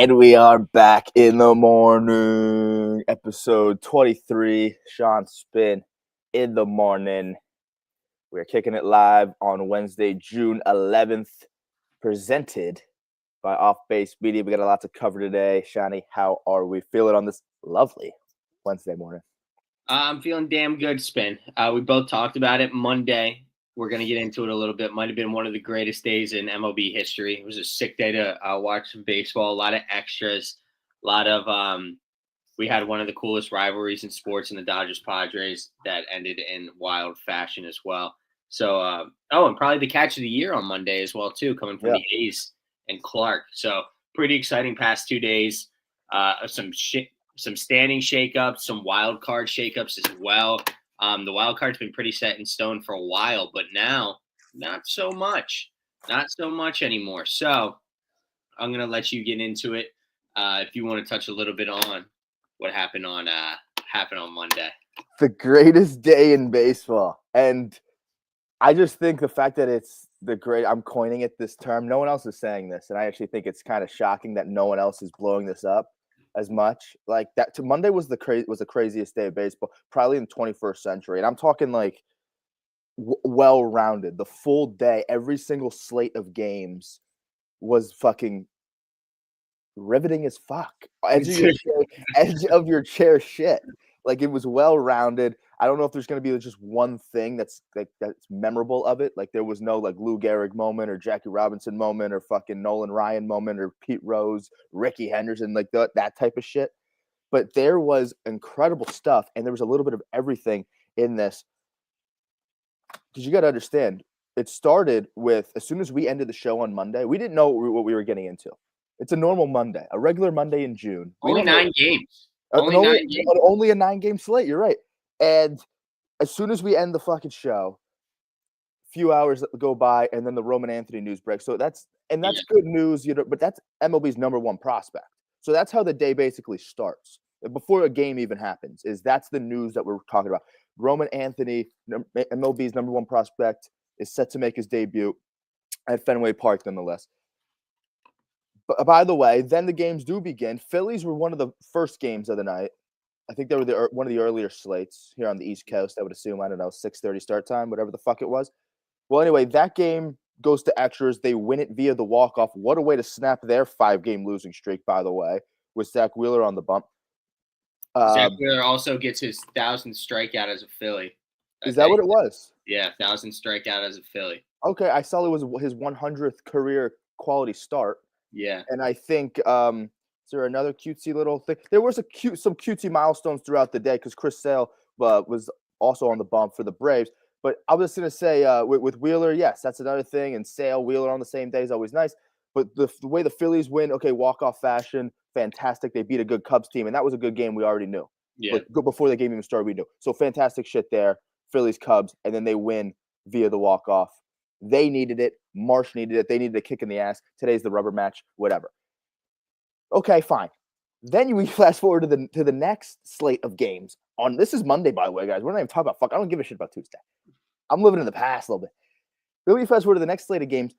And we are back in the morning. Episode 23. Sean Spin in the morning. We're kicking it live on Wednesday, June 11th. Presented by Off Base Media. We got a lot to cover today. Shani, how are we feeling on this lovely Wednesday morning? I'm feeling damn good, Spin. We both talked about it Monday. We're going to get into it a little bit. Might have been one of the greatest days in MLB history. It was a sick day to watch some baseball. A lot of extras. A lot of we had one of the coolest rivalries in sports in the Dodgers Padres that ended in wild fashion as well. So, and probably the catch of the year on Monday as well too, coming from the A's and Clark. So, pretty exciting past 2 days. Some standing shakeups, some wild card shakeups as well. The wild card's been pretty set in stone for a while, but now not so much anymore. So I'm gonna let you get into it if you want to touch a little bit on what happened on Monday. The greatest day in baseball, and I just think the fact that it's I'm coining it this term. No one else is saying this, and I actually think it's kind of shocking that no one else is blowing this up as much. Like that. Monday was the craziest day of baseball, probably in the 21st century, and I'm talking like well-rounded. The full day, every single slate of games was fucking riveting as fuck. Edge of your chair shit. Like it was well-rounded. I don't know if there's going to be just one thing that's memorable of it. Like there was no like Lou Gehrig moment or Jackie Robinson moment or fucking Nolan Ryan moment or Pete Rose, Ricky Henderson, like that type of shit. But there was incredible stuff, and there was a little bit of everything in this. Because you got to understand, it started with as soon as we ended the show on Monday, we didn't know what we were getting into. It's a normal Monday, a regular Monday in June. Only 9 games. Only a 9-game slate. You're right. And as soon as we end the fucking show, a few hours go by, and then the Roman Anthony news breaks. So that's good news, but that's MLB's number one prospect. So that's how the day basically starts. Before a game even happens, that's the news that we're talking about. Roman Anthony, MLB's number one prospect, is set to make his debut at Fenway Park, nonetheless. But by the way, then the games do begin. Phillies were one of the first games of the night. I think they were one of the earlier slates here on the East Coast. I would assume, 6:30 start time, whatever the fuck it was. Well, anyway, that game goes to extras. They win it via the walk-off. What a way to snap their 5-game losing streak, by the way, with Zach Wheeler on the bump. Zach Wheeler also gets his 1,000th strikeout as a Philly. Is that what it was? Yeah, 1,000 strikeout as a Philly. Okay, I saw it was his 100th career quality start. Yeah. And I think is there another cutesy little thing? There was some cutesy milestones throughout the day because Chris Sale was also on the bump for the Braves. But I was just going to say with Wheeler, yes, that's another thing. And Sale, Wheeler on the same day is always nice. But the way the Phillies win, okay, walk-off fashion, fantastic. They beat a good Cubs team, and that was a good game we already knew. Yeah. Before the game even started, we knew. So fantastic shit there. Phillies, Cubs, and then they win via the walk-off. They needed it. Marsh needed it. They needed a kick in the ass. Today's the rubber match, whatever. Okay, fine. Then we fast forward to the next slate of games. This is Monday, by the way, guys. We're not even talking about fuck. I don't give a shit about Tuesday. I'm living in the past a little bit. Then we fast forward to the next slate of games.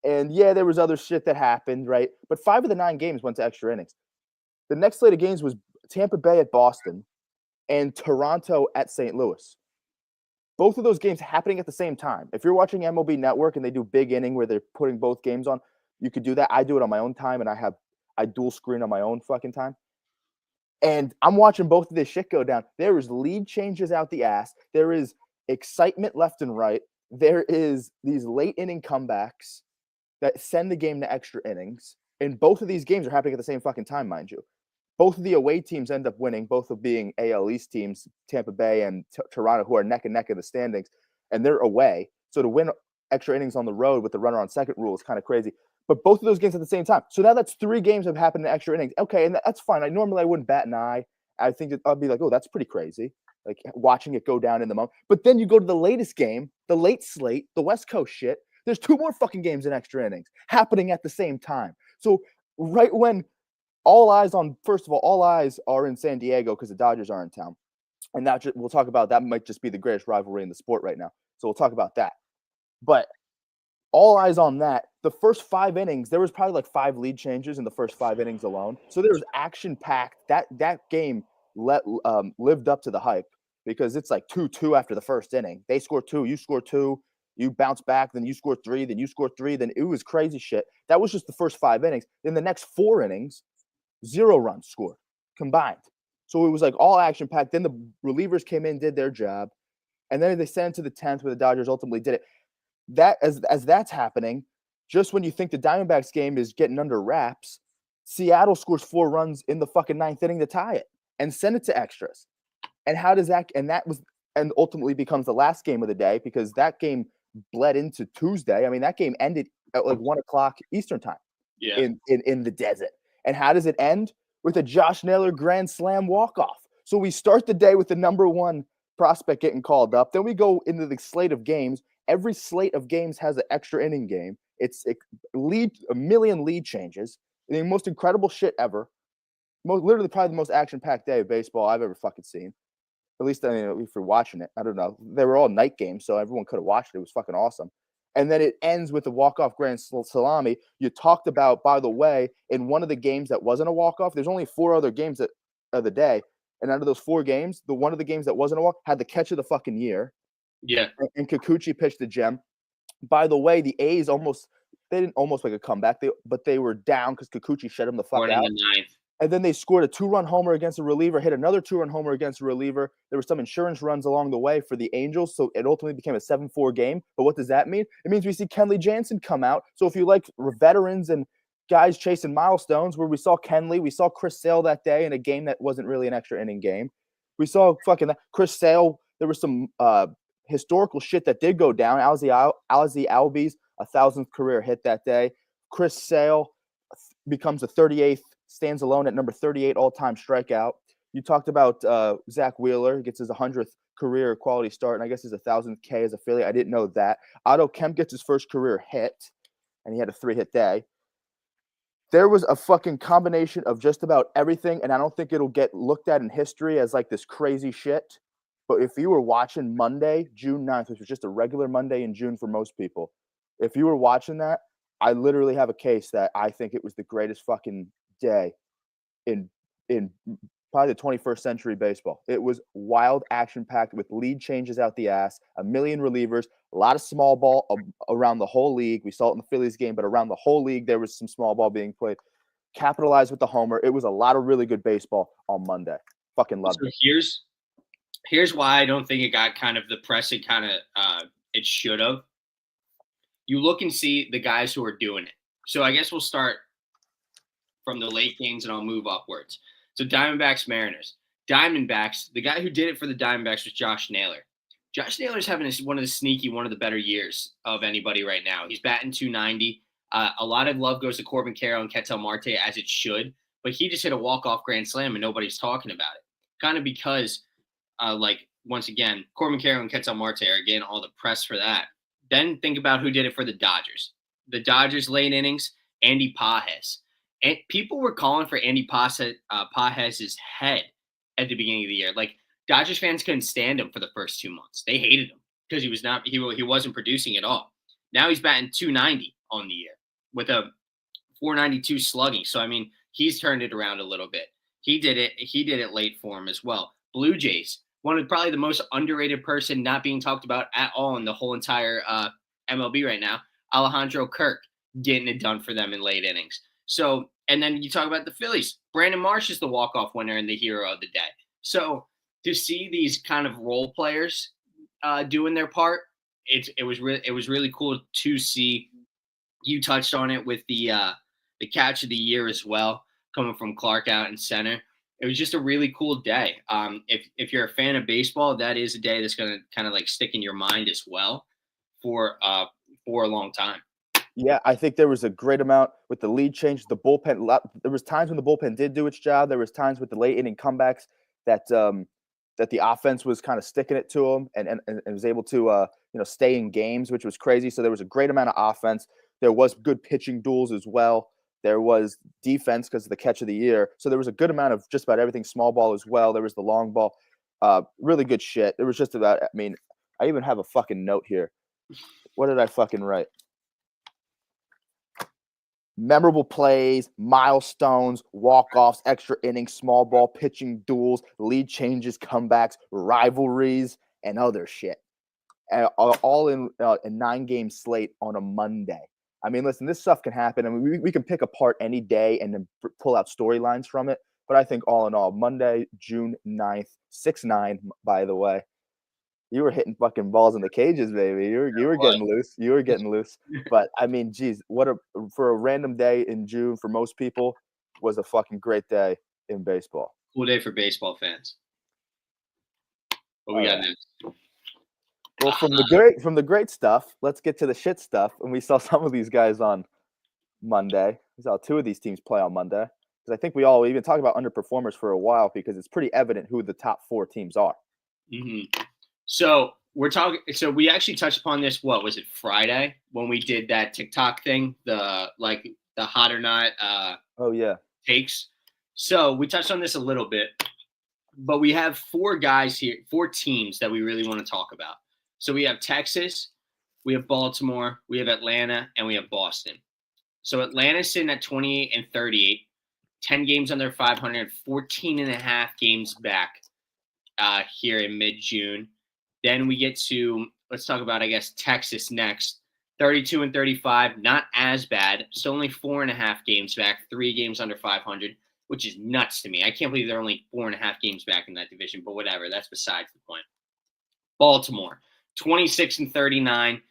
And yeah, there was other shit that happened, right? But 5 of the 9 games went to extra innings. The next slate of games was Tampa Bay at Boston and Toronto at St. Louis. Both of those games happening at the same time. If you're watching MLB Network and they do big inning where they're putting both games on, you could do that. I do it on my own time, and I dual screen on my own fucking time. And I'm watching both of this shit go down. There is lead changes out the ass. There is excitement left and right. There is these late inning comebacks that send the game to extra innings. And both of these games are happening at the same fucking time, mind you. Both of the away teams end up winning, both of being AL East teams, Tampa Bay and Toronto, who are neck and neck in the standings, and they're away. So to win extra innings on the road with the runner on second rule is kind of crazy. But both of those games at the same time. So now that's 3 games have happened in extra innings. Okay, and that's fine. I wouldn't bat an eye. I think I'd be like, oh, that's pretty crazy. Like watching it go down in the moment. But then you go to the latest game, the late slate, the West Coast shit. There's 2 more fucking games in extra innings happening at the same time. So right when all eyes are in San Diego because the Dodgers are in town. And we'll talk about that might just be the greatest rivalry in the sport right now. So we'll talk about that. But all eyes on that. The first 5 innings, there was probably like 5 lead changes in the first 5 innings alone. So there was action packed. That game lived up to the hype because it's like 2-2 after the first inning. They score 2, you score 2, you bounce back, then you score 3, then you score 3, then it was crazy shit. That was just the first 5 innings. Then the next 4 innings, 0 runs scored combined. So it was like all action packed. Then the relievers came in, did their job, and then they sent it to the 10th where the Dodgers ultimately did it. That as that's happening, just when you think the Diamondbacks game is getting under wraps, Seattle scores 4 runs in the fucking 9th inning to tie it and send it to extras. And how does that and ultimately becomes the last game of the day because that game bled into Tuesday. I mean, that game ended at like 1:00 Eastern time in the desert. And how does it end? With a Josh Naylor grand slam walk-off. So we start the day with the number 1 prospect getting called up. Then we go into the slate of games. Every slate of games has an extra inning game. It's a million lead changes. The most incredible shit ever. Literally probably the most action-packed day of baseball I've ever fucking seen. At least, I mean, if you're watching it. I don't know. They were all night games, so everyone could have watched it. It was fucking awesome. And then it ends with a walk-off grand salami. You talked about, by the way, in one of the games that wasn't a walk-off, there's only 4 other games of the day. And out of those 4 games, the one of the games that wasn't a walk had the catch of the fucking year. Yeah. And Kikuchi pitched the gem. By the way, the A's they didn't almost make a comeback, but they were down because Kikuchi shut them the fuck out. In the 9th. And then they scored a 2-run homer against a reliever, hit another 2-run homer against a reliever. There were some insurance runs along the way for the Angels, so it ultimately became a 7-4 game. But what does that mean? It means we see Kenley Jansen come out. So if you like veterans and guys chasing milestones, where we saw Kenley, we saw Chris Sale that day in a game that wasn't really an extra inning game. We saw fucking Chris Sale. There was some historical shit that did go down. Ozzie Albies, 1,000th career hit that day. Chris Sale becomes the 38th. Stands alone at number 38 all-time strikeout. You talked about Zach Wheeler gets his 100th career quality start, and I guess his 1,000th K as a Philly. I didn't know that. Otto Kemp gets his first career hit, and he had a 3-hit day. There was a fucking combination of just about everything, and I don't think it'll get looked at in history as like this crazy shit. But if you were watching Monday, June 9th, which was just a regular Monday in June for most people, if you were watching that, I literally have a case that I think it was the greatest fucking day in probably the 21st century baseball. It was wild, action-packed with lead changes out the ass, a million relievers, a lot of small ball around the whole league. We saw it in the Phillies game, but around the whole league, there was some small ball being played. Capitalized with the homer. It was a lot of really good baseball on Monday. Fucking loved it. Here's why I don't think it got kind of the press it kind of it should have. You look and see the guys who are doing it. So I guess we'll start from the late games and I'll move upwards. So Diamondbacks, Mariners. Diamondbacks, the guy who did it for the Diamondbacks was Josh Naylor. Josh Naylor's having one of the better years of anybody right now. He's batting .290. A lot of love goes to Corbin Carroll and Ketel Marte, as it should, but he just hit a walk-off grand slam and nobody's talking about it. Kind of because, once again, Corbin Carroll and Ketel Marte are getting all the press for that. Then think about who did it for the Dodgers. The Dodgers late innings, Andy Pages. And people were calling for Andy Pages' head at the beginning of the year. Like, Dodgers fans couldn't stand him for the first 2 months. They hated him because he wasn't producing at all. Now he's batting .290 on the year with a .492 slugging. So I mean, he's turned it around a little bit. He did it late for him as well. Blue Jays, one of probably the most underrated person not being talked about at all in the whole entire MLB right now, Alejandro Kirk, getting it done for them in late innings. So, and then you talk about the Phillies. Brandon Marsh is the walk-off winner and the hero of the day. So to see these kind of role players doing their part, it was really cool to see. You touched on it with the catch of the year as well, coming from Clark out in center. It was just a really cool day. If you're a fan of baseball, that is a day that's going to kind of like stick in your mind as well for a long time. Yeah, I think there was a great amount with the lead change, the bullpen. There was times when the bullpen did do its job. There was times with the late inning comebacks that that the offense was kind of sticking it to them and was able to stay in games, which was crazy. So there was a great amount of offense. There was good pitching duels as well. There was defense because of the catch of the year. So there was a good amount of just about everything, small ball as well. There was the long ball. Really good shit. There was just about, I mean, I even have a fucking note here. What did I fucking write? memorable plays, milestones, walk-offs, extra innings, small ball pitching duels, lead changes, comebacks, rivalries, and other shit. All in a 9-game slate on a Monday. I mean, listen, this stuff can happen. I mean, we can pick apart any day and then pull out storylines from it. But I think all in all, Monday, June 9th, 6-9, by the way. You were hitting fucking balls in the cages, baby. You were getting loose. You were getting loose. But I mean, geez, for a random day in June for most people was a fucking great day in baseball. Cool day for baseball fans. What we got next? Well, from the great stuff, let's get to the shit stuff. And we saw some of these guys on Monday. We saw 2 of these teams play on Monday. Because I think we've been talking about underperformers for a while because it's pretty evident who the top 4 teams are. Mm-hmm. So we actually touched upon this. What was it, Friday, when we did that TikTok thing, the hot or not takes. So we touched on this a little bit, but we have 4 guys here, 4 teams that we really want to talk about. So we have Texas, we have Baltimore, we have Atlanta, and we have Boston. So Atlanta's sitting at 28-38, 10 games under 500, 14 and a half games back here in mid-June. Then we get to, let's talk about, I guess, Texas next. 32-35, not as bad. Still only 4.5 games back, 3 games under 500, which is nuts to me. I can't believe they're only 4.5 games back in that division, but whatever. That's besides the point. Baltimore, 26-39,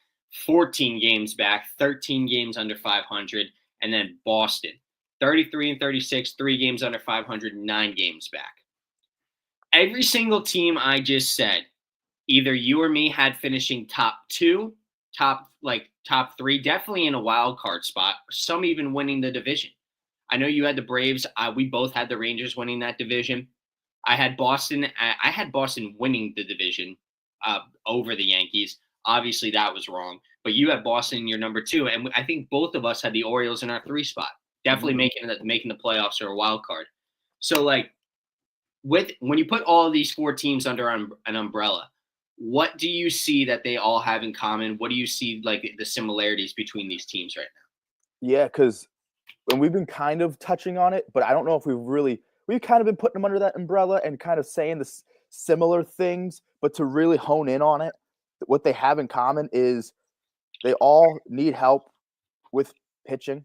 14 games back, 13 games under 500. And then Boston, 33-36, 3 games under 500, 9 games back. Every single team I just said, either you or me had finishing top 2, top 3, definitely in a wild card spot, some even winning the division. I know you had the Braves. We both had the Rangers winning that division. I had Boston winning the division over the Yankees. Obviously, that was wrong. But you had Boston in your number 2, and I think both of us had the Orioles in our 3 spot, definitely making the playoffs or a wild card. So, when you put all of these 4 teams under an umbrella, what do you see that they all have in common? What do you see the similarities between these teams right now? Yeah, because we've been kind of touching on it, but I don't know if we've kind of been putting them under that umbrella and kind of saying the similar things, but to really hone in on it, what they have in common is they all need help with pitching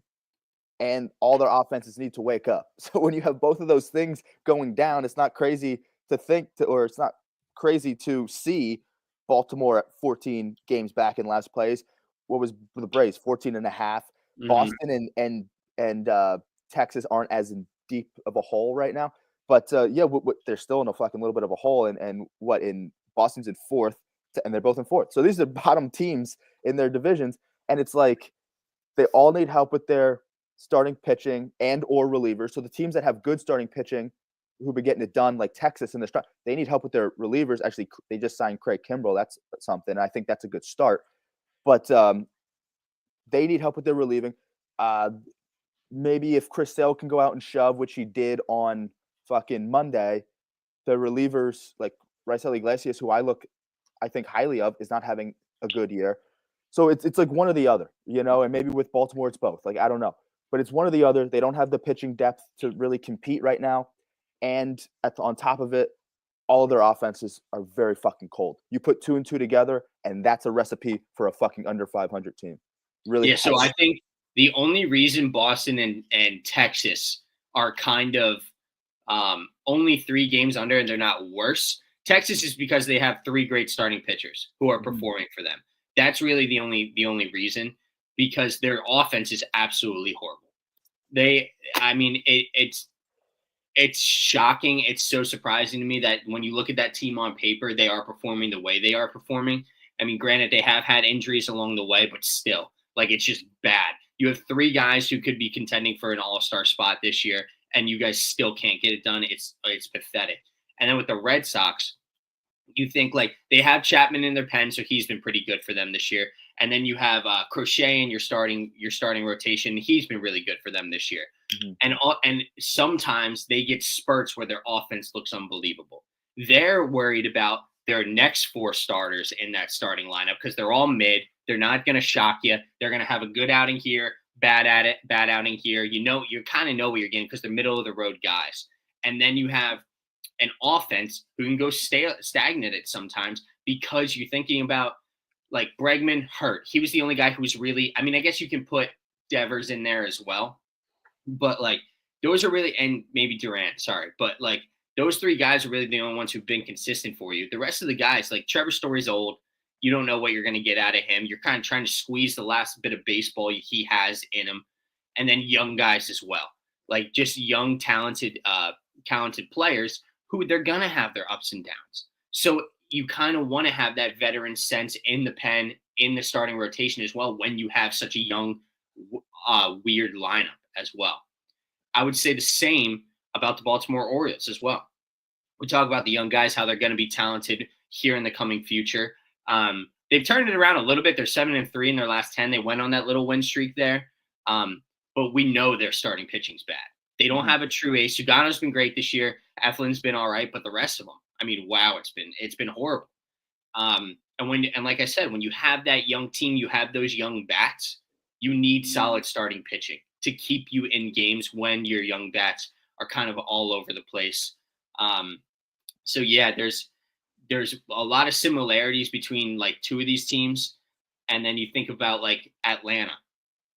and all their offenses need to wake up. So when you have both of those things going down, it's not crazy to think or it's not crazy to see Baltimore at 14 games back in last place. What was the Braves? 14 and a half. Mm-hmm. Boston and Texas aren't as in deep of a hole right now. But they're still in a fucking little bit of a hole. And in Boston's in 4th, and they're both in 4th. So these are bottom teams in their divisions. And it's like they all need help with their starting pitching and or relievers. So the teams that have good starting pitching who've been getting it done, like Texas in the start, they need help with their relievers. Actually, they just signed Craig Kimbrell. That's something. I think that's a good start. But they need help with their relieving. Maybe if Chris Sale can go out and shove, which he did on fucking Monday, the relievers like Raisel Iglesias, who I think highly of, is not having a good year. So it's like one or the other, and maybe with Baltimore it's both. I don't know. But it's one or the other. They don't have the pitching depth to really compete right now. And on top of it, all of their offenses are very fucking cold. You put 2 and 2 together, and that's a recipe for a fucking under 500 team. Really? Yeah, so I think the only reason Boston and Texas are kind of only 3 games under and they're not worse, Texas is because they have 3 great starting pitchers who are performing for them. That's really the only reason, because their offense is absolutely horrible. It's shocking. It's so surprising to me that when you look at that team on paper, they are performing the way they are performing. I mean, granted, they have had injuries along the way, but still, it's just bad. You have 3 guys who could be contending for an all-star spot this year, and you guys still can't get it done. It's pathetic. And then with the Red Sox, you think they have Chapman in their pen, so he's been pretty good for them this year. And then you have Crochet in your starting rotation. He's been really good for them this year. Mm-hmm. And sometimes they get spurts where their offense looks unbelievable. They're worried about their next 4 starters in that starting lineup because they're all mid. They're not going to shock you. They're going to have a good outing here, bad at it, bad outing here. You kind of know what you're getting because they're middle of the road guys. And then you have an offense who can go stagnant at sometimes because you're thinking about like Bregman hurt. He was the only guy who was really, I mean, I guess you can put Devers in there as well, but like those are really, and maybe Durant, sorry, but like those three guys are really the only ones who've been consistent for you. The rest of the guys, like Trevor Story's old. You don't know what you're going to get out of him. You're kind of trying to squeeze the last bit of baseball he has in him. And then young guys as well, like just young, talented players who they're going to have their ups and downs. So you kind of want to have that veteran sense in the pen, in the starting rotation as well, when you have such a young, weird lineup as well. I would say the same about the Baltimore Orioles as well. We talk about the young guys, how they're going to be talented here in the coming future. They've turned it around a little bit. They're 7-3 in their last 10. They went on that little win streak there. But we know their starting pitching's bad. They don't have a true ace. Sugano's been great this year. Eflin's been all right, but the rest of them, I mean, wow, it's been horrible. And like I said, when you have that young team, you have those young bats, you need solid starting pitching to keep you in games when your young bats are kind of all over the place. So yeah, there's a lot of similarities between like two of these teams. And then you think about like Atlanta.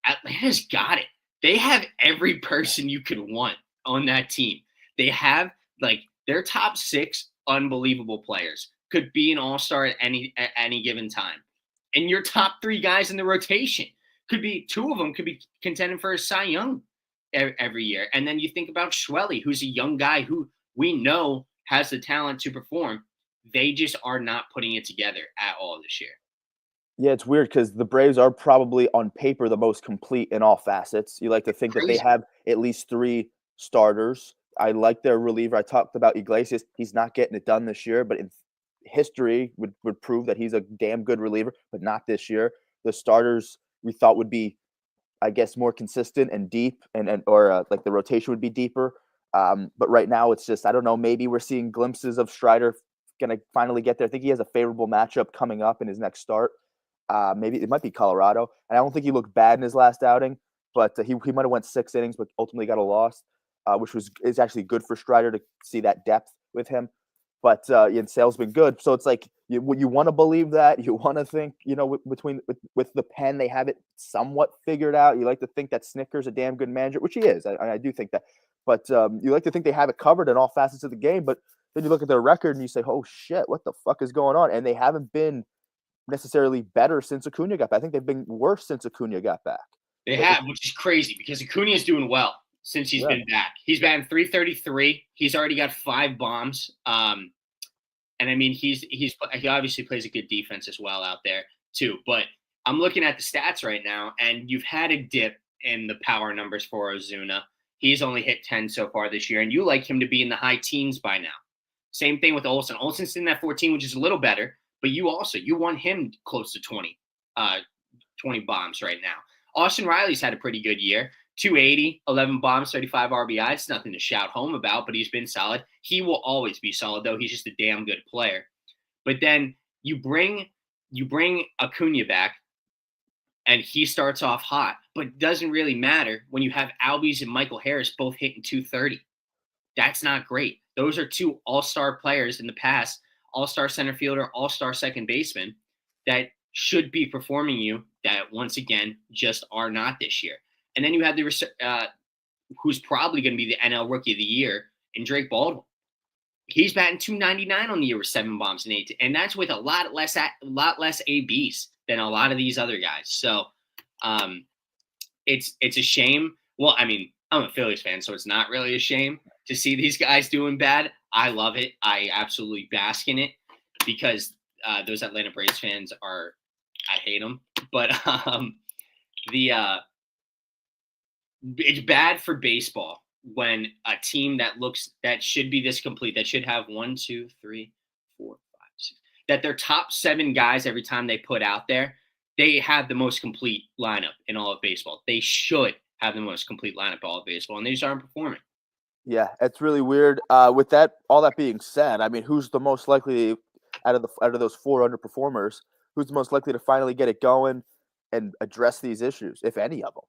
Atlanta's got it. They have every person you could want on that team. They have like their top 6 unbelievable players could be an all-star at any given time. And your top 3 guys in the rotation could be 2 of them could be contending for a Cy Young every year. And then you think about Schwelly, who's a young guy who we know has the talent to perform. They just are not putting it together at all this year. Yeah, it's weird because the Braves are probably on paper the most complete in all facets. You like to think that they have at least 3 starters. I like their reliever. I talked about Iglesias. He's not getting it done this year, but in history would prove that he's a damn good reliever, but not this year. The starters we thought would be, I guess, more consistent and deep, or like the rotation would be deeper. But right now it's just, I don't know, maybe we're seeing glimpses of Strider going to finally get there. I think he has a favorable matchup coming up in his next start. Maybe it might be Colorado. And I don't think he looked bad in his last outing, but he might have went 6 innings, but ultimately got a loss, which is actually good for Strider to see that depth with him. But Sale's been good. So it's like you want to believe that. You want to think, with the pen, they have it somewhat figured out. You like to think that Snitker's a damn good manager, which he is. I do think that. But you like to think they have it covered in all facets of the game. But then you look at their record and you say, oh, shit, what the fuck is going on? And they haven't been necessarily better since Acuna got back. I think they've been worse since Acuna got back. They have, which is crazy because Acuna is doing well since he's been back. He's batting .333. He's already got 5 bombs. And I mean, he obviously plays a good defense as well out there too. But I'm looking at the stats right now, and you've had a dip in the power numbers for Ozuna. He's only hit 10 so far this year, and you like him to be in the high teens by now. Same thing with Olsen. Olsen's in that 14, which is a little better, but you want him close to 20 bombs right now. Austin Riley's had a pretty good year. 280, 11 bombs, 35 RBIs. It's nothing to shout home about, but he's been solid. He will always be solid, though. He's just a damn good player. But then you bring Acuna back, and he starts off hot, but it doesn't really matter when you have Albies and Michael Harris both hitting 230. That's not great. Those are 2 all-star players in the past, all-star center fielder, all-star second baseman, that should be performing you that, once again, just are not this year. And then you have who's probably going to be the NL Rookie of the Year in Drake Baldwin. He's batting .299 on the year with 7 bombs and 8, and that's with a lot less ABs than a lot of these other guys. So it's a shame. Well, I mean, I'm a Phillies fan, so it's not really a shame to see these guys doing bad. I love it. I absolutely bask in it because those Atlanta Braves fans I hate them. But it's bad for baseball when a team that should be this complete, that should have 1, 2, 3, 4, 5, 6, that their top 7 guys every time they put out there, they have the most complete lineup in all of baseball. They should have the most complete lineup in all of baseball, and they just aren't performing. Yeah, it's really weird. With all that being said, I mean, who's the most likely out of those 4 underperformers? Who's the most likely to finally get it going and address these issues, if any of them?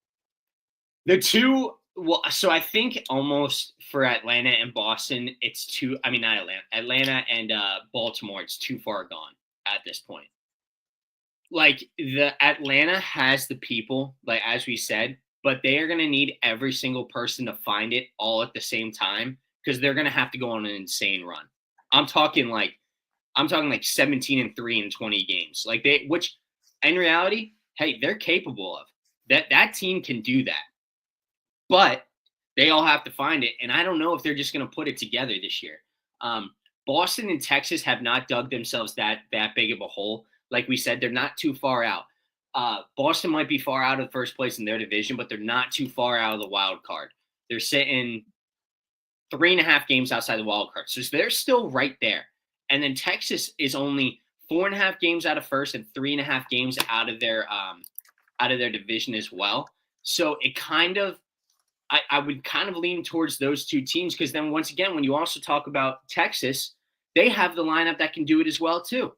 The two, well, so I think almost for Atlanta and Boston, it's too. I mean, not Atlanta, Atlanta and Baltimore, it's too far gone at this point. Like the Atlanta has the people, like as we said, but they are going to need every single person to find it all at the same time because they're going to have to go on an insane run. I'm talking like I'm talking like 17-3 in 20 games. Like which in reality, hey, they're capable of. That team can do that. But they all have to find it, and I don't know if they're just going to put it together this year. Boston and Texas have not dug themselves that big of a hole. Like we said, they're not too far out. Boston might be far out of first place in their division, but they're not too far out of the wild card. They're sitting 3.5 games outside the wild card, so they're still right there. And then Texas is only 4.5 games out of first and 3.5 games out of their division as well. So it kind of I would kind of lean towards those two teams because then once again, when you also talk about Texas, they have the lineup that can do it as well too.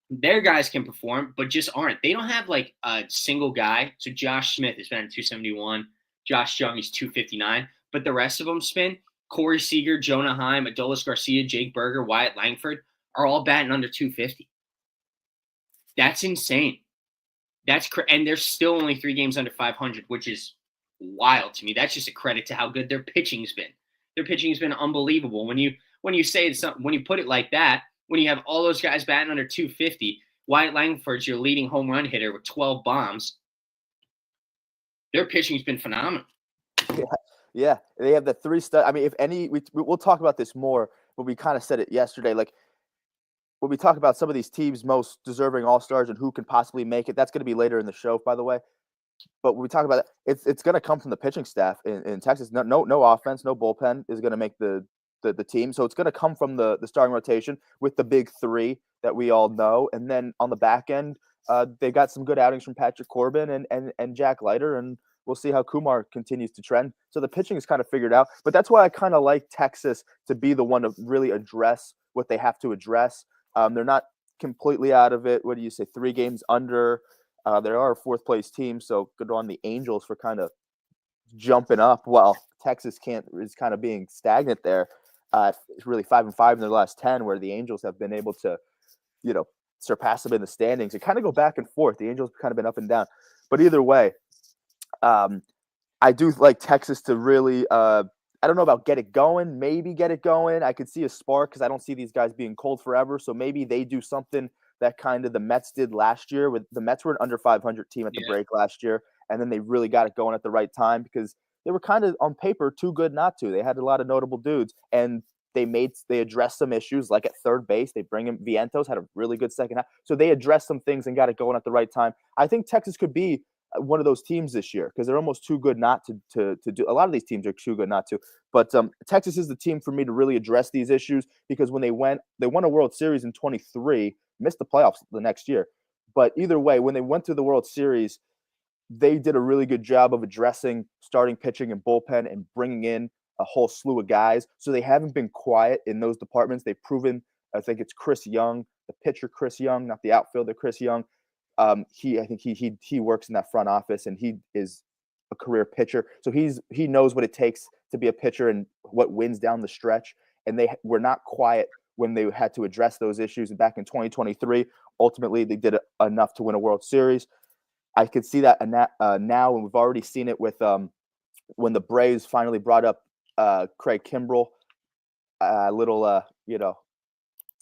Their guys can perform, but just aren't. They don't have like a single guy. So Josh Smith is batting 271. Josh Jung is 259. But the rest of them spin. Corey Seager, Jonah Heim, Adolis Garcia, Jake Berger, Wyatt Langford are all batting under 250. That's insane. And they're still only 3 games under 500, which is wild to me. That's just a credit to how good their pitching's been. Their pitching's been unbelievable. When you say something, when you put it like that, when you have all those guys batting under 250, Wyatt Langford's your leading home run hitter with 12 bombs. Their pitching's been phenomenal. Yeah. They have the 3 stud. I mean, if any, we'll talk about this more, but we kind of said it yesterday. Like when we talk about some of these teams most deserving all-stars and who can possibly make it, that's going to be later in the show, by the way. But when we talk about it, it's going to come from the pitching staff in Texas. No offense, no bullpen is going to make the team. So it's going to come from the starting rotation with the big 3 that we all know. And then on the back end, they got some good outings from Patrick Corbin and Jack Leiter, and we'll see how Kumar continues to trend. So the pitching is kind of figured out. But that's why I kind of like Texas to be the one to really address what they have to address. They're not completely out of it. What do you say? 3 games under. They are a 4th place team, so good on the Angels for kind of jumping up while Texas is kind of being stagnant there. It's really 5-5 in their last 10, where the Angels have been able to, surpass them in the standings. It kind of go back and forth. The Angels have kind of been up and down, but either way, I do like Texas to really. I don't know about maybe get it going. I could see a spark because I don't see these guys being cold forever. So maybe they do something that kind of the Mets did last year. With the Mets were an under 500 team at the break last year, and then they really got it going at the right time because they were kind of on paper too good not to. They had a lot of notable dudes, and they addressed some issues like at third base. They bring in Vientos, had a really good second half, so they addressed some things and got it going at the right time. I think Texas could be one of those teams this year because they're almost too good not to do. A lot of these teams are too good not to, but Texas is the team for me to really address these issues because when they won a World Series in 23, missed the playoffs the next year. But either way, when they went to the World Series, they did a really good job of addressing starting pitching and bullpen and bringing in a whole slew of guys. So they haven't been quiet in those departments. They've proven, I think it's Chris Young, the pitcher Chris Young, not the outfielder Chris Young. I think he works in that front office and he is a career pitcher. So he knows what it takes to be a pitcher and what wins down the stretch. And they were not quiet when they had to address those issues. And back in 2023, ultimately they did enough to win a World Series. I could see that now, and we've already seen it with when the Braves finally brought up Craig Kimbrell,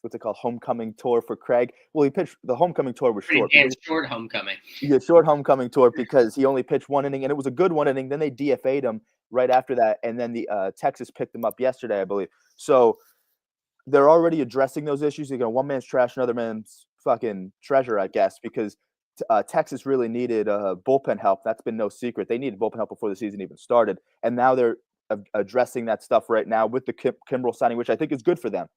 what's it called, homecoming tour for Craig. Well, he pitched the homecoming tour was short. Short homecoming. Yeah, short homecoming tour because he only pitched 1 inning, and it was a good 1 inning. Then they DFA'd him right after that, and then the Texas picked him up yesterday, I believe. So they're already addressing those issues. They're going one man's trash, another man's fucking treasure, I guess, because Texas really needed bullpen help. That's been no secret. They needed bullpen help before the season even started, and now they're addressing that stuff right now with the Kimbrell signing, which I think is good for them.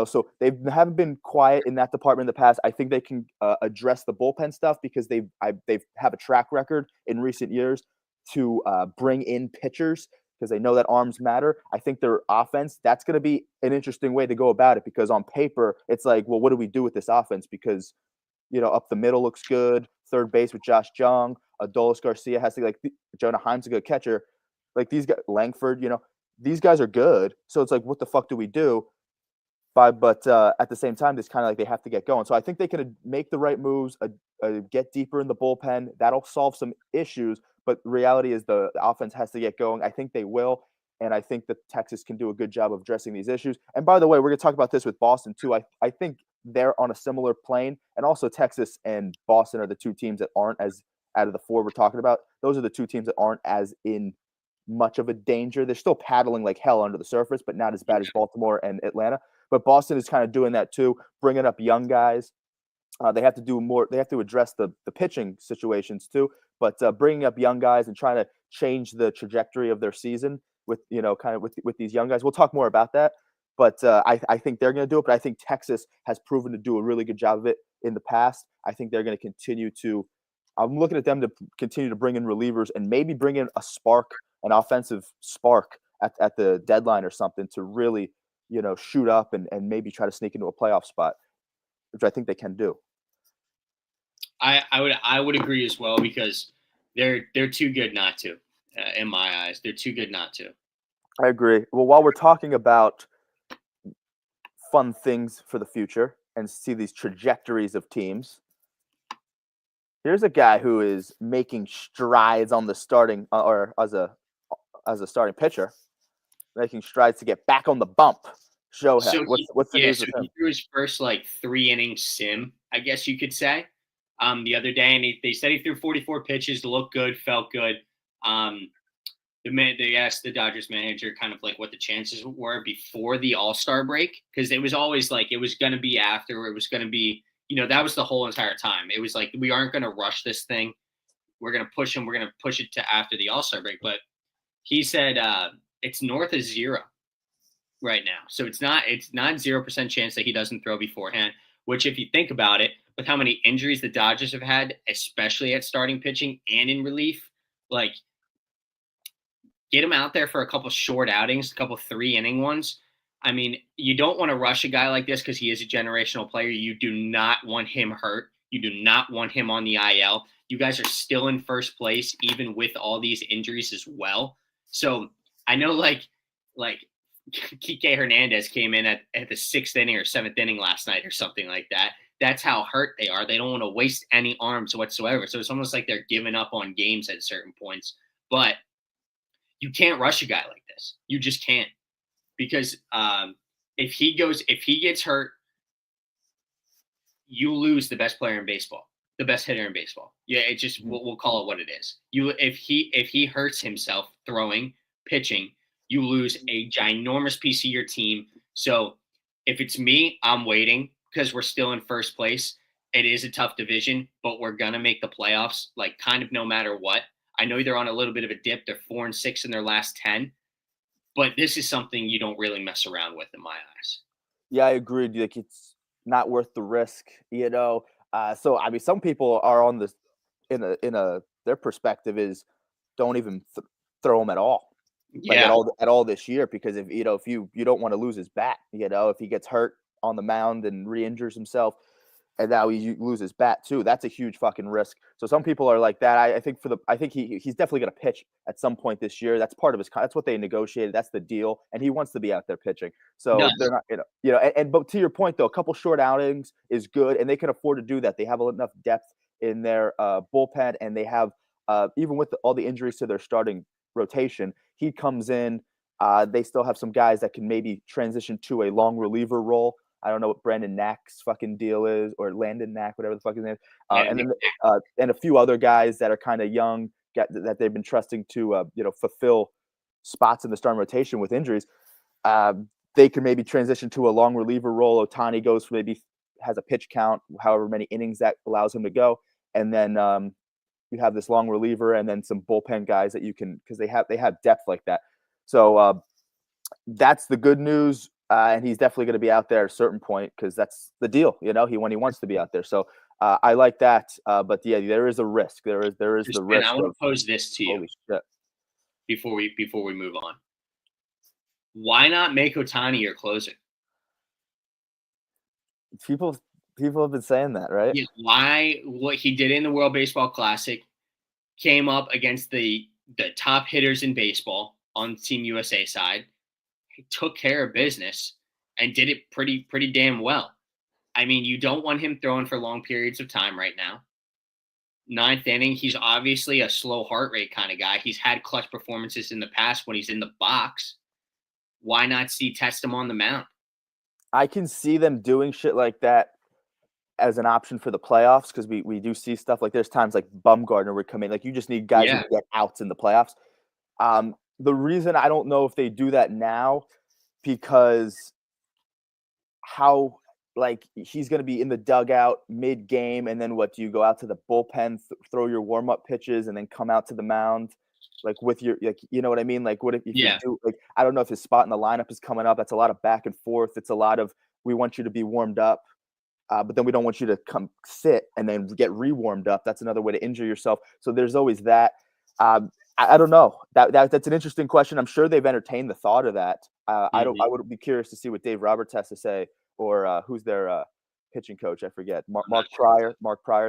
So they haven't been quiet in that department in the past. I think they can address the bullpen stuff because they have a track record in recent years to bring in pitchers because they know that arms matter. I think their offense, that's going to be an interesting way to go about it because on paper, it's like, well, what do we do with this offense? Because, up the middle looks good. third base with Josh Jung. Adolis Garcia has to Jonah Heim's a good catcher. Like these guys, Langford, these guys are good. So it's like, what the fuck do we do? But at the same time, it's kind of like they have to get going. So I think they can make the right moves, get deeper in the bullpen. That'll solve some issues. But the reality is the offense has to get going. I think they will. And I think that Texas can do a good job of addressing these issues. And by the way, we're going to talk about this with Boston too. I think they're on a similar plane. And also Texas and Boston are the two teams that aren't as, out of the four we're talking about, those are the two teams that aren't as in much of a danger. They're still paddling like hell under the surface, but not as bad as Baltimore and Atlanta. But Boston is kind of doing that too, bringing up young guys. They have to do more. They have to address the pitching situations too. But bringing up young guys and trying to change the trajectory of their season with kind of with these young guys. We'll talk more about that. But I think they're going to do it. But I think Texas has proven to do a really good job of it in the past. I think they're going to continue to. I'm looking at them to continue to bring in relievers and maybe bring in a spark, an offensive spark at the deadline or something to really shoot up and maybe try to sneak into a playoff spot, which I think they can do. I would agree as well because they're too good not to, in my eyes. They're too good not to. I agree. Well, while we're talking about fun things for the future and see these trajectories of teams, here's a guy who is making strides on the starting or as a starting pitcher, making strides to get back on the bump. Shohei, So what's the news so with him? he threw his first 3-inning sim, I guess you could say, the other day, and they said he threw 44 pitches, looked good, felt good. They asked the Dodgers manager kind of what the chances were before the All-Star break, because it was always it was going to be after, it was going to be, that was the whole entire time. It was we aren't going to rush this thing. We're going to push him. We're going to push it to after the All-Star break. But he said it's north of 0 right now. So it's not 0% chance that he doesn't throw beforehand, which if you think about it, with how many injuries the Dodgers have had, especially at starting pitching and in relief, get him out there for a couple short outings, a couple 3-inning ones. I mean, you don't want to rush a guy like this because he is a generational player. You do not want him hurt. You do not want him on the IL. You guys are still in first place, even with all these injuries as well. So I know Kike Hernandez came in at the 6th inning or 7th inning last night or something like that. That's how hurt they are. They don't want to waste any arms whatsoever. So it's almost like they're giving up on games at certain points. But you can't rush a guy like this. You just can't. Because if he gets hurt, you lose the best player in baseball, the best hitter in baseball. Yeah, it just we'll call it what it is. If he hurts himself throwing, pitching, you lose a ginormous piece of your team. So if it's me, I'm waiting because we're still in first place. It is a tough division, but we're gonna make the playoffs, kind of no matter what. I know they're on a little bit of a dip. They're 4-6 in their last 10, but this is something you don't really mess around with in my eyes. Yeah, I agree. It's not worth the risk, So I mean, some people are on this their perspective is don't even throw him at all. Yeah. At all this year, because if you don't want to lose his bat, if he gets hurt on the mound and re-injures himself, and now you lose his bat too, that's a huge fucking risk. So some people are like that. I think he's definitely going to pitch at some point this year. That's part of that's what they negotiated. That's the deal, and he wants to be out there pitching. So they're not, but to your point though, a couple short outings is good, and they can afford to do that. They have enough depth in their bullpen, and they have even with all the injuries to their starting rotation, he comes in. They still have some guys that can maybe transition to a long reliever role. I don't know what Brandon Knack's fucking deal is, or Landon Knack, whatever the fuck his name is. And a few other guys that are kind of young that they've been trusting to fulfill spots in the starting rotation with injuries. They can maybe transition to a long reliever role. Ohtani goes for maybe has a pitch count, however many innings that allows him to go, and then you have this long reliever and then some bullpen guys that you can, because they have depth like that. So that's the good news. And he's definitely going to be out there at a certain point because that's the deal, when he wants to be out there. So I like that. But yeah, there is a risk. There is the risk. I want to pose this to you. Holy shit. Before we move on. Why not make Ohtani your closer? People People have been saying that, right? Yeah, why? What he did in the World Baseball Classic came up against the top hitters in baseball on Team USA side. He took care of business and did it pretty damn well. I mean, you don't want him throwing for long periods of time right now. Ninth inning, he's obviously a slow heart rate kind of guy. He's had clutch performances in the past when he's in the box. Why not test him on the mound? I can see them doing shit like that as an option for the playoffs because we do see stuff like there's times like Bumgarner would come in. Like you just need guys who get outs in the playoffs. The reason I don't know if they do that now because how like he's going to be in the dugout mid game, and then what do you go out to the bullpen, throw your warm up pitches, and then come out to the mound, like with your like you know what I mean? Like what if you do like I don't know if his spot in the lineup is coming up. That's a lot of back and forth. It's a lot of we want you to be warmed up, but then we don't want you to come sit and then get re-warmed up. That's another way to injure yourself. So there's always that. I don't know. That's an interesting question. I'm sure they've entertained the thought of that. I would be curious to see what Dave Roberts has to say. Or who's their pitching coach? I forget. Mark Pryor,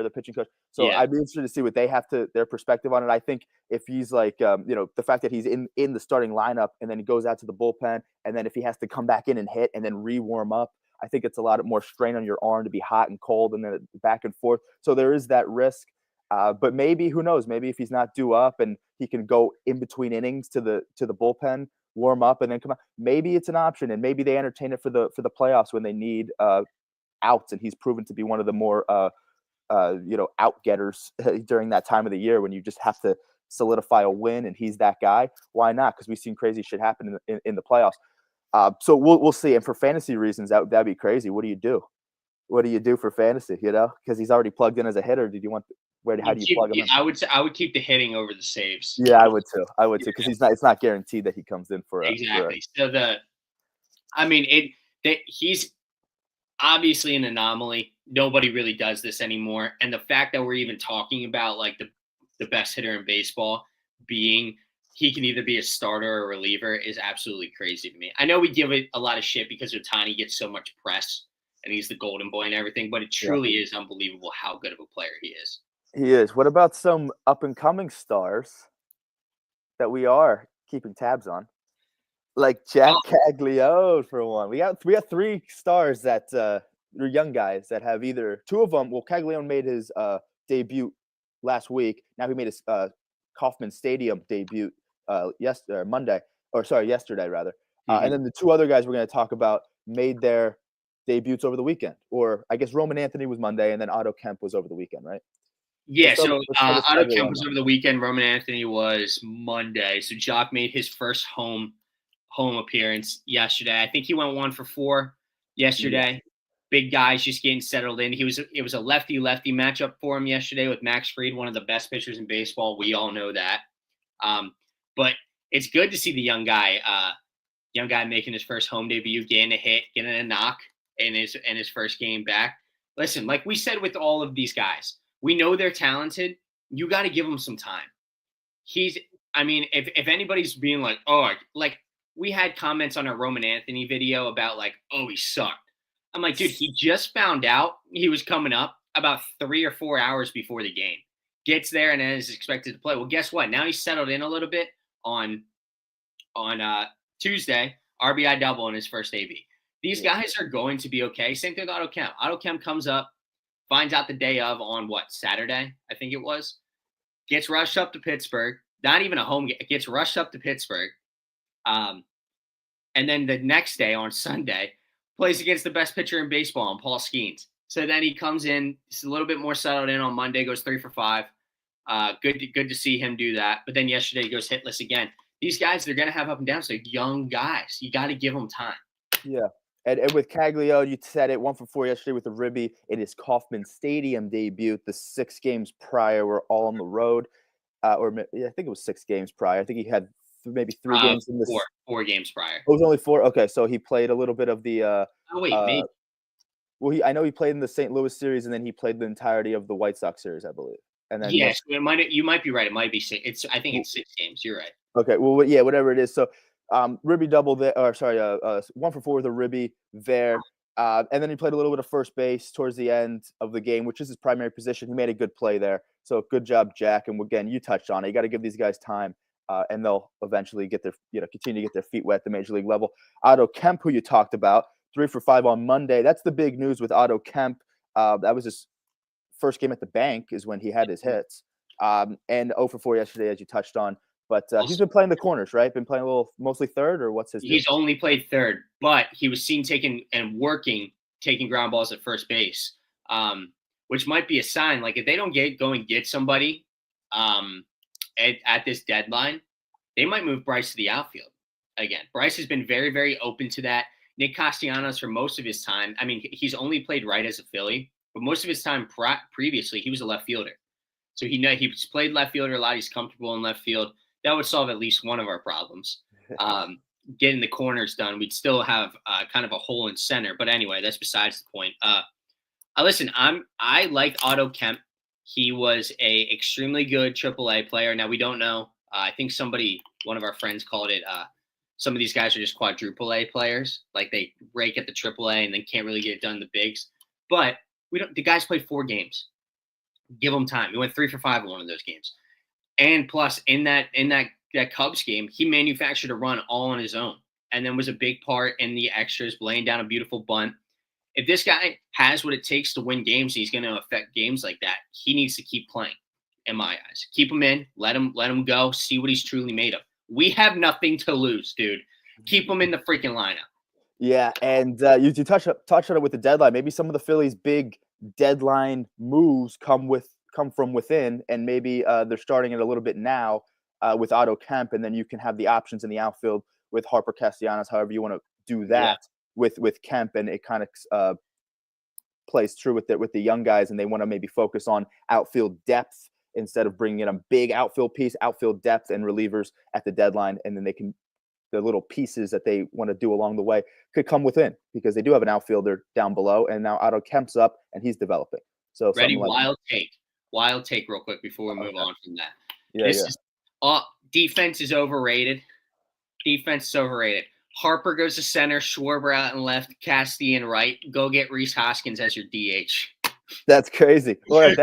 the pitching coach. So I'd be interested to see what they have their perspective on it. I think if he's like, the fact that he's in the starting lineup and then he goes out to the bullpen, and then if he has to come back in and hit and then re-warm up, I think it's a lot more strain on your arm to be hot and cold and then back and forth. So there is that risk. But maybe, who knows? Maybe if he's not due up and he can go in between innings to the bullpen, warm up, and then come out. Maybe it's an option, and maybe they entertain it for the playoffs when they need outs, and he's proven to be one of the more out getters during that time of the year when you just have to solidify a win, and he's that guy. Why not? Because we've seen crazy shit happen in the playoffs. So we'll see. And for fantasy reasons, that'd be crazy. What do you do? What do you do for fantasy? Because he's already plugged in as a hitter. Did you want? How do you plug him in? I would keep the hitting over the saves. Yeah, I would too. Because it's not guaranteed that he comes in for exactly. So he's obviously an anomaly. Nobody really does this anymore, and the fact that we're even talking about like the best hitter in baseball being he can either be a starter or a reliever is absolutely crazy to me. I know we give it a lot of shit because Ohtani gets so much press and he's the golden boy and everything, but it truly is unbelievable how good of a player he is. He is. What about some up-and-coming stars that we are keeping tabs on? Like Jack Caglianone, for one. We got 3 stars that are young guys that have either – 2 of them – well, Caglianone made his debut last week. Now he made his Kauffman Stadium debut yesterday, rather. And then the 2 other guys we're going to talk about made their debuts over the weekend. Or I guess Roman Anthony was Monday, and then Otto Kemp was over the weekend, right? Yeah, so Otto Kemp was over the weekend. Roman Anthony was Monday. So Jock made his first home appearance yesterday. I think he went 1 for 4 yesterday. Yeah. Big guys just getting settled in. It was a lefty-lefty matchup for him yesterday with Max Fried, one of the best pitchers in baseball. We all know that. But it's good to see the young guy making his first home debut, getting a hit, getting a knock in his first game back. Listen, like we said with all of these guys, we know they're talented. You got to give them some time. If anybody's being like, we had comments on our Roman Anthony video about like, oh, he sucked. I'm like, dude, he just found out he was coming up about 3 or 4 hours before the game. Gets there and then is expected to play. Well, guess what? Now he's settled in a little bit on Tuesday, RBI double in his first AB. These guys are going to be okay. Same thing with Otto Kemp. Otto Kemp comes up, finds out the day of on Saturday, I think it was. Gets rushed up to Pittsburgh. Not even a home game. Gets rushed up to Pittsburgh. And then the next day on Sunday, plays against the best pitcher in baseball, Paul Skeens. So then he comes in, he's a little bit more settled in on Monday, goes 3 for 5. Good to see him do that. But then yesterday he goes hitless again. These guys, they're going to have up and downs. They're young guys. You got to give them time. Yeah. And with Caglianone, you said it, 1 for 4 yesterday with the ribby in his Kauffman Stadium debut. The 6 games prior were all on the road. I think it was 6 games prior. I think he had maybe 3 games in this. 4 games prior. It was only 4? Okay, so he played a little bit of the maybe. Well, I know he played in the St. Louis series, and then he played the entirety of the White Sox series, I believe. And then yes, you might be right. It might be 6. I think it's 6 games. You're right. Okay, well, yeah, whatever it is. So, ribby double there, 1 for 4 with a ribby there. And then he played a little bit of first base towards the end of the game, which is his primary position. He made a good play there. So good job, Jack. And again, you touched on it. You got to give these guys time, and they'll eventually get their, continue to get their feet wet at the major league level. Otto Kemp, who you talked about, 3 for 5 on Monday. That's the big news with Otto Kemp. That was his first game at the bank is when he had his hits. And 0 for 4 yesterday, as you touched on. But he's been playing the corners, right? Been playing a little, mostly third, or what's his deal? He's only played third, but he was seen taking ground balls at first base, which might be a sign. Like if they don't go and get somebody at this deadline, they might move Bryce to the outfield again. Bryce has been very, very open to that. Nick Castellanos, for most of his time, I mean, he's only played right as a Philly, but most of his time previously, he was a left fielder. So he's played left fielder a lot. He's comfortable in left field. That would solve at least one of our problems. Getting the corners done, we'd still have kind of a hole in center. But anyway, that's besides the point. Listen, I like Otto Kemp. He was a extremely good AAA player. Now we don't know. I think one of our friends called it. Some of these guys are just quadruple A players, like they rake at the AAA and then can't really get it done in the bigs. But the guys played 4 games. Give him time. He went 3 for 5 in one of those games. And plus, in that Cubs game, he manufactured a run all on his own and then was a big part in the extras, laying down a beautiful bunt. If this guy has what it takes to win games, he's going to affect games like that. He needs to keep playing, in my eyes. Keep him in, let him go, see what he's truly made of. We have nothing to lose, dude. Keep him in the freaking lineup. Yeah, and you touch on it with the deadline. Maybe some of the Phillies' big deadline moves come from within, and maybe they're starting it a little bit now with Otto Kemp, and then you can have the options in the outfield with Harper, Castellanos, however you want to do that with Kemp, and it kind of plays through with the young guys, and they want to maybe focus on outfield depth instead of bringing in a big outfield piece, outfield depth and relievers at the deadline, and then the little pieces that they want to do along the way could come within because they do have an outfielder down below, and now Otto Kemp's up and he's developing. So ready, wild take real quick before we move on from that. Defense is overrated. Harper goes to center, Schwarber out and left, Casty in right. Go get Rhys Hoskins as your DH. That's crazy. Well,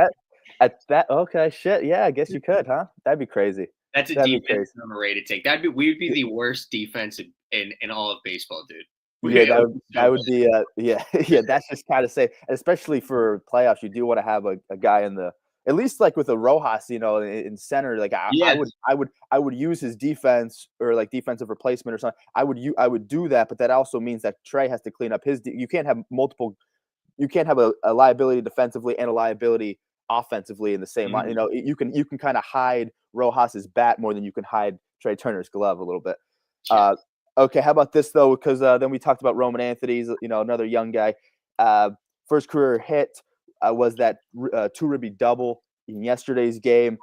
okay, shit. Yeah, I guess you could, huh? That'd be crazy. That's a defense overrated take. We would be the worst defense in all of baseball, dude. Yeah, that would be yeah. That's just kind of safe, especially for playoffs. You do want to have a guy in the at least like with a Rojas, in center. Like I would use his defense or like defensive replacement or something. I would do that, but that also means that Trey has to clean up his. You can't have multiple. You can't have a liability defensively and a liability offensively in the same line. You can kind of hide Rojas's bat more than you can hide Trey Turner's glove a little bit. Okay, how about this though? Because then we talked about Roman Anthony's, another young guy. First career hit was that 2-ribby double in yesterday's game.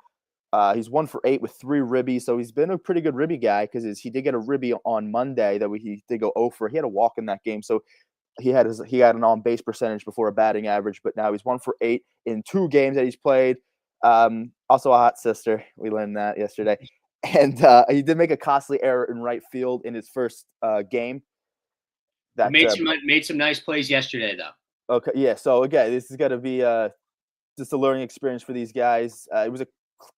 He's 1 for 8 with 3 ribbies, so he's been a pretty good ribby guy because he did get a ribby on Monday that he did go 0 for. He had a walk in that game, so he had an on base percentage before a batting average, but now he's 1 for 8 in 2 games that he's played. Also a hot sister. We learned that yesterday. And he did make a costly error in right field in his first game. That made some nice plays yesterday, though. Okay, yeah. So again, this is going to be just a learning experience for these guys. It was a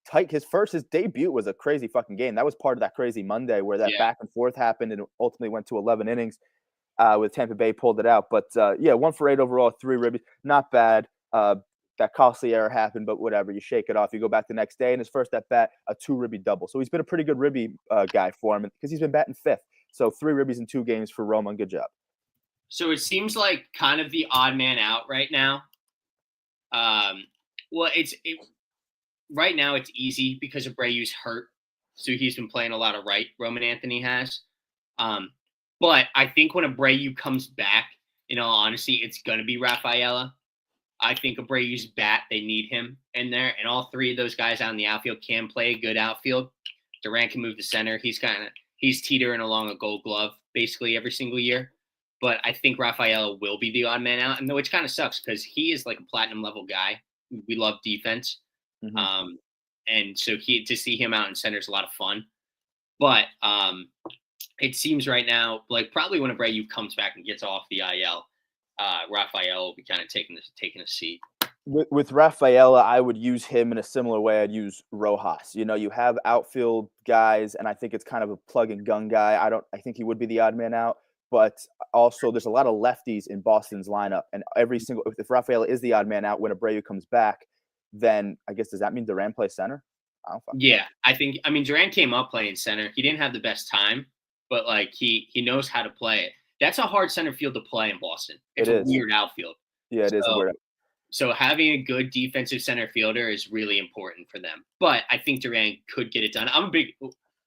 tight. His debut was a crazy fucking game. That was part of that crazy Monday where that back and forth happened and ultimately went to 11 innings. With Tampa Bay pulled it out, but 1 for 8 overall, 3 ribbies, not bad. That costly error happened, but whatever. You shake it off. You go back the next day, and his first at bat, a 2-ribby double. So he's been a pretty good ribby guy for him because he's been batting 5th. So 3 ribbies in 2 games for Roman. Good job. So it seems like kind of the odd man out right now. Right now it's easy because Abreu's hurt, so he's been playing a lot of right. Roman Anthony has. But I think when Abreu comes back, in all honesty, it's going to be Rafaela. I think Abreu's bat, they need him in there. And all 3 of those guys out in the outfield can play a good outfield. Durant can move to center. He's teetering along a Gold Glove basically every single year. But I think Rafaela will be the odd man out. And which kind of sucks because he is like a platinum level guy. We love defense. Mm-hmm. And so to see him out in center is a lot of fun. But it seems right now, like probably when Abreu comes back and gets off the IL, Raphael will be kind of taking a seat. With Rafaela, I would use him in a similar way I'd use Rojas. You know, you have outfield guys, and I think it's kind of a plug and gun guy. I think he would be the odd man out, but also there's a lot of lefties in Boston's lineup, and if Rafaela is the odd man out when Abreu comes back, then I guess does that mean Duran plays center? I don't fucking know. Yeah, I mean Duran came up playing center. He didn't have the best time, but like he knows how to play it. That's a hard center field to play in Boston. It's a weird outfield. Yeah, it is a weird. So having a good defensive center fielder is really important for them. But I think Duran could get it done.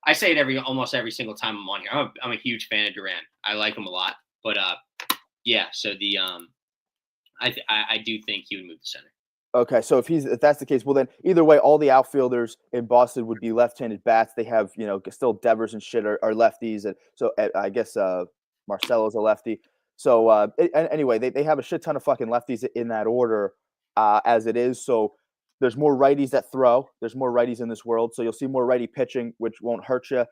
I say it almost every single time I'm on here. I'm a huge fan of Duran. I like him a lot. But yeah. So I do think he would move to center. Okay, so if that's the case, well then either way, all the outfielders in Boston would be left-handed bats. They have still Devers and shit are lefties, and so I guess Marcelo's a lefty. So anyway, they have a shit ton of fucking lefties in that order as it is. So there's more righties that throw. There's more righties in this world. So you'll see more righty pitching, which won't hurt you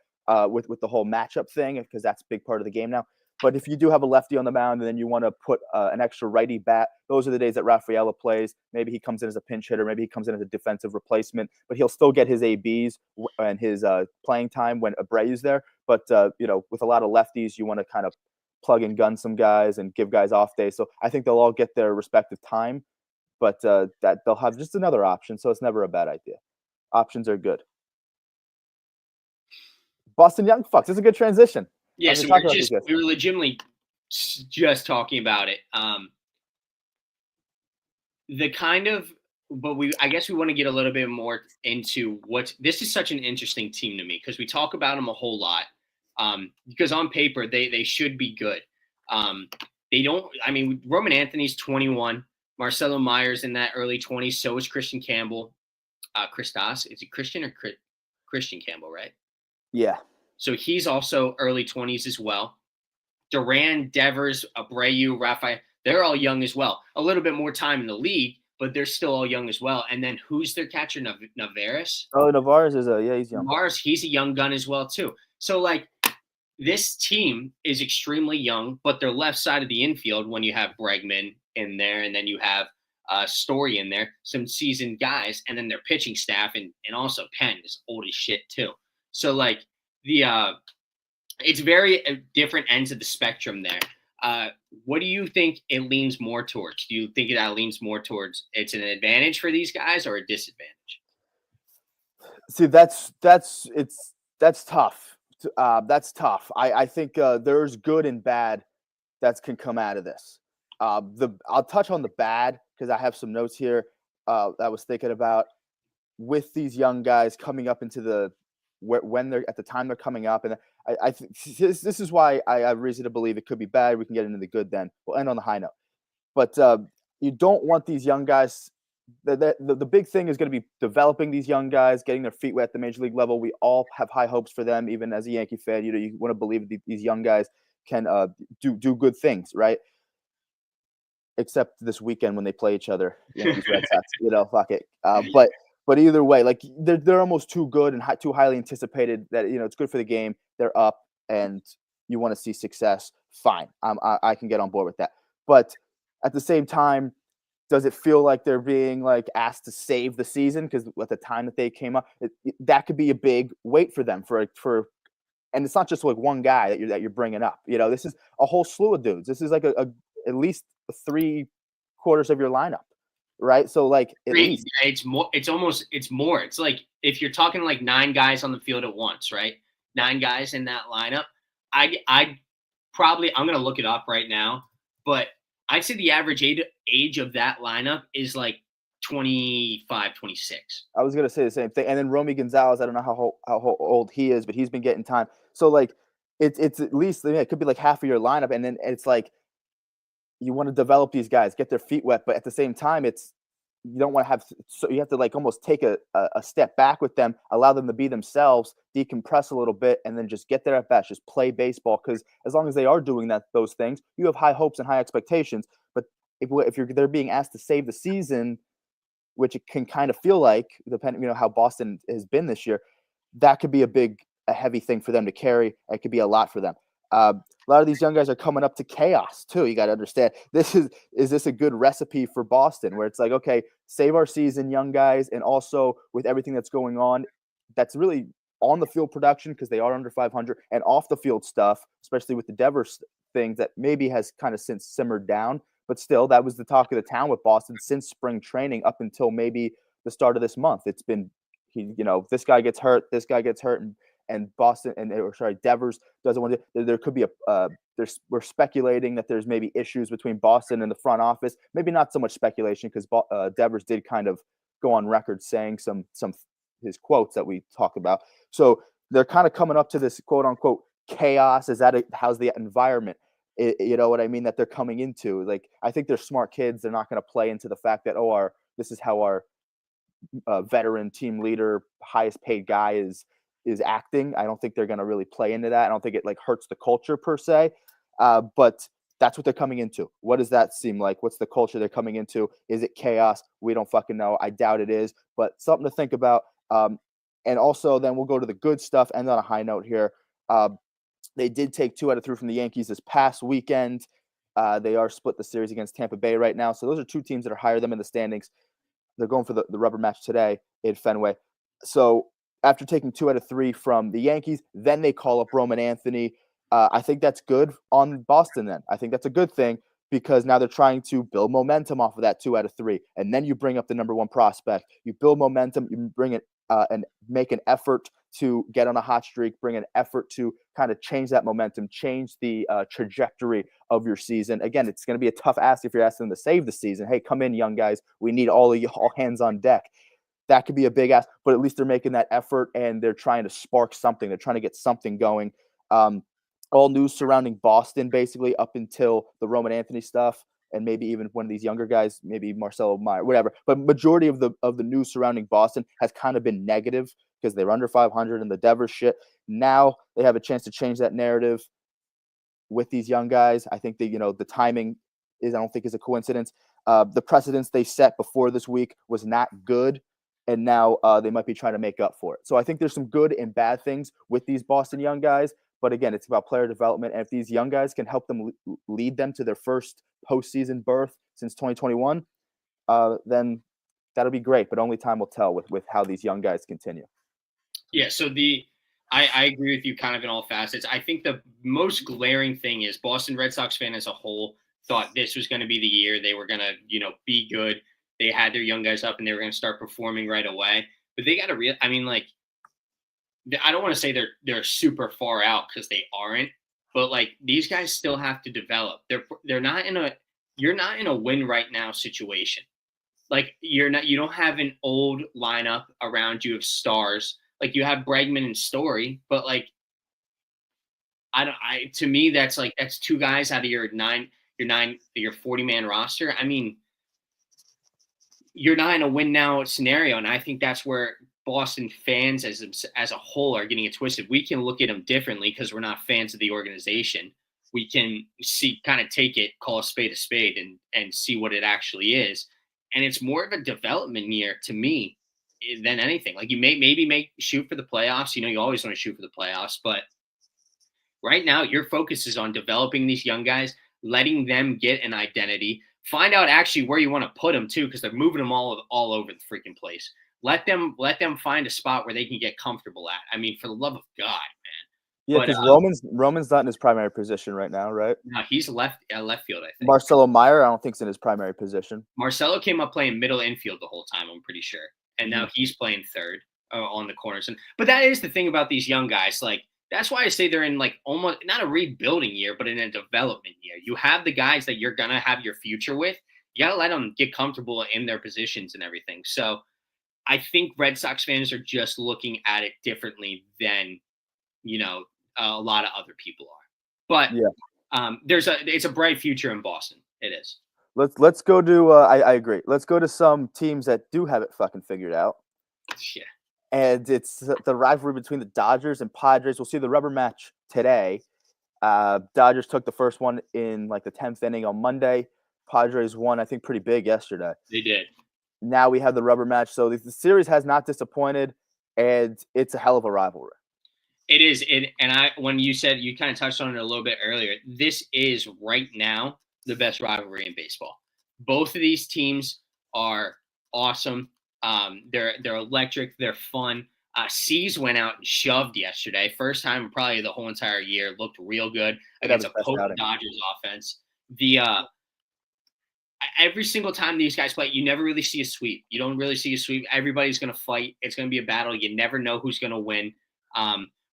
with the whole matchup thing because that's a big part of the game now. But if you do have a lefty on the mound and then you want to put an extra righty bat, those are the days that Rafaela plays. Maybe he comes in as a pinch hitter. Maybe he comes in as a defensive replacement. But he'll still get his ABs and his playing time when Abreu's there. But, with a lot of lefties, you want to kind of plug and gun some guys and give guys off days. So I think they'll all get their respective time. But that they'll have just another option. So it's never a bad idea. Options are good. Boston Young Bucks. This is a good transition. Yeah, so we were legitimately just talking about it. I guess we want to get a little bit more into this is such an interesting team to me because we talk about them a whole lot. Because on paper they should be good. They don't. I mean, Roman Anthony's 21, Marcelo Myers in that early 20s. So is Christian Campbell. Christos, is it Christian or Christian Campbell, right? Yeah. So he's also early 20s as well. Duran, Devers, Abreu, Rafael, they're all young as well. A little bit more time in the league, but they're still all young as well. And then who's their catcher? Navarez? Oh, Navarez he's young. Navarez, he's a young gun as well too. So like this team is extremely young, but their left side of the infield when you have Bregman in there and then you have Story in there, some seasoned guys, and then their pitching staff and also Penn is old as shit too. So like it's very different ends of the spectrum there. What do you think it leans more towards? Do you think that leans more towards it's an advantage for these guys or a disadvantage? See, that's tough. That's tough. I think there's good and bad that can come out of this. I'll touch on the bad because I have some notes here that I was thinking about with these young guys coming up into when they're at the time they're coming up, and I think this is why I have reason to believe it could be bad. We can get into the good then. We'll end on the high note, but you don't want these young guys. The big thing is going to be developing these young guys, getting their feet wet at the major league level. We all have high hopes for them, even as a Yankee fan. You want to believe these young guys can do good things, right? Except this weekend when they play each other, Yankees, Red Sox. Fuck it. But either way, like they're almost too good and too highly anticipated that it's good for the game. They're up, and you want to see success. Fine, I can get on board with that. But at the same time, does it feel like they're being like asked to save the season? Because at the time that they came up, that could be a big weight for them. And it's not just like one guy that you're bringing up. This is a whole slew of dudes. This is like at least 3/4 of your lineup. Right. So like it's more. It's like if you're talking like 9 guys on the field at once, right? 9 guys in that lineup. I'm going to look it up right now, but I'd say the average age of that lineup is like 25, 26. I was going to say the same thing. And then Romy Gonzalez, I don't know how old he is, but he's been getting time. So like it's at least it could be like half of your lineup. And then it's like, you want to develop these guys, get their feet wet, but at the same time, you don't want to have. So you have to like almost take a step back with them, allow them to be themselves, decompress a little bit, and then just get there at best, just play baseball. Because as long as they are doing those things, you have high hopes and high expectations. But if they're being asked to save the season, which it can kind of feel like, depending how Boston has been this year, that could be a heavy thing for them to carry. It could be a lot for them. A lot of these young guys are coming up to chaos too. You got to understand is this a good recipe for Boston where it's like, okay, save our season, young guys, and also with everything that's going on, that's really on the field production because they are under 500 and off the field stuff, especially with the Devers thing that maybe has kind of since simmered down, but still that was the talk of the town with Boston since spring training up until maybe the start of this month. It's been this guy gets hurt, and Boston Devers doesn't want to. There could be we're speculating that there's maybe issues between Boston and the front office. Maybe not so much speculation because Devers did kind of go on record saying some his quotes that we talk about. So they're kind of coming up to this quote unquote chaos. How's the environment? You know what I mean? That they're coming into. Like I think they're smart kids. They're not going to play into the fact that this is how our veteran team leader, highest paid guy is acting. I don't think they're going to really play into that. I don't think it like hurts the culture per se, but that's what they're coming into. What does that seem like? What's the culture they're coming into? Is it chaos? We don't fucking know. I doubt it is, but something to think about. And also, then we'll go to the good stuff. End on a high note here. They did take 2 out of 3 from the Yankees this past weekend. They are split the series against Tampa Bay right now. So those are 2 teams that are higher them in the standings. They're going for the rubber match today in Fenway. So after taking 2 out of 3 from the Yankees, then they call up Roman Anthony. I think that's good on Boston then. I think that's a good thing because now they're trying to build momentum off of that 2 out of 3. And then you bring up the number 1 prospect. You build momentum. You bring it and make an effort to get on a hot streak, bring an effort to kind of change that momentum, change the trajectory of your season. Again, it's going to be a tough ask if you're asking them to save the season. Hey, come in, young guys. We need all hands on deck. That could be a big ask, but at least they're making that effort and they're trying to spark something. They're trying to get something going. All news surrounding Boston, basically, up until the Roman Anthony stuff, and maybe even one of these younger guys, maybe Marcelo Meyer, whatever. But majority of the news surrounding Boston has kind of been negative because they're under 500 and the Devers shit. Now they have a chance to change that narrative with these young guys. I think the timing I don't think is a coincidence. The precedence they set before this week was not good, and now they might be trying to make up for it. So I think there's some good and bad things with these Boston young guys. But again, it's about player development. And if these young guys can help them lead them to their first postseason berth since 2021, then that'll be great. But only time will tell with how these young guys continue. Yeah, so I agree with you kind of in all facets. I think the most glaring thing is Boston Red Sox fan as a whole thought this was going to be the year they were going to, be good. They had their young guys up and they were going to start performing right away. But they got to I don't want to say they're super far out because they aren't, but like these guys still have to develop. You're not in a win right now situation. Like you don't have an old lineup around you of stars. Like you have Bregman and Story, but like to me that's 2 guys out of your 40-man roster. I mean, you're not in a win now scenario, and I think that's where Boston fans as a whole are getting it twisted. We can look at them differently because we're not fans of the organization. We can kind of take it, call a spade, and see what it actually is. And it's more of a development year to me than anything. Like you maybe shoot for the playoffs. You always want to shoot for the playoffs, but right now your focus is on developing these young guys, letting them get an identity, find out actually where you want to put them too, because they're moving them all over the freaking place. Let them find a spot where they can get comfortable at. I mean, for the love of God, man. Yeah, because Roman's not in his primary position right now, right? No, he's left field, I think. Marcelo Meyer, I don't think is in his primary position. Marcelo came up playing middle infield the whole time, I'm pretty sure. And now he's playing third on the corners. But that is the thing about these young guys. Like, that's why I say they're in like almost not a rebuilding year, but in a development year. You have the guys that you're going to have your future with. You got to let them get comfortable in their positions and everything. So I think Red Sox fans are just looking at it differently than, a lot of other people are. But yeah, it's a bright future in Boston. It is. Let's go to I agree. Let's go to some teams that do have it fucking figured out. Yeah. And it's the rivalry between the Dodgers and Padres. We'll see the rubber match today. Dodgers took the first one in like the 10th inning on Monday. Padres won, I think, pretty big yesterday. They did. Now we have the rubber match. So the series has not disappointed, and it's a hell of a rivalry. It is. When you said, you kind of touched on it a little bit earlier, this is right now the best rivalry in baseball. Both of these teams are awesome. They're electric. They're fun. C's went out and shoved yesterday. First time probably the whole entire year. Looked real good against a potent Dodgers offense. Every single time these guys play, you never really see a sweep. You don't really see a sweep. Everybody's going to fight. It's going to be a battle. You never know who's going to win.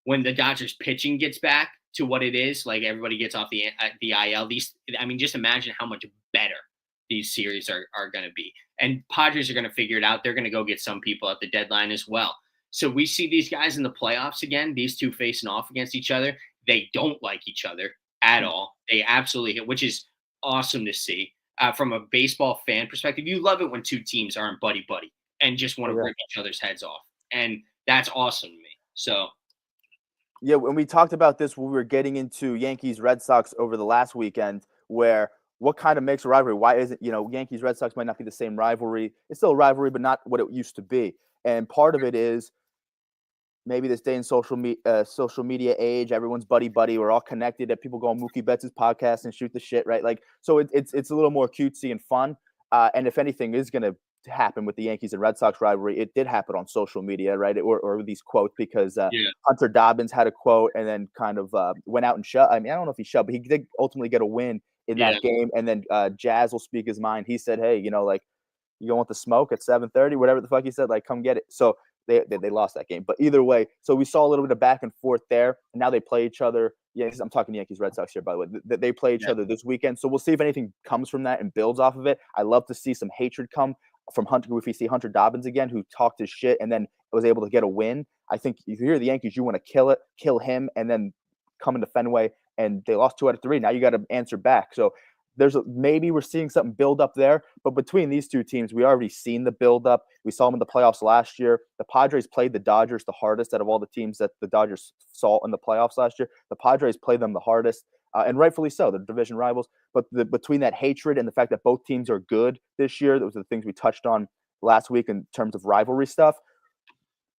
When the Dodgers pitching gets back to what it is, like everybody gets off the IL, just imagine how much better these series are going to be. And Padres are going to figure it out. They're going to go get some people at the deadline as well. So we see these guys in the playoffs again, these two facing off against each other. They don't like each other at all. They absolutely hit, which is awesome to see. From a baseball fan perspective, you love it when two teams aren't buddy-buddy and just want to rip each other's heads off. And that's awesome to me. So, yeah, when we talked about this when we were getting into Yankees-Red Sox over the last weekend, where what kind of makes a rivalry? Why isn't, Yankees-Red Sox might not be the same rivalry. It's still a rivalry, but not what it used to be. And part of it is maybe this day in social media age, everyone's buddy. We're all connected. That people go on Mookie Betts' podcast and shoot the shit, right? Like, so it's a little more cutesy and fun. And if anything is going to happen with the Yankees and Red Sox rivalry, it did happen on social media, right? Or these quotes, because Hunter Dobbins had a quote and then kind of went out and shoved. I mean, I don't know if he shoved, but he did ultimately get a win in that game. And then Jazz will speak his mind. He said, hey, like, you don't want the smoke at 7:30, whatever the fuck he said, like, come get it. So they lost that game. But either way, so we saw a little bit of back and forth there. And now they play each other. Yeah, I'm talking Yankees, Red Sox here, by the way. They play each other this weekend. So we'll see if anything comes from that and builds off of it. I love to see some hatred come from Hunter. If we see Hunter Dobbins again, who talked his shit and then was able to get a win. I think if you're the Yankees, you want to kill him, and then come into Fenway. And they lost 2 out of 3. Now you got to answer back. So maybe we're seeing something build up there, but between these two teams, we already seen the build up. We saw them in the playoffs last year. The Padres played the Dodgers the hardest out of all the teams that the Dodgers saw in the playoffs last year. The Padres played them the hardest, and rightfully so. They're division rivals. But between that hatred and the fact that both teams are good this year, those are the things we touched on last week in terms of rivalry stuff.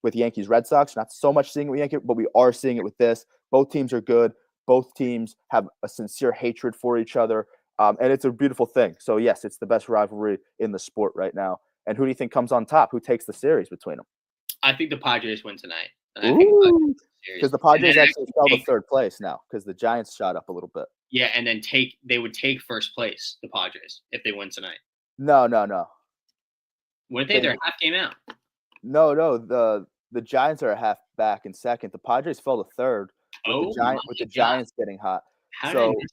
With Yankees, Red Sox, not so much seeing it with Yankees, but we are seeing it with this. Both teams are good. Both teams have a sincere hatred for each other. And it's a beautiful thing. So, yes, it's the best rivalry in the sport right now. And who do you think comes on top? Who takes the series between them? I think the Padres win tonight. Because the Padres actually fell to third place now because the Giants shot up a little bit. Yeah, and then they would take first place, the Padres, if they win tonight. No. Wouldn't they? They're half game out. No. The Giants are a half back in second. The Padres fell to third with the Giants getting hot. How did I miss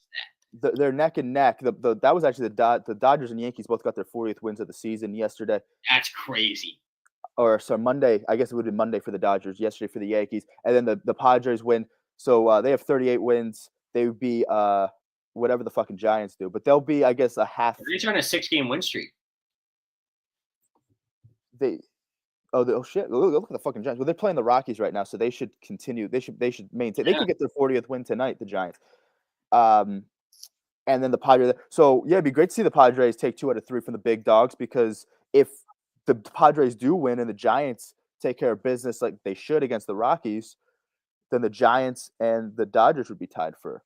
that? They're neck and neck. That was actually the Dodgers and Yankees both got their 40th wins of the season yesterday. That's crazy. Or so Monday, I guess it would be Monday for the Dodgers, yesterday for the Yankees, and then the Padres win. So they have 38 wins. They would be whatever the fucking Giants do, but they'll be, I guess, a half. They're on a 6-game win streak. Oh shit! Look at the fucking Giants. Well, they're playing the Rockies right now, so they should continue. They should maintain. They could get their 40th win tonight. The Giants. And then the Padres. So, yeah, it'd be great to see the Padres take 2 out of 3 from the big dogs, because if the Padres do win and the Giants take care of business like they should against the Rockies, then the Giants and the Dodgers would be tied for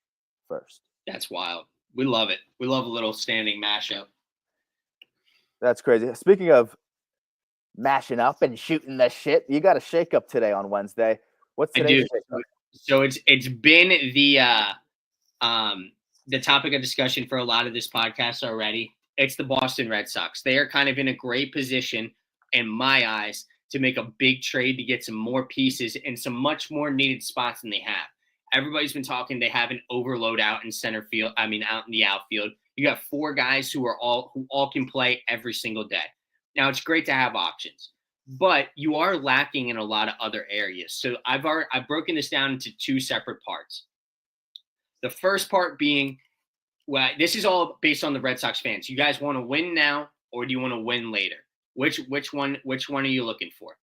first. That's wild. We love it. We love a little standing mashup. That's crazy. Speaking of mashing up and shooting the shit, you got a shakeup today on Wednesday. What's today's shakeup? So it's been the topic of discussion for a lot of this podcast already. It's the Boston Red Sox. They are kind of in a great position, in my eyes, to make a big trade to get some more pieces in some much more needed spots than they have. Everybody's been talking. They have an overload out in center field. Out in the outfield. You got 4 guys who all can play every single day. Now, it's great to have options, but you are lacking in a lot of other areas. So I've broken this down into 2 separate parts. The first part being, well, this is all based on the Red Sox fans. You guys want to win now, or do you want to win later? Which one are you looking for?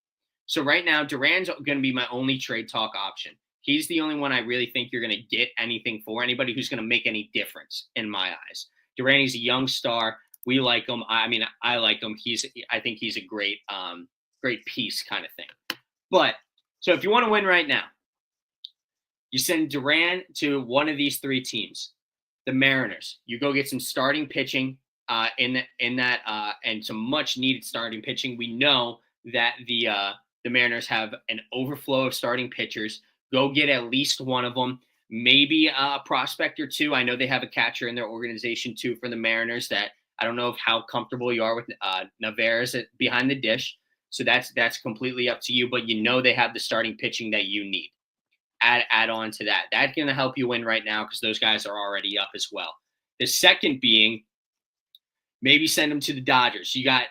So right now, Duran's going to be my only trade talk option. He's the only one I really think you're going to get anything for. Anybody who's going to make any difference in my eyes. Duran, he's a young star. We like him. I mean, I like him. I think he's a great piece kind of thing. But so if you want to win right now, You send Duran to one of these three teams. The Mariners. You go get some starting pitching in that and some much needed starting pitching. We know that the Mariners have an overflow of starting pitchers. Go get at least one of them, maybe a prospect or two. I know they have a catcher in their organization too for the Mariners. That I don't know how comfortable you are with Navarez behind the dish. So that's completely up to you. But you know they have the starting pitching that you need. Add on to that. That's going to help you win right now because those guys are already up as well. The second being maybe send them to the Dodgers. You got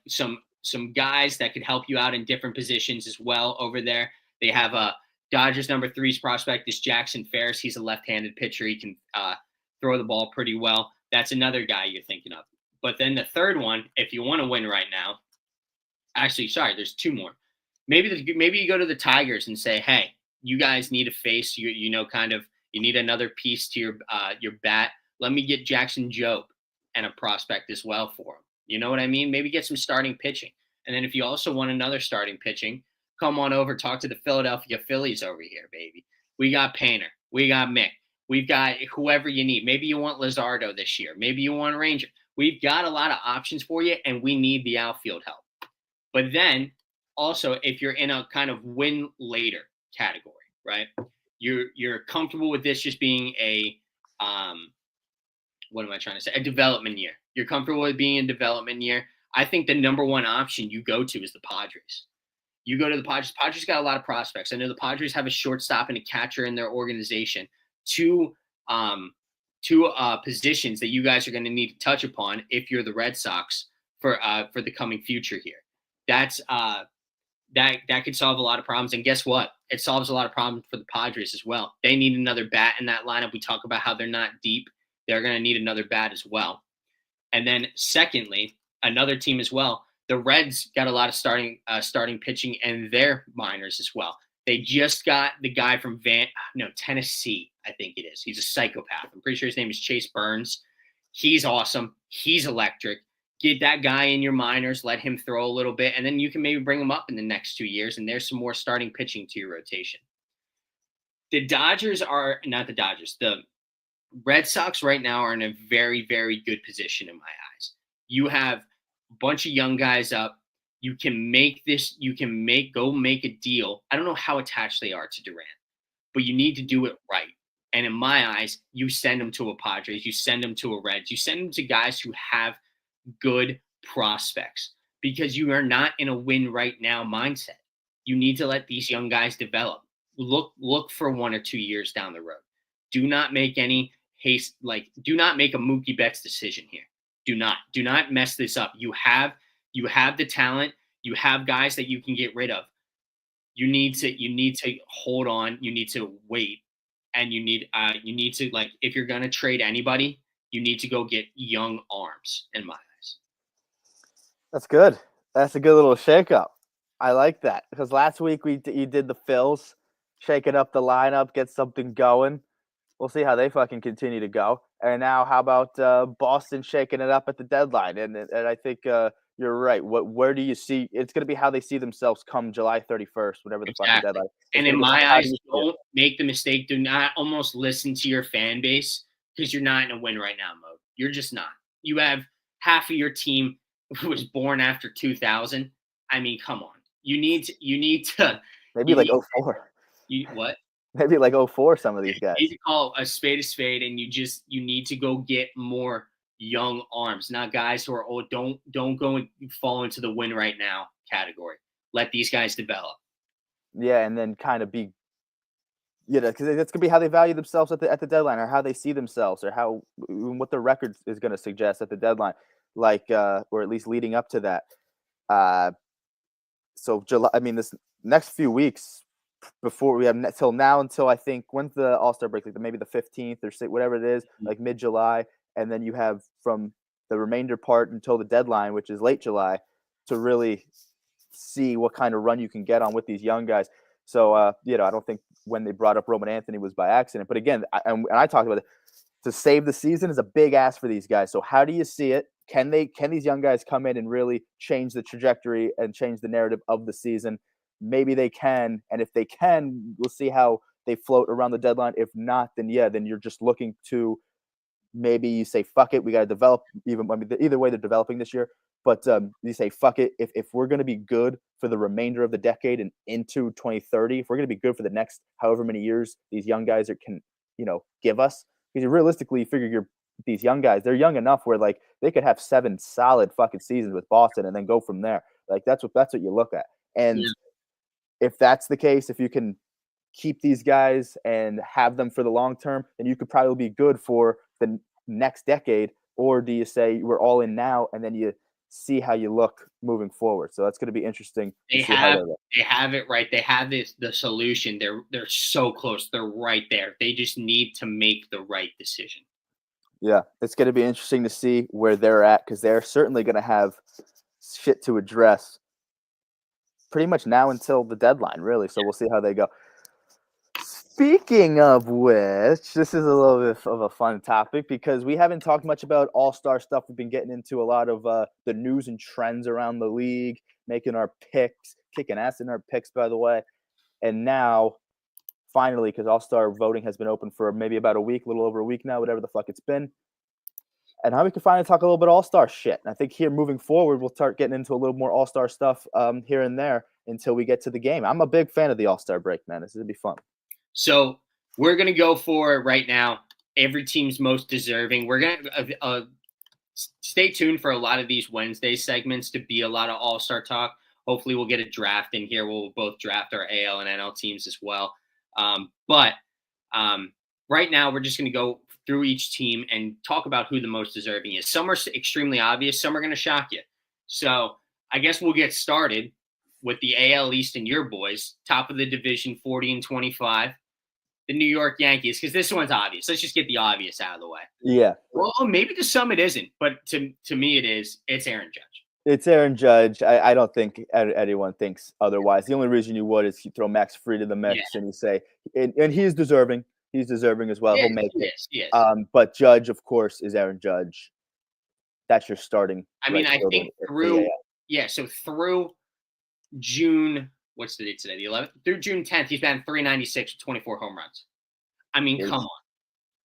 some guys that could help you out in different positions as well over there. They have a Dodgers number 3's prospect is Jackson Ferris. He's a left-handed pitcher. He can throw the ball pretty well. That's another guy you're thinking of. But then the third one, if you want to win right now, actually, sorry, there's two more. Maybe you go to the Tigers and say, hey, you guys need a face. You know, kind of, you need another piece to your bat. Let me get Jackson Jobe and a prospect as well for him. You know what I mean? Maybe get some starting pitching. And then if you also want another starting pitching, come on over, talk to the Philadelphia Phillies over here, baby. We got Painter. We got Mick. We've got whoever you need. Maybe you want Luzardo this year. Maybe you want Ranger. We've got a lot of options for you, and we need the outfield help. But then also, if you're in a kind of win later category, right? You're comfortable with this just being a what am I trying to say? A development year. You're comfortable with being a development year. I think the number one option you go to is the Padres. You go to the Padres. Padres got a lot of prospects. I know the Padres have a shortstop and a catcher in their organization. Two positions that you guys are going to need to touch upon if you're the Red Sox for the coming future here. That's that could solve a lot of problems. And guess what? It solves a lot of problems for the Padres as well. They need another bat in that lineup. We talk about how they're not deep. They're going to need another bat as well. And then secondly, another team as well. The Reds got a lot of starting pitching in their minors as well. They just got the guy from Tennessee, I think it is. He's a psychopath. I'm pretty sure his name is Chase Burns. He's awesome. He's electric. Get that guy in your minors, let him throw a little bit, and then you can maybe bring him up in the next 2 years, and there's some more starting pitching to your rotation. The Red Sox right now are in a very, very good position in my eyes. You have a bunch of young guys up. You can make a deal. I don't know how attached they are to Durant, but you need to do it right. And in my eyes, you send them to a Padres, you send them to a Reds, you send them to guys who have good prospects because you are not in a win right now mindset. You need to let these young guys develop. Look for 1 or 2 years down the road. Do not make any haste. Do not make a Mookie Betts decision here. Do not mess this up. You have the talent. You have guys that you can get rid of. You need to hold on. You need to wait, and you need to, like, if you're gonna trade anybody, you need to go get young arms. In my eyes. That's good. That's a good little shakeup. I like that because last week you did the Phils, shaking up the lineup, get something going. We'll see how they fucking continue to go. And now, how about Boston shaking it up at the deadline? And I think you're right. Where do you see it's going to be? How they see themselves come July 31st, whatever the fucking deadline. And in my eyes, don't make the mistake. Do not almost listen to your fan base because you're not in a win right now mode. You're just not. You have half of your team who was born after 2000. I mean, come on. You need to maybe like 04. What? Maybe like 04, some of these guys. You need to call a spade, and you need to go get more young arms, not guys who are old. Don't go and fall into the win right now category. Let these guys develop. Yeah, and then kind of be, because that's gonna be how they value themselves at the deadline, or how they see themselves, or what the record is going to suggest at the deadline, or at least leading up to that. So July. I mean, this next few weeks before we have until I think when's the All-Star break? Like maybe the 15th or whatever it is, like mid-July, and then you have from the remainder part until the deadline, which is late July, to really see what kind of run you can get on with these young guys. So I don't think when they brought up Roman Anthony was by accident. But again, I talked about it. To save the season is a big ask for these guys. So how do you see it? Can these young guys come in and really change the trajectory and change the narrative of the season? Maybe they can, and if they can, we'll see how they float around the deadline. If not, then then you're just looking to maybe you say fuck it. We got to develop. Either way, they're developing this year. But you say fuck it. If we're going to be good for the remainder of the decade and into 2030, if we're going to be good for the next however many years these young guys can give us, because realistically, you figure these young guys, they're young enough where like they could have 7 solid fucking seasons with Boston and then go from there. Like that's what you look at. And if that's the case, if you can keep these guys and have them for the long term, then you could probably be good for the next decade. Or do you say we're all in now and then you see how you look moving forward? So that's going to be interesting. They have it right. They have the solution. They're so close. They're right there. They just need to make the right decision. Yeah, it's going to be interesting to see where they're at, because they're certainly going to have shit to address pretty much now until the deadline, really. So we'll see how they go. Speaking of which, this is a little bit of a fun topic because we haven't talked much about all-star stuff. We've been getting into a lot of the news and trends around the league, making our picks, kicking ass in our picks, by the way. And now, finally, because all-star voting has been open for maybe about a week, a little over a week now, whatever the fuck it's been. And now we can finally talk a little bit all-star shit. And I think here moving forward, we'll start getting into a little more all-star stuff here and there until we get to the game. I'm a big fan of the all-star break, man. This is going to be fun. So we're going to go for right now every team's most deserving. We're going to stay tuned for a lot of these Wednesday segments to be a lot of all-star talk. Hopefully we'll get a draft in here. We'll both draft our AL and NL teams as well. But right now we're just going to go through each team and talk about who the most deserving is. Some are extremely obvious. Some are going to shock you. So I guess we'll get started with the AL East and your boys, top of the division, 40-25. The New York Yankees, because this one's obvious. Let's just get the obvious out of the way. Yeah. Well, maybe to some it isn't, but to me it is. It's Aaron Judge. It's Aaron Judge. I don't think anyone thinks otherwise. The only reason you would is you throw Max Fried in the mix and you say, and he's deserving. He's deserving as well. He'll make it. Yes. But Judge, of course, is Aaron Judge. That's your starting. I mean, I think through June. What's the date today? The 11th? Through June 10th, he's batting 396 with 24 home runs. I mean, come on.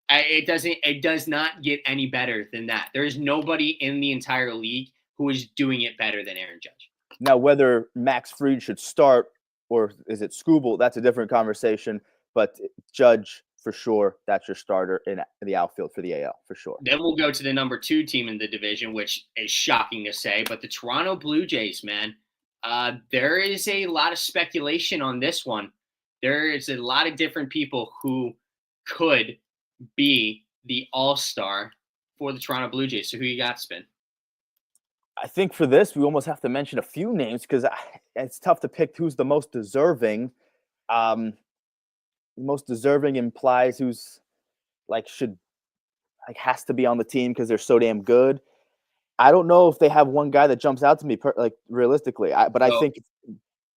It does not get any better than that. There is nobody in the entire league who is doing it better than Aaron Judge. Now, whether Max Fried should start or is it Skubal, that's a different conversation. But Judge, for sure, that's your starter in the outfield for the AL, for sure. Then we'll go to the number 2 team in the division, which is shocking to say, but the Toronto Blue Jays, man. There is a lot of speculation on this one. There is a lot of different people who could be the all-star for the Toronto Blue Jays. So who you got, Spin? I think for this, we almost have to mention a few names because it's tough to pick who's the most deserving. The most deserving implies who's has to be on the team because they're so damn good. I don't know if they have one guy that jumps out to me realistically. I was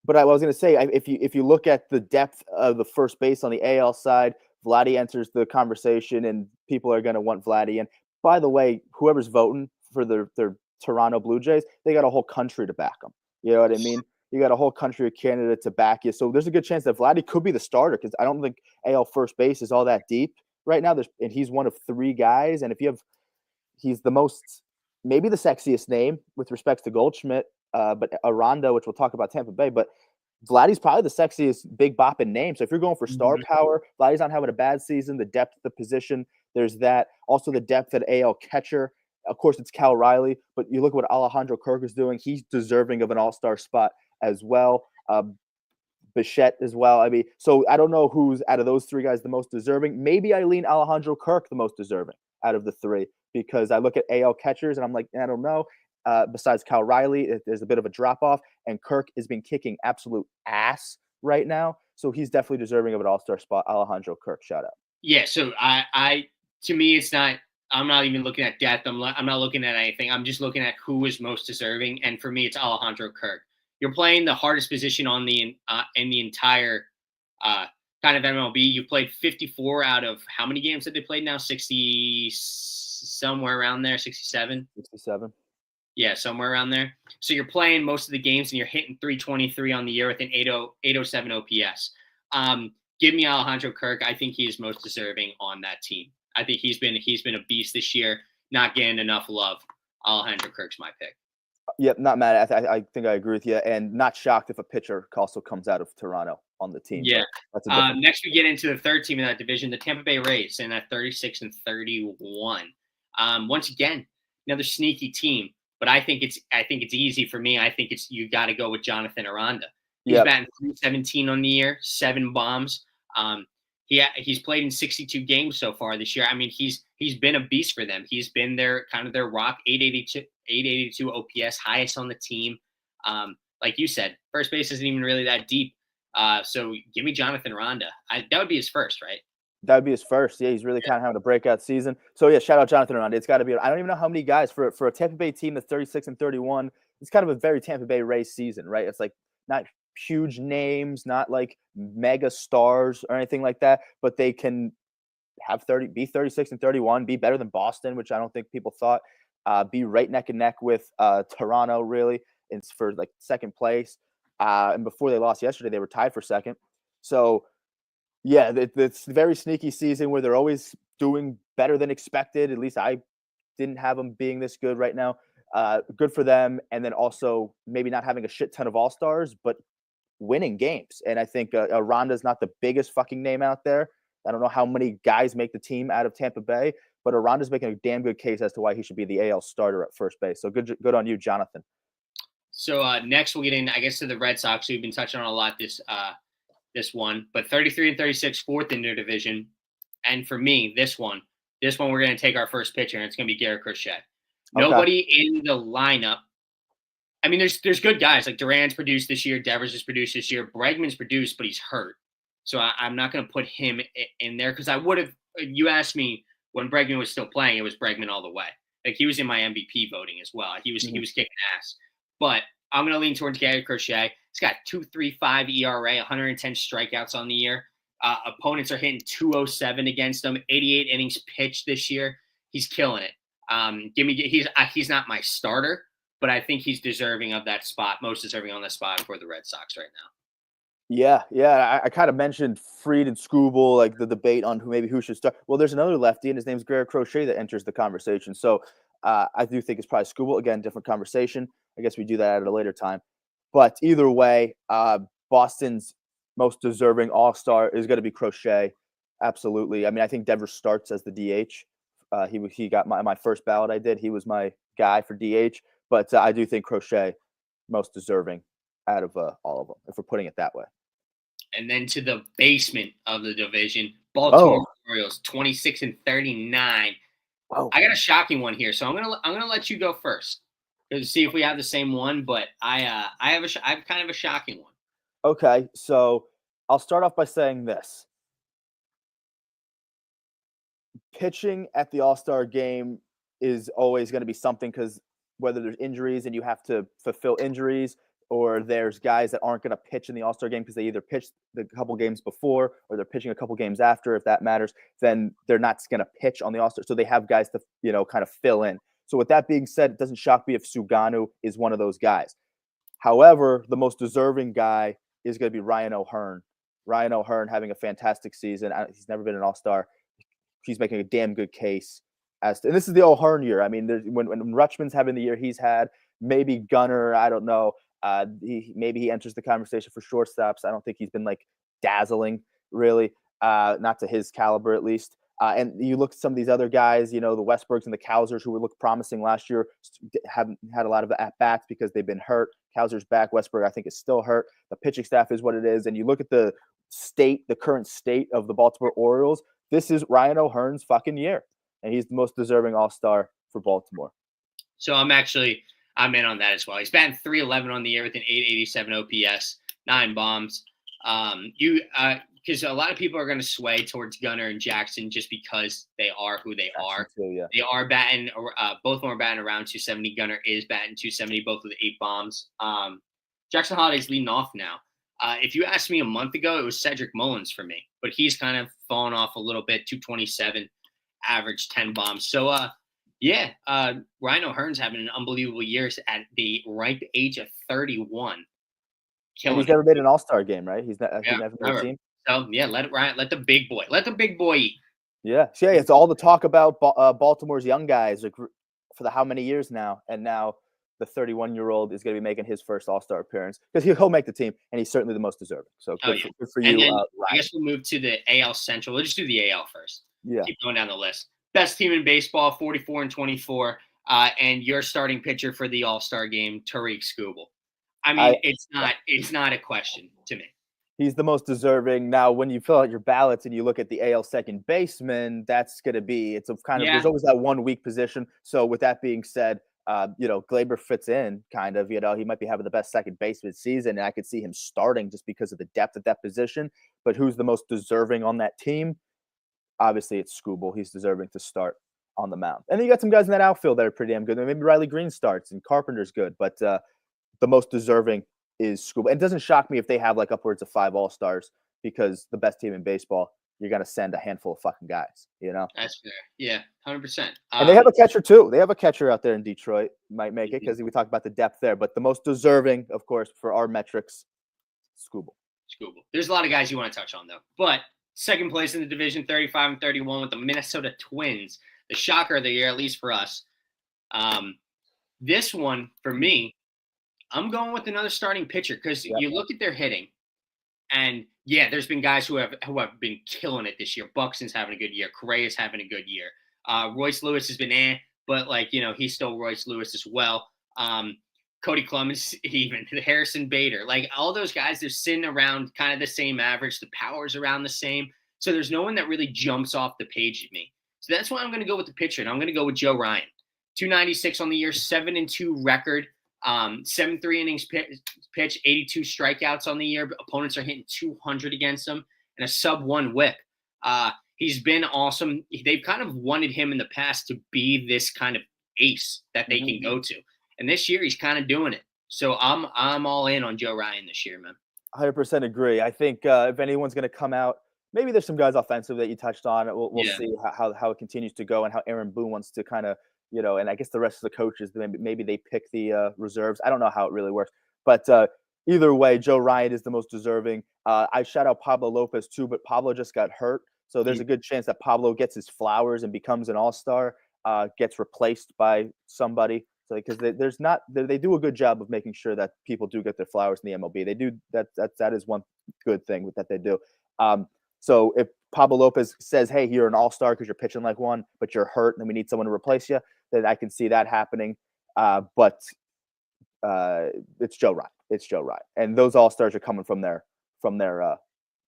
going to say, if you look at the depth of the first base on the AL side, Vladdy enters the conversation, and people are going to want Vladdy. And by the way, whoever's voting for their Toronto Blue Jays, they got a whole country to back them. You know what I mean? You got a whole country of candidates to back you. So there's a good chance that Vladdy could be the starter because I don't think AL first base is all that deep right now. And he's one of 3 guys. And he's the most. Maybe the sexiest name with respect to Goldschmidt, but Aranda, which we'll talk about Tampa Bay. But Vladdy's probably the sexiest big bopping name. So if you're going for star power, Vladdy's not having a bad season. The depth of the position, there's that. Also the depth at AL catcher. Of course, it's Cal Riley. But you look at what Alejandro Kirk is doing. He's deserving of an all-star spot as well. Bichette as well. I mean, so I don't know who's out of those 3 guys the most deserving. Maybe I lean Alejandro Kirk the most deserving out of the 3. Because I look at AL catchers and I'm like, I don't know. Besides Cal Riley, there's a bit of a drop-off. And Kirk has been kicking absolute ass right now. So he's definitely deserving of an all-star spot. Alejandro Kirk, shout out. Yeah, so to me, it's not – I'm not even looking at depth. I'm not looking at anything. I'm just looking at who is most deserving. And for me, it's Alejandro Kirk. You're playing the hardest position in the entire kind of MLB. You played 54 out of how many games have they played now? 60 – somewhere around there, 67. Yeah, somewhere around there. So you're playing most of the games and you're hitting 323 on the year with an 807 OPS. give me Alejandro Kirk. I think he is most deserving on that team. I think he's been a beast this year, not getting enough love. Alejandro Kirk's my pick. Yep, not mad. I think I agree with you, and not shocked if a pitcher also comes out of Toronto on the team. Yeah. But that's a different. Next, we get into the third team in that division, the Tampa Bay Rays, and at 36-31. Once again, another sneaky team, but I think it's easy for me. I think it's you got to go with Jonathan Aranda. He's batting .317 on the year, 7 bombs. He's played in 62 games so far this year. I mean, he's been a beast for them. He's been their rock. 882 OPS, highest on the team. Like you said, first base isn't even really that deep. So give me Jonathan Aranda. That would be his first, right? That would be his first. Yeah, he's really kind of having a breakout season. So yeah, shout out Jonathan Aranda. It's got to be. I don't even know how many guys for a Tampa Bay team that's 36-31. It's kind of a very Tampa Bay Rays season, right? It's like not huge names, not like mega stars or anything like that, but they can be 36-31, be better than Boston, which I don't think people thought. Be right neck and neck with Toronto, really, it's for like second place. And before they lost yesterday, they were tied for second. So yeah, it's a very sneaky season where they're always doing better than expected. At least I didn't have them being this good right now. Good for them. And then also maybe not having a shit ton of all-stars, but winning games. And I think Aranda's not the biggest fucking name out there. I don't know how many guys make the team out of Tampa Bay, but Aranda's making a damn good case as to why he should be the AL starter at first base. So good on you, Jonathan. So next we'll get in, I guess, to the Red Sox. We've been touching on a lot this one, but 33-36, fourth in their division. And for me, this one we're going to take our first pitcher, and it's going to be Garrett Crochet. Nobody in the lineup. I mean, there's good guys like Duran's produced this year, Devers has produced this year, Bregman's produced, but he's hurt. So I'm not going to put him in there because I would have. You asked me when Bregman was still playing, it was Bregman all the way. Like he was in my MVP voting as well. He was kicking ass. But I'm going to lean towards Garrett Crochet. He's got 2.35 ERA, 110 strikeouts on the year. Opponents are hitting 207 against him. 88 innings pitched this year. He's killing it. He's not my starter, but I think he's deserving of that spot, most deserving on that spot for the Red Sox right now. Yeah. I kind of mentioned Fried and Skubal, like the debate on who should start. Well, there's another lefty, and his name's Garrett Crochet that enters the conversation. So I do think it's probably Skubal. Again, different conversation. I guess we do that at a later time. But either way, Boston's most deserving all-star is going to be Crochet. Absolutely. I mean, I think Devers starts as the DH. He got my first ballot I did. He was my guy for DH. But I do think Crochet most deserving out of all of them, if we're putting it that way. And then to the basement of the division, Baltimore Orioles, 26-39. Wow. I got a shocking one here, so I'm gonna let you go first to see if we have the same one. But I have kind of a shocking one. Okay, so I'll start off by saying this: pitching at the All-Star game is always going to be something because whether there's injuries and you have to fulfill injuries, or there's guys that aren't going to pitch in the All-Star game because they either pitched the couple games before or they're pitching a couple games after, if that matters, then they're not going to pitch on the All-Star. So they have guys to, kind of fill in. So with that being said, it doesn't shock me if Suganu is one of those guys. However, the most deserving guy is going to be Ryan O'Hearn. Ryan O'Hearn having a fantastic season. He's never been an All-Star. He's making a damn good case. And this is the O'Hearn year. I mean, when Rutschman's having the year he's had, maybe Gunnar, I don't know. Maybe he enters the conversation for shortstops. I don't think he's been like dazzling, really, not to his caliber at least. And you look at some of these other guys, the Westbergs and the Cowsers who looked promising last year, haven't had a lot of at-bats because they've been hurt. Cowser's back. Westberg, I think, is still hurt. The pitching staff is what it is. And you look at the current state of the Baltimore Orioles, this is Ryan O'Hearn's fucking year. And he's the most deserving All-Star for Baltimore. So I'm in on that as well. He's batting .311 on the year with an .887 OPS, 9 bombs. Because a lot of people are going to sway towards Gunnar and Jackson just because they are who they are. Too, yeah. They are batting. Both of them are batting around 270. Gunnar is batting 270, both with 8 bombs. Jackson Holliday's leading off now. If you asked me a month ago, it was Cedric Mullins for me, but he's kind of fallen off a little bit. 227, average 10 bombs. So Ryan O'Hearn's having an unbelievable year at the ripe age of 31. And he's never made an All-Star game, right? He's never made a team. So yeah, let it Ryan, let the big boy eat. Yeah, so, yeah, it's all the talk about Baltimore's young guys, like, for the how many years now, and now the 31-year-old is gonna be making his first All-Star appearance because he'll make the team, and he's certainly the most deserving. So Oh yeah, good for and you, then I Ryan. guess we'll move to the AL Central. We'll just do the AL first. Yeah, Keep going down the list. Best team in baseball, 44-24, and your starting pitcher for the All Star game, Tariq Skubal. I I mean, it's not a question to me. he's the most deserving. Now, when you fill out your ballots and you look at the AL second baseman, that's going to be it's a kind of there's Yeah, always that one weak position. So with that being said, Glaber fits in kind of. He might be having the best second baseman season, and I could see him starting just because of the depth at that position. But who's the most deserving on that team? Obviously, it's Skubal. He's deserving to start on the mound. And then you got some guys in that outfield that are pretty damn good. Maybe Riley Green starts and Carpenter's good, but the most deserving is Scuba. And it doesn't shock me if they have like upwards of 5 All-Stars because the best team in baseball, you're going to send a handful of fucking guys, you know? that's fair. Yeah, 100%. And they have a catcher too. They have a catcher out there in Detroit. Might make it Mhm. because we talked about the depth there. But the most deserving, of course, for our metrics, Scuba. Skubal. There's a lot of guys you want to touch on though, but second place in the division, 35-31 with the Minnesota Twins, the shocker of the year, at least for us. This one for me, I'm going with another starting pitcher because Yep. you look at their hitting, and yeah, there's been guys who have been killing it this year. Buxton's having a good year. Correa's having a good year. Royce Lewis has been but like he's still Royce Lewis as well. Cody Clemens, even Harrison Bader, like all those guys, they're sitting around kind of the same average. The power's around the same. So there's no one that really jumps off the page at me. So that's why I'm going to go with the pitcher, and I'm going to go with Joe Ryan. 296 on the year, 7-2 record, 7 3 innings pitch, 82 strikeouts on the year. Opponents are hitting 200 against him, and a sub-1 whip. He's been awesome. They've kind of wanted him in the past to be this kind of ace that they can go to. And this year he's kind of doing it. So I'm all in on Joe Ryan this year, man. 100% agree. I think if anyone's going to come out, maybe there's some guys offensive that you touched on. We'll Yeah. see how it continues to go and how Aaron Boone wants to kind of, and I guess the rest of the coaches, maybe they pick the reserves. I don't know how it really works. But either way, Joe Ryan is the most deserving. I shout out Pablo Lopez too, but Pablo just got hurt. So there's a good chance that Pablo gets his flowers and becomes an all-star, gets replaced by somebody. So because they do a good job of making sure that people do get their flowers in the MLB. They do that is one good thing that they do. So if Pablo Lopez says, "Hey, you're an all-star because you're pitching like one, but you're hurt, and we need someone to replace you," then I can see that happening. But it's Joe Ryan. It's Joe Ryan, and those all-stars are coming from their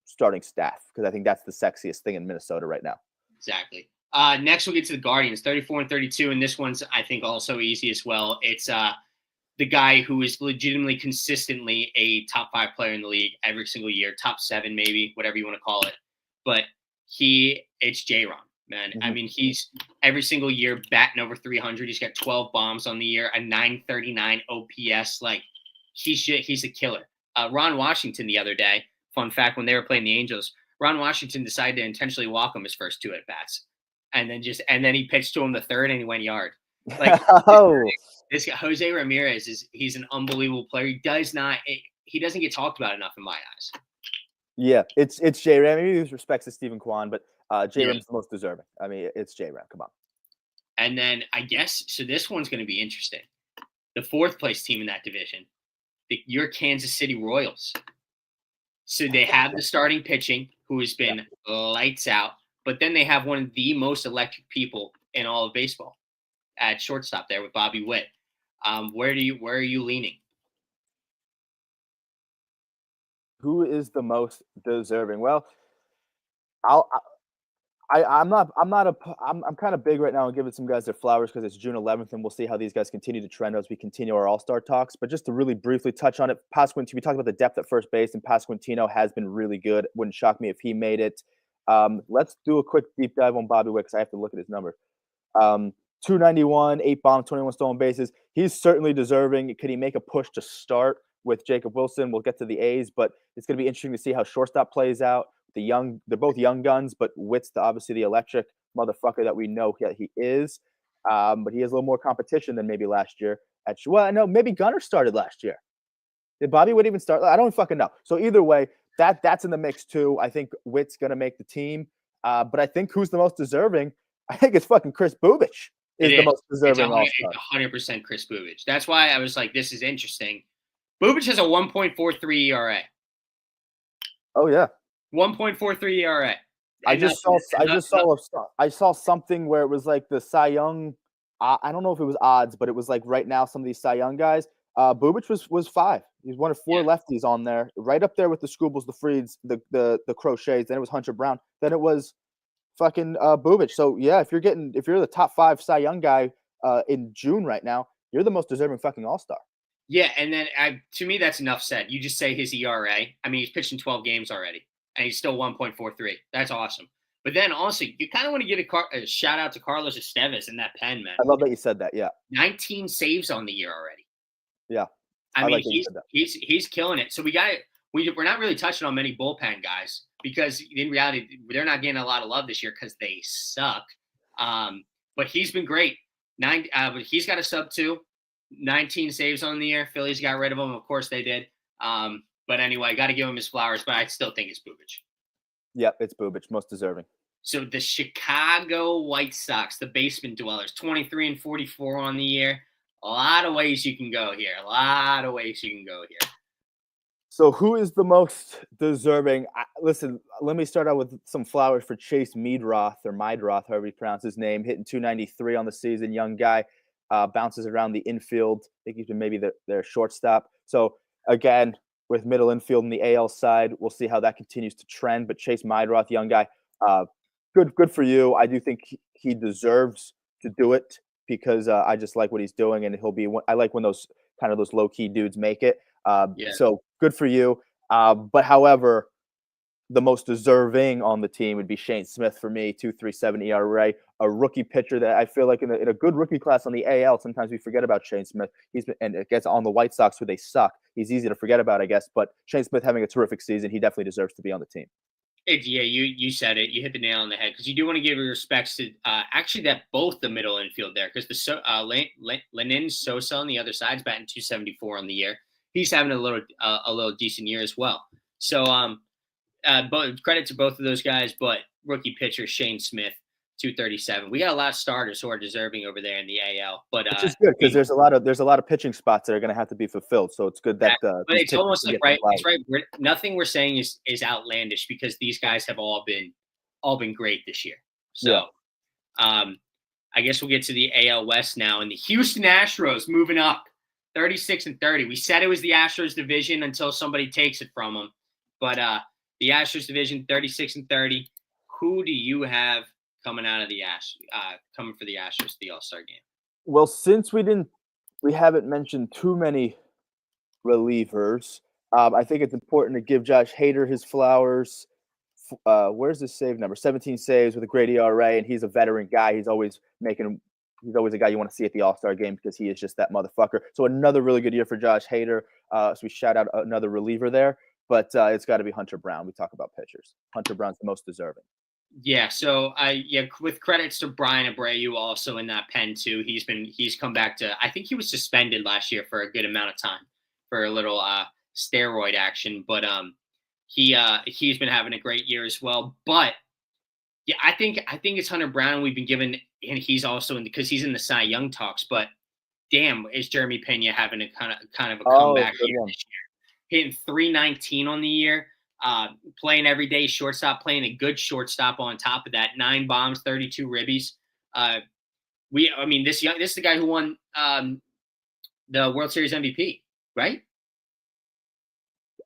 starting staff because I think that's the sexiest thing in Minnesota right now. Exactly. Next, we'll get to the Guardians, 34-32, and this one's I think also easy as well. It's the guy who is legitimately consistently a top 5 player in the league every single year, top 7 maybe, whatever you want to call it. But it's J-Ron, man. I mean, he's every single year batting over 300. He's got 12 bombs on the year, a 939 OPS. Like he's a killer. Ron Washington the other day, fun fact, when they were playing the Angels, Ron Washington decided to intentionally walk him his first 2 at bats, and then he pitched to him the third and he went yard. Like this guy Jose Ramirez he's an unbelievable player. He doesn't get talked about enough in my eyes. Yeah, it's J Ram. Maybe he respects to Stephen Kwan, but J Ram's the most deserving. I mean, it's J Ram. Come on. And then I guess so. This one's going to be interesting. The 4th place team in that division, your Kansas City Royals. So they have the starting pitching, who has been lights out, but then they have one of the most electric people in all of baseball at shortstop there with Bobby Witt. Where are you leaning? Who is the most deserving? Well, I'm kind of big right now and giving some guys their flowers because it's June 11th and we'll see how these guys continue to trend as we continue our All-Star talks. But just to really briefly touch on it, Pasquantino, we talked about the depth at first base, and Pasquantino has been really good. Wouldn't shock me if he made it. Let's do a quick deep dive on Bobby Witt because I have to look at his number. 291, 8 bombs, 21 stolen bases. He's certainly deserving. Could he make a push to start with Jacob Wilson? We'll get to the A's, but it's going to be interesting to see how shortstop plays out. They're both young guns, but Witt's obviously the electric motherfucker that we know he is. But he has a little more competition than maybe last year. Maybe Gunnar started last year. Did Bobby Witt even start? I don't fucking know. So either way, that's in the mix too. I think Witt's going to make the team. But I think who's the most deserving? I think it's fucking Chris Bubic is the most deserving All-Star. It's 100% Chris Bubic. That's why I was like, this is interesting. Bubic has a 1.43 ERA. Oh yeah, 1.43 ERA. I saw something where it was like the Cy Young. I don't know if it was odds, but it was like right now some of these Cy Young guys. Bubic was 5. He's one of 4 lefties on there, right up there with the Skubals, the Frieds, the Crochets. Then it was Hunter Brown. Then it was fucking Bubic. So yeah, if you're the top 5 Cy Young guy in June right now, you're the most deserving fucking All-Star. Yeah, and then to me that's enough said. You just say his ERA. I mean, he's pitched in 12 games already, and he's still 1.43. That's awesome. But then also, you kind of want to give a shout out to Carlos Estevez in that pen, man. I love that you said that. Yeah, 19 saves on the year already. Yeah, I mean, he's killing it. So we're not really touching on many bullpen guys because in reality they're not getting a lot of love this year because they suck. But he's been great. But he's got a sub 2, 19 saves on the year. Phillies got rid of him, of course they did. But anyway, got to give him his flowers. But I still think it's Bubic. Yep, it's Bubic, most deserving. So the Chicago White Sox, the basement dwellers, 23-44 on the year. A lot of ways you can go here. So who is the most deserving? Listen, let me start out with some flowers for Chase Meadroth, or Meidroth, however you pronounce his name, hitting 293 on the season. Young guy, bounces around the infield. I think he's been maybe their shortstop. So again, with middle infield in the AL side, we'll see how that continues to trend. But Chase Meidroth, young guy, good for you. I do think he deserves to do it because I just like what he's doing, and I like when those low key dudes make it. So good for you. But however, the most deserving on the team would be Shane Smith for me, 2.37 ERA, a rookie pitcher that I feel like in a good rookie class on the AL. Sometimes we forget about Shane Smith. And it gets on the White Sox who they suck. He's easy to forget about, I guess. But Shane Smith having a terrific season, he definitely deserves to be on the team. You said it. You hit the nail on the head because you do want to give your respects to actually that both the middle infield there because Lenin Sosa on the other side is batting 274 on the year. He's having a little decent year as well. So credit to both of those guys, but rookie pitcher Shane Smith, 237. We got a lot of starters who are deserving over there in the AL, but which is good because there's a lot of pitching spots that are going to have to be fulfilled. So it's good that. But it's almost like right. It's right. Nothing we're saying is outlandish because these guys have all been great this year. So, I guess we'll get to the AL West now, and the Houston Astros moving up, 36-30. We said it was the Astros division until somebody takes it from them, but the Astros division, 36-30. Who do you have coming out of coming for the Astros to the All-Star game? Well, since we haven't mentioned too many relievers, I think it's important to give Josh Hader his flowers. Where's his save number? 17 saves with a great ERA, and he's a veteran guy. He's always a guy you want to see at the All-Star game because he is just that motherfucker. So another really good year for Josh Hader. So we shout out another reliever there, but it's got to be Hunter Brown. We talk about pitchers. Hunter Brown's the most deserving. Yeah, so with credits to Brian Abreu also in that pen too. He's come back to. I think he was suspended last year for a good amount of time for a little steroid action, but he's been having a great year as well. But yeah, I think it's Hunter Brown. We've been given, and he's also because he's in the Cy Young talks. But damn, is Jeremy Pena having a kind of a comeback year this year? Hitting 319 on the year. Playing every day shortstop, playing a good shortstop on top of that. 9 bombs, 32 ribbies. This is the guy who won the World Series MVP, right?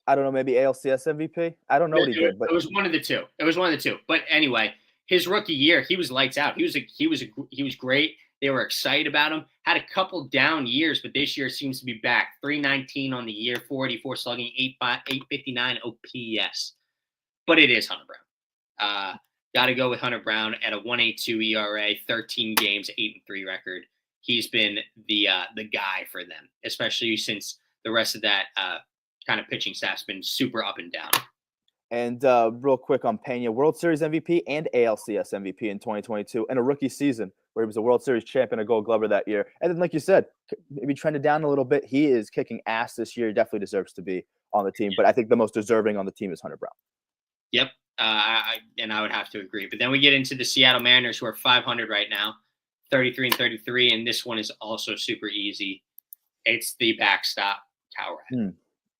I don't know, maybe ALCS MVP. I don't know what he did, but it was one of the two. But anyway, his rookie year, he was lights out. He was great. They were excited about him. Had a couple down years, but this year seems to be back. 319 on the year, 484 slugging, 859 OPS. But it is Hunter Brown. Got to go with Hunter Brown at a 1.82 ERA, 13 games, 8-3 record. He's been the guy for them, especially since the rest of that kind of pitching staff's been super up and down. And real quick on Pena, World Series MVP and ALCS MVP in 2022, and a rookie season where he was a World Series champion, a Gold Glover that year. And then, like you said, maybe trended down a little bit. He is kicking ass this year. He definitely deserves to be on the team. But I think the most deserving on the team is Hunter Brown. Yep. And I would have to agree. But then we get into the Seattle Mariners, who are 500 right now, 33-33. And this one is also super easy. It's the backstop, Cal Raleigh.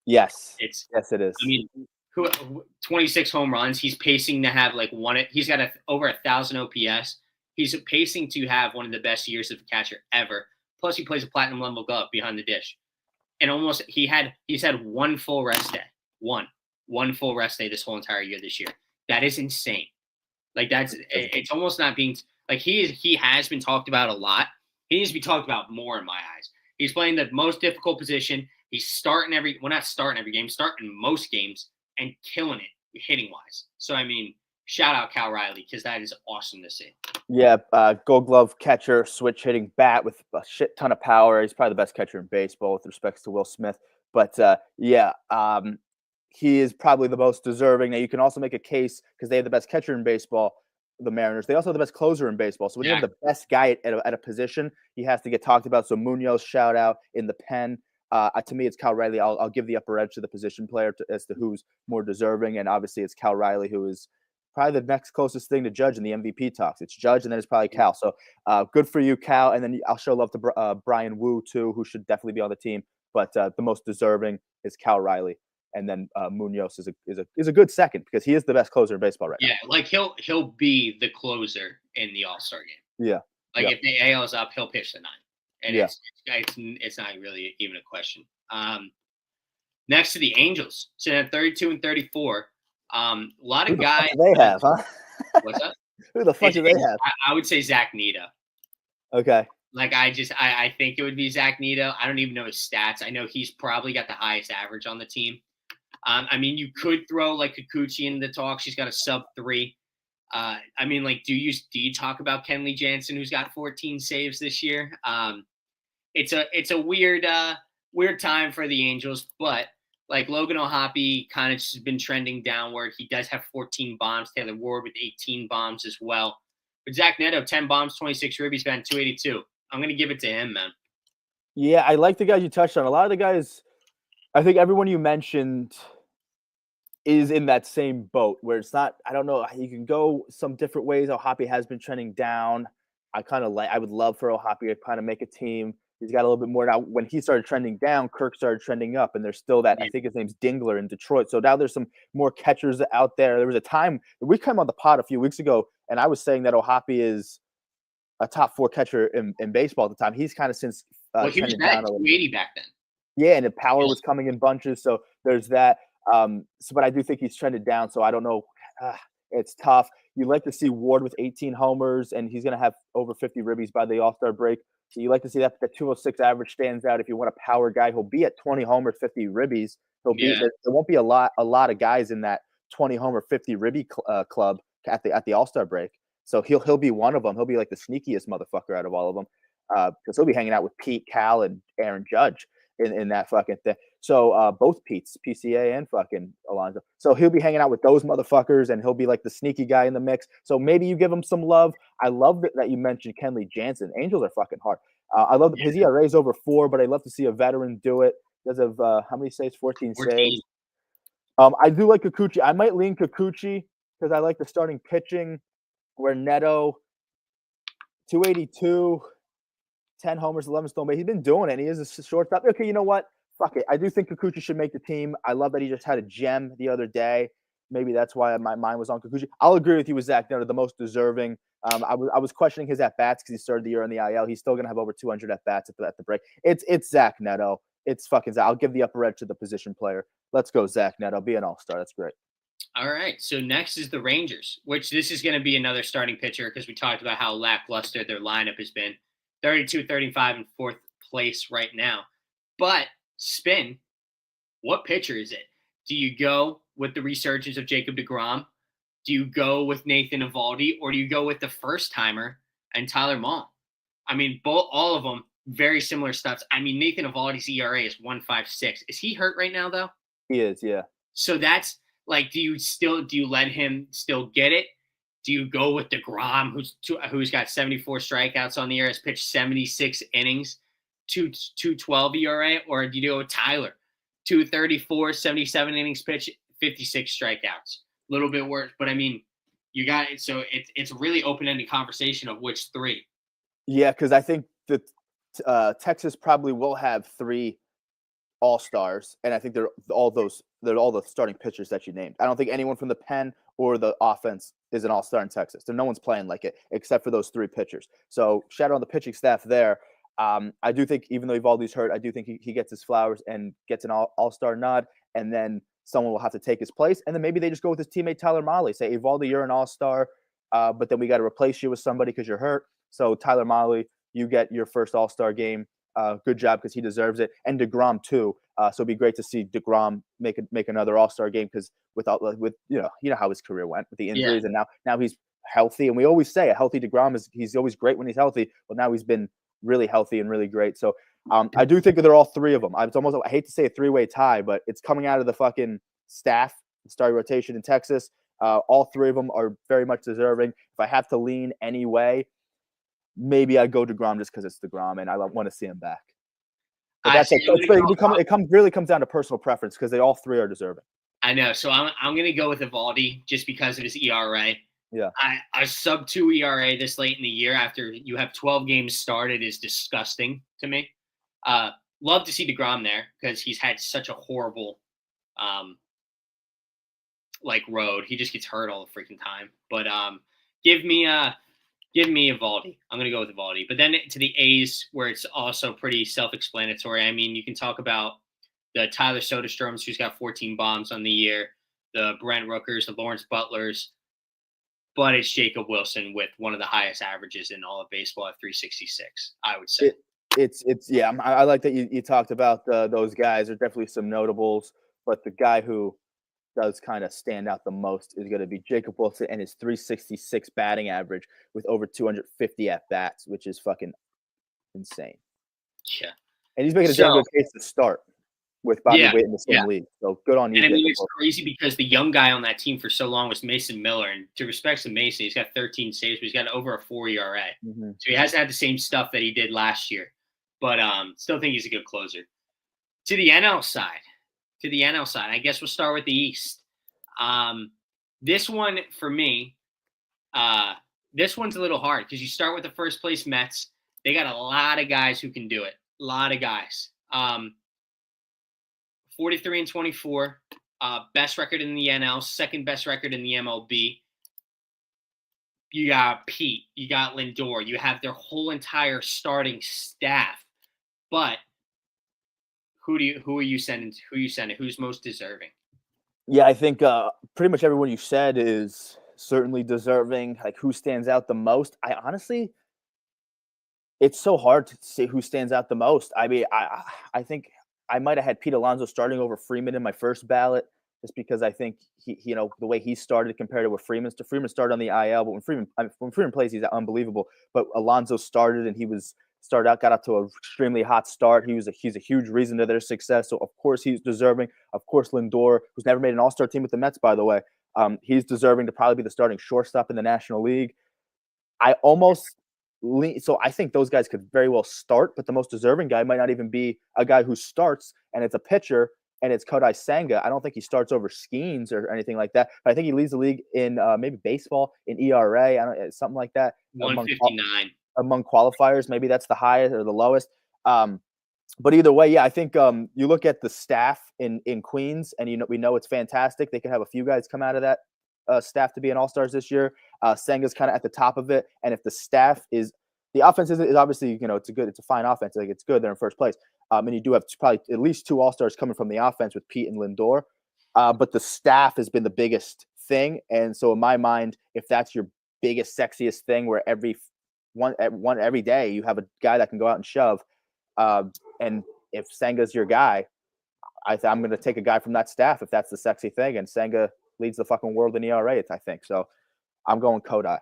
Yes, yes, it is. I mean, 26 home runs. He's pacing to have he's got over 1,000 OPS. He's pacing to have one of the best years of a catcher ever. Plus, he plays a platinum level glove behind the dish. And he's had one full rest day. One full rest day this whole entire year this year. That is insane. It's almost not being he has been talked about a lot. He needs to be talked about more in my eyes. He's playing the most difficult position. He's starting not starting every game, starting most games and killing it hitting wise. So, I mean, shout out Cal Raleigh because that is awesome to see. Yeah, Gold Glove catcher, switch hitting bat with a shit ton of power. He's probably the best catcher in baseball with respects to Will Smith. But he is probably the most deserving. Now, you can also make a case because they have the best catcher in baseball, the Mariners. They also have the best closer in baseball. So when you have the best guy at a position, he has to get talked about. So Munoz, shout out in the pen. To me, it's Cal Raleigh. I'll give the upper edge to the position player as to who's more deserving. And obviously, it's Cal Raleigh, who is probably the next closest thing to Judge in the MVP talks. It's Judge, and then it's probably Cal. So good for you, Cal. And then I'll show love to Brian Wu, too, who should definitely be on the team. But the most deserving is Cal Raleigh. And then Munoz is a good second because he is the best closer in baseball right now. Yeah, he'll be the closer in the All-Star game. Yeah. If the AL is up, he'll pitch the 9th. And it's not really even a question. Next to the Angels, sitting at 32-34. A lot of guys. They have, huh? What's that? Who the fuck do they have? I would say Zach Neto. Okay. I think it would be Zach Neto. I don't even know his stats. I know he's probably got the highest average on the team. I mean, you could throw Kikuchi in the talk. She's got a sub-3. Do you talk about Kenley Jansen, who's got 14 saves this year? It's a weird time for the Angels, but Logan O'Hoppe kind of just been trending downward. He does have 14 bombs. Taylor Ward with 18 bombs as well. But Zach Neto, 10 bombs, 26 ribbies, batting 282. I'm going to give it to him, man. Yeah, I like the guys you touched on. A lot of the guys, I think everyone you mentioned is in that same boat where it's not, I don't know, you can go some different ways. O'Hoppe has been trending down. I would love for O'Hoppe to kind of make a team. He's got a little bit more now. When he started trending down, Kirk started trending up, and there's still that. I think his name's Dingler in Detroit. So now there's some more catchers out there. There was a time we came on the pod a few weeks ago, and I was saying that O'Hoppe is a top 4 catcher in baseball at the time. He's kind of since he was at 280 back then. Yeah, and the power was coming in bunches. So there's that. But I do think he's trended down. So I don't know. It's tough. You like to see Ward with 18 homers, and he's going to have over 50 ribbies by the All-Star break. So you like to see that the 206 average stands out. If you want a power guy, he'll be at 20 homers, 50 ribbies. There won't be a lot of guys in that 20 homer, 50 ribby club at the All-Star break. So he'll be one of them. He'll be like the sneakiest motherfucker out of all of them because he'll be hanging out with Pete, Cal, and Aaron Judge in that fucking thing. So both Pete's, PCA and fucking Alonso. So he'll be hanging out with those motherfuckers, and he'll be like the sneaky guy in the mix. So maybe you give him some love. I love that you mentioned Kenley Jansen. Angels are fucking hard. I love his ERA is over 4, but I'd love to see a veteran do it. Does have how many saves? 14 saves. I do like Kikuchi. I might lean Kikuchi because I like the starting pitching. Where Neto, 282, 10 homers, 11 stolen base. He's been doing it. He is a shortstop. Okay, you know what? Fuck it. I do think Kikuchi should make the team. I love that he just had a gem the other day. Maybe that's why my mind was on Kikuchi. I'll agree with you with Zach Neto, the most deserving. I was questioning his at-bats because he started the year on the IL. He's still going to have over 200 at-bats at the break. It's Zach Neto. It's fucking Zach. I'll give the upper edge to the position player. Let's go, Zach Neto. Be an all-star. That's great. All right. So next is the Rangers, which this is going to be another starting pitcher because we talked about how lackluster their lineup has been. 32-35 in 4th place right now. But Spin, what pitcher is it? Do you go with the resurgence of Jacob deGrom? Do you go with Nathan Eovaldi? Or do you go with the first-timer and Tyler Mahle? I mean, all of them, very similar stuff. I mean, Nathan Eovaldi's ERA is 1.56. Is he hurt right now, though? He is, yeah. So that's do you let him still get it? Do you go with deGrom, who's got 74 strikeouts on the year, has pitched 76 innings, 2.12 ERA, or do you go with Tyler, 234, 77 innings pitched, 56 strikeouts. A little bit worse, but I mean, you got it. So it's a really open-ended conversation of which three. Yeah, because I think that Texas probably will have 3 all-stars, and I think they're all the starting pitchers that you named. I don't think anyone from the pen or the offense is an all-star in Texas. So no one's playing like it except for those 3 pitchers. So shout out on the pitching staff there. I do think even though Evaldi's hurt, I do think he gets his flowers and gets an all-star nod, and then someone will have to take his place. And then maybe they just go with his teammate Tyler Mahle. Say, Evaldi, you're an all-star, but then we got to replace you with somebody because you're hurt. So Tyler Mahle, you get your first all-star game. Good job because he deserves it, and DeGrom too. So it'd be great to see DeGrom make another All-Star game because with you know how his career went with the injuries, and now he's healthy. And we always say a healthy DeGrom he's always great when he's healthy. But now he's been really healthy and really great. So I do think that they're all 3 of them. I hate to say a 3-way tie, but it's coming out of the fucking staff, starting rotation in Texas. All 3 of them are very much deserving. If I have to lean any way, maybe I'd go DeGrom just because it's DeGrom and I want to see him back. But it really comes down to personal preference because they all 3 are deserving. I know. So I'm going to go with Evaldi just because of his ERA. Yeah. A sub-2 ERA this late in the year after you have 12 games started is disgusting to me. Love to see DeGrom there because he's had such a horrible road. He just gets hurt all the freaking time. But give me Evaldi. I'm going to go with Evaldi. But then to the A's, where it's also pretty self-explanatory. I mean, you can talk about the Tyler Soderstroms, who's got 14 bombs on the year, the Brent Rookers, the Lawrence Butlers, but it's Jacob Wilson with one of the highest averages in all of baseball at 366, I would say. I like that you talked about those guys. There's definitely some notables, but the guy who does kind of stand out the most is going to be Jacob Wilson and his 366 batting average with over 250 at-bats, which is fucking insane. Yeah. And he's making a damn good case to start with Bobby Witt in the same league. So good on you. And I mean, it's crazy because the young guy on that team for so long was Mason Miller. And to respect to Mason, he's got 13 saves, but he's got over a 4 ERA. Mm-hmm. So he hasn't had the same stuff that he did last year. But still think he's a good closer. To the NL side, I guess we'll start with the East. This one, for me, this one's a little hard because you start with the first place Mets. They got a lot of guys who can do it. A lot of guys. 43-24, best record in the NL, second best record in the MLB. You got Pete, you got Lindor, you have their whole entire starting staff. But who are you sending? Who's most deserving? Yeah, I think pretty much everyone you said is certainly deserving. Like, who stands out the most? I honestly, it's so hard to say who stands out the most. I mean, I think I might have had Pete Alonso starting over Freeman in my first ballot, just because I think he, the way he started compared to what Freeman started on the IL, but when Freeman plays, he's unbelievable. But Alonso started and got out to an extremely hot start. He's a huge reason to their success. So of course he's deserving. Of course Lindor, who's never made an All-Star team with the Mets, by the way, he's deserving to probably be the starting shortstop in the National League. So I think those guys could very well start, but the most deserving guy might not even be a guy who starts and it's a pitcher and it's Kodai Senga. I don't think he starts over Skeens or anything like that, but I think he leads the league in maybe baseball in ERA, something like that. 159 among qualifiers. Maybe that's the highest or the lowest. But either way, yeah, I think you look at the staff in Queens, and we know it's fantastic. They can have a few guys come out of that staff to be an All-Stars this year. Senga's kind of at the top of it, and if the staff is the offense is obviously it's a fine offense. Like, it's good. They're in first place, and you do have probably at least 2 All-Stars coming from the offense with Pete and Lindor. But the staff has been the biggest thing, and so in my mind, if that's your biggest, sexiest thing, where every day you have a guy that can go out and shove, and if Senga's your guy, I'm going to take a guy from that staff if that's the sexy thing, and Senga leads the fucking world in ERA, I think. So I'm going Kodai.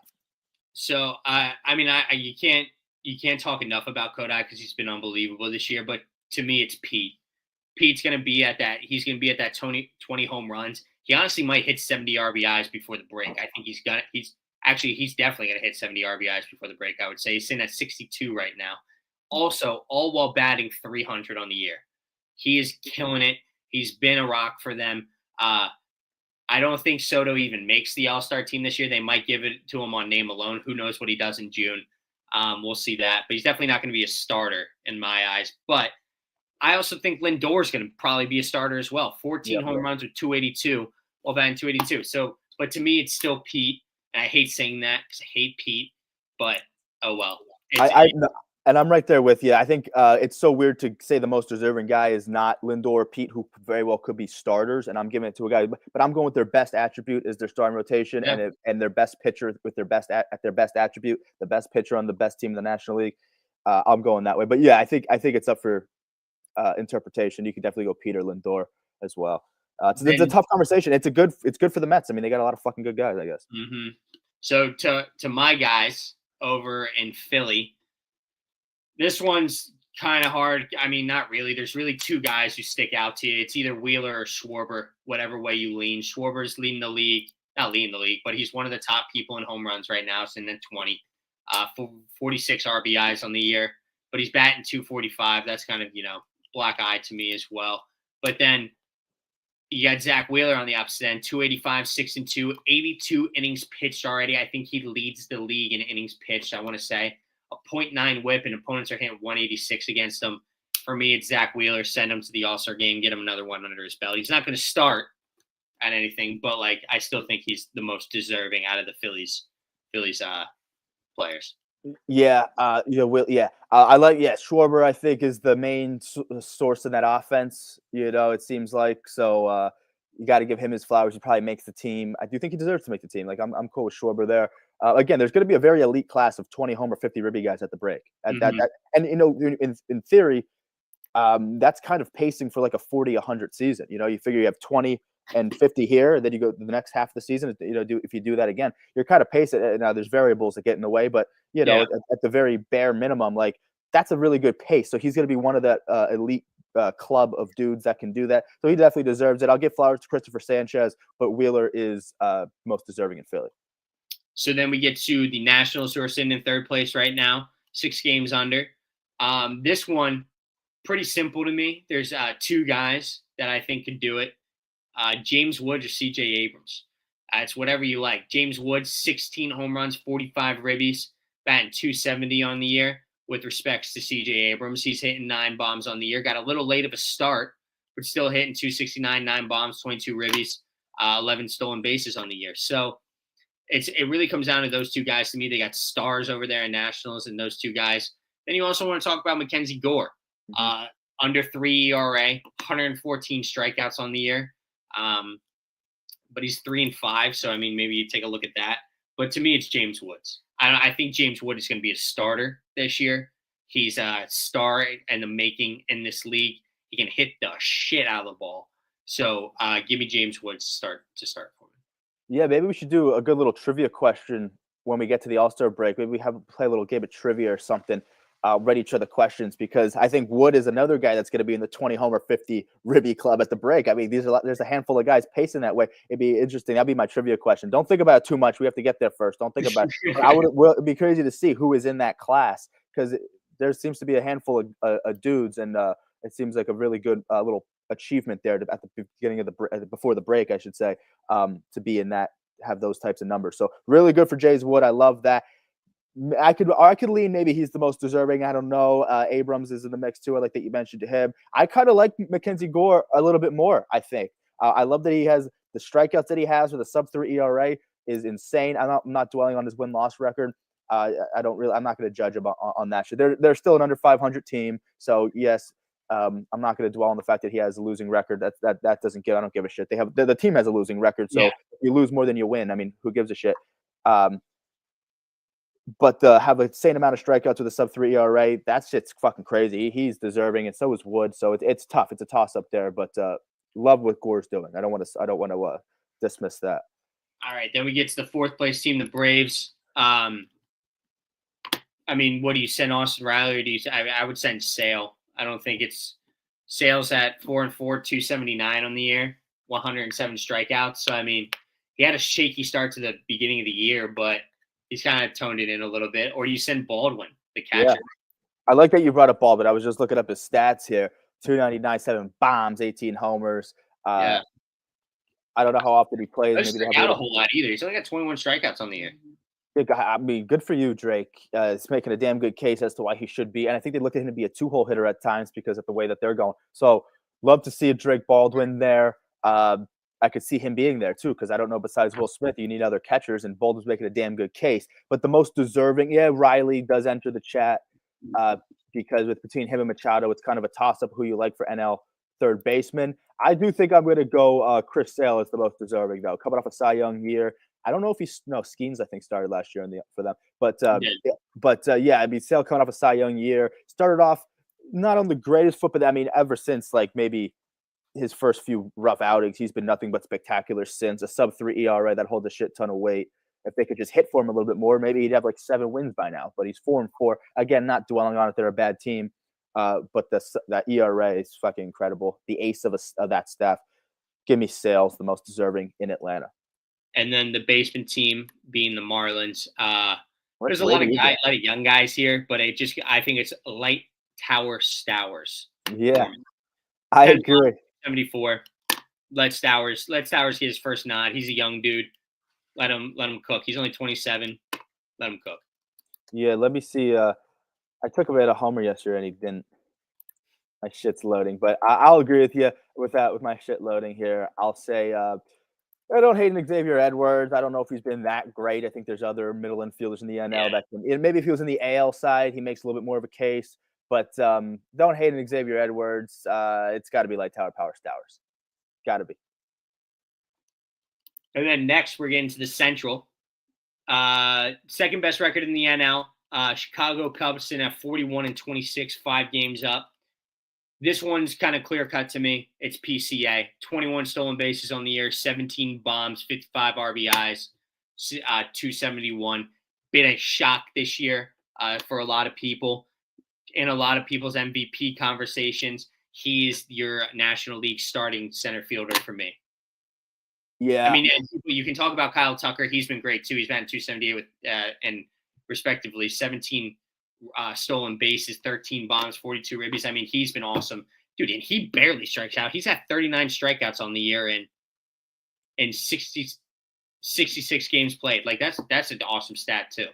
So you can't talk enough about Kodai because he's been unbelievable this year. But to me, it's Pete. Pete's going to be at that. He's going to be at that 20 home runs. He honestly might hit 70 RBIs before the break. I think he's definitely going to hit 70 RBIs before the break. I would say he's sitting at 62 right now. Also, all while batting 300 on the year. He is killing it. He's been a rock for them. I don't think Soto even makes the All-Star team this year. They might give it to him on name alone. Who knows what he does in June? We'll see that. But he's definitely not going to be a starter in my eyes. But I also think Lindor is going to probably be a starter as well. 14 home runs with 282. Well, batting 282. So, but to me, it's still Pete. And I hate saying that because I hate Pete. But, oh well. And I'm right there with you. I think it's so weird to say the most deserving guy is not Lindor or Pete, who very well could be starters, and I'm giving it to a guy. But I'm going with their best attribute is their starting rotation, and their best pitcher with their best at their best attribute, the best pitcher on the best team in the National League. I'm going that way. But yeah, I think it's up for interpretation. You could definitely go Peter Lindor as well. It's a tough conversation. It's good for the Mets. I mean, they got a lot of fucking good guys, I guess. Mm-hmm. So to my guys over in Philly. This one's kind of hard. I mean, not really. There's really two guys who stick out to you. It's either Wheeler or Schwarber, whatever way you lean. Schwarber's leading the league. Not leading the league, but he's one of the top people in home runs right now, sitting at 20. 46 RBIs on the year, but he's batting 245. That's kind of, black eye to me as well. But then you got Zach Wheeler on the opposite end, 285, 6-2, 82 innings pitched already. I think he leads the league in innings pitched, I want to say. A .9 whip, and opponents are hitting 186 against him. For me, it's Zach Wheeler. Send him to the All-Star game, get him another one under his belt. He's not going to start at anything, but I still think he's the most deserving out of the Phillies players. Yeah, I like Schwarber. I think is the main source of that offense. It seems like so. You got to give him his flowers. He probably makes the team. I do think he deserves to make the team. I'm cool with Schwarber there. Again, there's going to be a very elite class of 20 homer, 50 ribby guys at the break. And in theory, that's kind of pacing for like a 40-100 season. You figure you have 20 and 50 here, and then you go the next half of the season. If you do that again, you're kind of pacing. Now there's variables that get in the way, but at the very bare minimum, that's a really good pace. So he's going to be one of that elite club of dudes that can do that. So he definitely deserves it. I'll give flowers to Christopher Sanchez, but Wheeler is most deserving in Philly. So then we get to the Nationals, who are sitting in third place right now, 6 games under. This one, pretty simple to me. There's 2 guys that I think could do it. James Woods or C.J. Abrams. It's whatever you like. James Woods, 16 home runs, 45 ribbies, batting 270 on the year. With respects to C.J. Abrams, he's hitting 9 bombs on the year. Got a little late of a start, but still hitting 269, 9 bombs, 22 ribbies, 11 stolen bases on the year. So it really comes down to those 2 guys to me. They got stars over there in Nationals and those 2 guys. Then you also want to talk about Mackenzie Gore. Under 3 ERA, 114 strikeouts on the year. But he's 3-5. So, I mean, maybe you take a look at that. But to me, it's James Woods. I think James Wood is going to be a starter this year. He's a star in the making in this league. He can hit the shit out of the ball. So give me James Wood to start for me. Yeah, maybe we should do a good little trivia question when we get to the All-Star break. Maybe we play a little game of trivia or something. Read each other questions, because I think Wood is another guy that's going to be in the 20 homer 50 ribby club at the break. I mean, there's a handful of guys pacing that way. It'd be interesting. That'd be my trivia question. Don't think about it too much. We have to get there first. Don't think about it. It'd be crazy to see who is in that class, because there seems to be a handful of dudes, and it seems like a really good little achievement there at the beginning of before the break, I should say, to be in that, have those types of numbers. So really good for James Wood. I love that. I could lean maybe he's the most deserving. I don't know. Abrams is in the mix too. I like that you mentioned him. I kind of like Mackenzie Gore a little bit more, I think. I love that he has the strikeouts that he has with a sub-3 ERA is insane. I'm not dwelling on his win-loss record. I'm not going to judge him on that shit. They're still an under 500 team. So yes, I'm not going to dwell on the fact that he has a losing record. That doesn't give. I don't give a shit. The team has a losing record. So if you lose more than you win, I mean, who gives a shit? But have a same amount of strikeouts with a sub-3 ERA, that shit's fucking crazy. He's deserving, and so is Wood. So it's tough. It's a toss-up there, but love what Gore's doing. I don't want to dismiss that. All right, then we get to the 4th place team, the Braves. I mean, what do you send Austin Riley, or do you? I would send Sale. I don't think it's Sale's at 4-4, 279 on the year, 107 strikeouts. So I mean, he had a shaky start to the beginning of the year, but he's kind of toned it in a little bit. Or you send Baldwin, the catcher. Yeah. I like that you brought up Baldwin. I was just looking up his stats here. 299, 7 bombs, 18 homers. Yeah. I don't know how often he plays. Doesn't Maybe they strike have out a whole lot either. He's only got 21 strikeouts on the year. I mean, good for you, Drake. It's making a damn good case as to why he should be. And I think they look at him to be a two-hole hitter at times because of the way that they're going. So love to see a Drake Baldwin there. I could see him being there too, because I don't know, besides Will Smith, you need other catchers, and Baldwin's making a damn good case. But the most deserving, Riley does enter the chat because between him and Machado, it's kind of a toss-up who you like for NL third baseman. I do think I'm going to go Chris Sale as the most deserving, though. Coming off a Cy Young year. I don't know if Skeens, I think, started last year for them. But I mean, Sale coming off a Cy Young year, started off not on the greatest foot, but I mean, ever since like maybe his first few rough outings, he's been nothing but spectacular since. A sub-3 ERA that holds a shit ton of weight. If they could just hit for him a little bit more, maybe he'd have like 7 wins by now. But he's 4-4. Again, not dwelling on it, they're a bad team. But that ERA is fucking incredible. The ace of that staff. Give me Sales, the most deserving in Atlanta. And then the basement team being the Marlins. There's a lot of young guys here, but I think it's Light Tower Stowers. Yeah, I agree. 74. Let Stowers get his first nod. He's a young dude. Let him cook. He's only 27. Let him cook. Yeah, let me see. I took him at a homer yesterday, and he didn't. My shit's loading, but I'll agree with you with my shit loading here. I'll say I don't hate Xavier Edwards. I don't know if he's been that great. I think there's other middle infielders in the NL that can. Maybe if he was in the AL side, he makes a little bit more of a case. But don't hate Xavier Edwards. It's got to be Light Tower Power Stowers. Got to be. And then next, we're getting to the Central. Second best record in the NL. Chicago Cubs in at 41-26, 5 games up. This one's kind of clear cut to me. It's PCA. 21 stolen bases on the year, 17 bombs, 55 RBIs, 271. Been a shock this year for a lot of people. In a lot of people's MVP conversations, he's your National League starting center fielder for me. Yeah. I mean, you can talk about Kyle Tucker. He's been great too. He's batting 278 with and respectively 17 stolen bases, 13 bombs, 42 ribbies. I mean, he's been awesome, dude. And he barely strikes out. He's had 39 strikeouts on the year in 66 games played. Like that's an awesome stat too.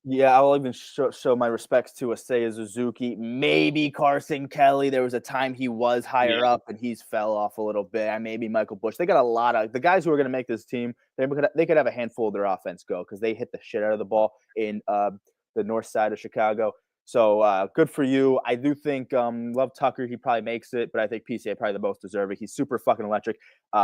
Yeah, I'll even show my respects to Seiya Suzuki, maybe Carson Kelly. There was a time he was higher up, and he's fell off a little bit. And maybe Michael Busch. They got a lot of the guys who are going to make this team. They could have a handful of their offense go because they hit the shit out of the ball in the north side of Chicago. So good for you. I do think love Tucker. He probably makes it, but I think PCA probably the most deserving. He's super fucking electric.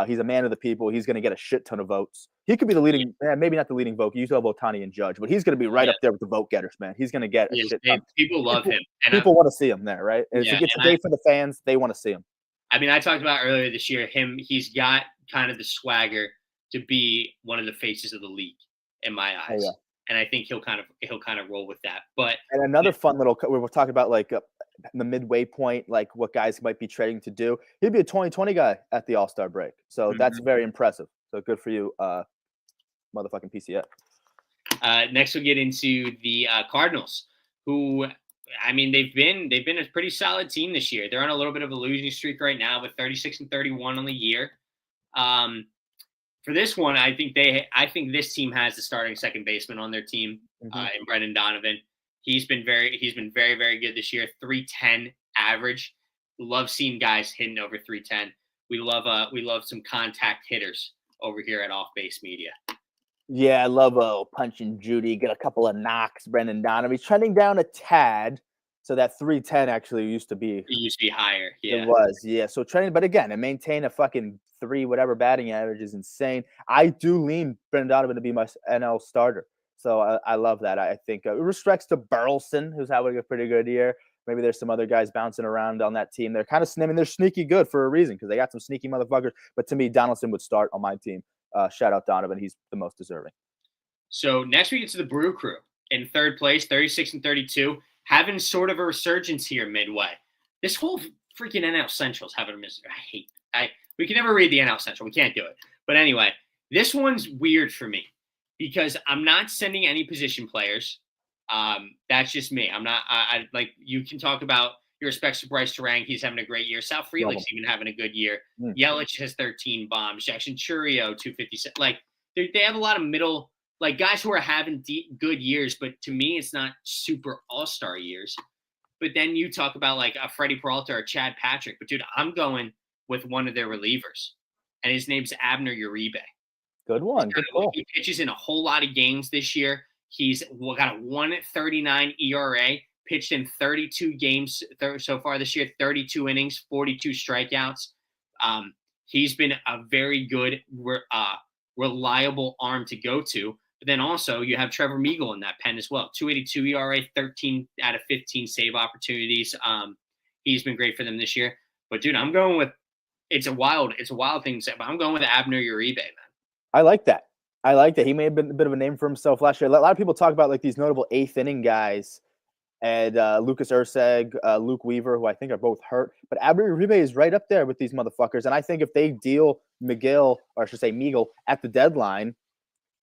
He's a man of the people. He's going to get a shit ton of votes. He could be the leading, maybe not the leading vote. You still have Ohtani and Judge, but he's going to be right up there with the vote getters, man. He's going to get a shit ton. People love him. And people want to see him there, right? And if it's a day for the fans, they want to see him. I mean, I talked about earlier this year, he's got kind of the swagger to be one of the faces of the league in my eyes. Oh, yeah. And I think he'll kind of roll with that. But another fun little we were talking about like the midway point, like what guys might be trading to do. He'd be a 2020 guy at the All-Star break, so that's very impressive. So good for you, motherfucking PCA. Next, we'll get into the Cardinals, who I mean they've been a pretty solid team this year. They're on a little bit of a losing streak right now, with 36-31 on the year. For this one, I think this team has the starting second baseman on their team, in Brendan Donovan. He's been very, very good this year. 310 average. Love seeing guys hitting over 310. We love some contact hitters over here at Off Base Media. Yeah, I love Punch and Judy. Get a couple of knocks. Brendan Donovan. He's trending down a tad. So that 310 actually used to be higher. Yeah, it was. Yeah. So trending, but again, and maintain a fucking 3 whatever batting average is insane. I do lean Brendan Donovan to be my NL starter. So I love that. I think respects to Burleson, who's having a pretty good year. Maybe there's some other guys bouncing around on that team. They're kind of they're sneaky good for a reason because they got some sneaky motherfuckers. But to me, Donaldson would start on my team. Shout out Donovan. He's the most deserving. So next we get to the Brew Crew in third place, 36-32. Having sort of a resurgence here midway. This whole freaking NL Central's having a we can never read the NL Central. We can't do it. But anyway, this one's weird for me because I'm not sending any position players. That's just me. I'm not. I like you can talk about Your respects to Bryce Terang. He's having a great year. Sal Frelick's even having a good year. Yelich has 13 bombs. Jackson Churio, 257. Like, they have a lot of middle, like, guys who are having good years, but to me, it's not super all-star years. But then you talk about, like, a Freddie Peralta or Chad Patrick. But, dude, I'm going with one of their relievers, and his name's Abner Uribe. Good one. Good call. He pitches in a whole lot of games this year. He's got a 1.39 ERA, pitched in 32 games so far this year, 32 innings, 42 strikeouts. He's been a very good, reliable arm to go to. But then also you have Trevor Meagle in that pen as well. 2.82 ERA, 13 out of 15 save opportunities. He's been great for them this year. But dude, I'm going with it's a wild thing to say, but I'm going with Abner Uribe, man. I like that. He may have been a bit of a name for himself last year. A lot of people talk about like these notable eighth inning guys, and Lucas Erceg, Luke Weaver, who I think are both hurt. But Abner Uribe is right up there with these motherfuckers. And I think if they deal Meagle at the deadline,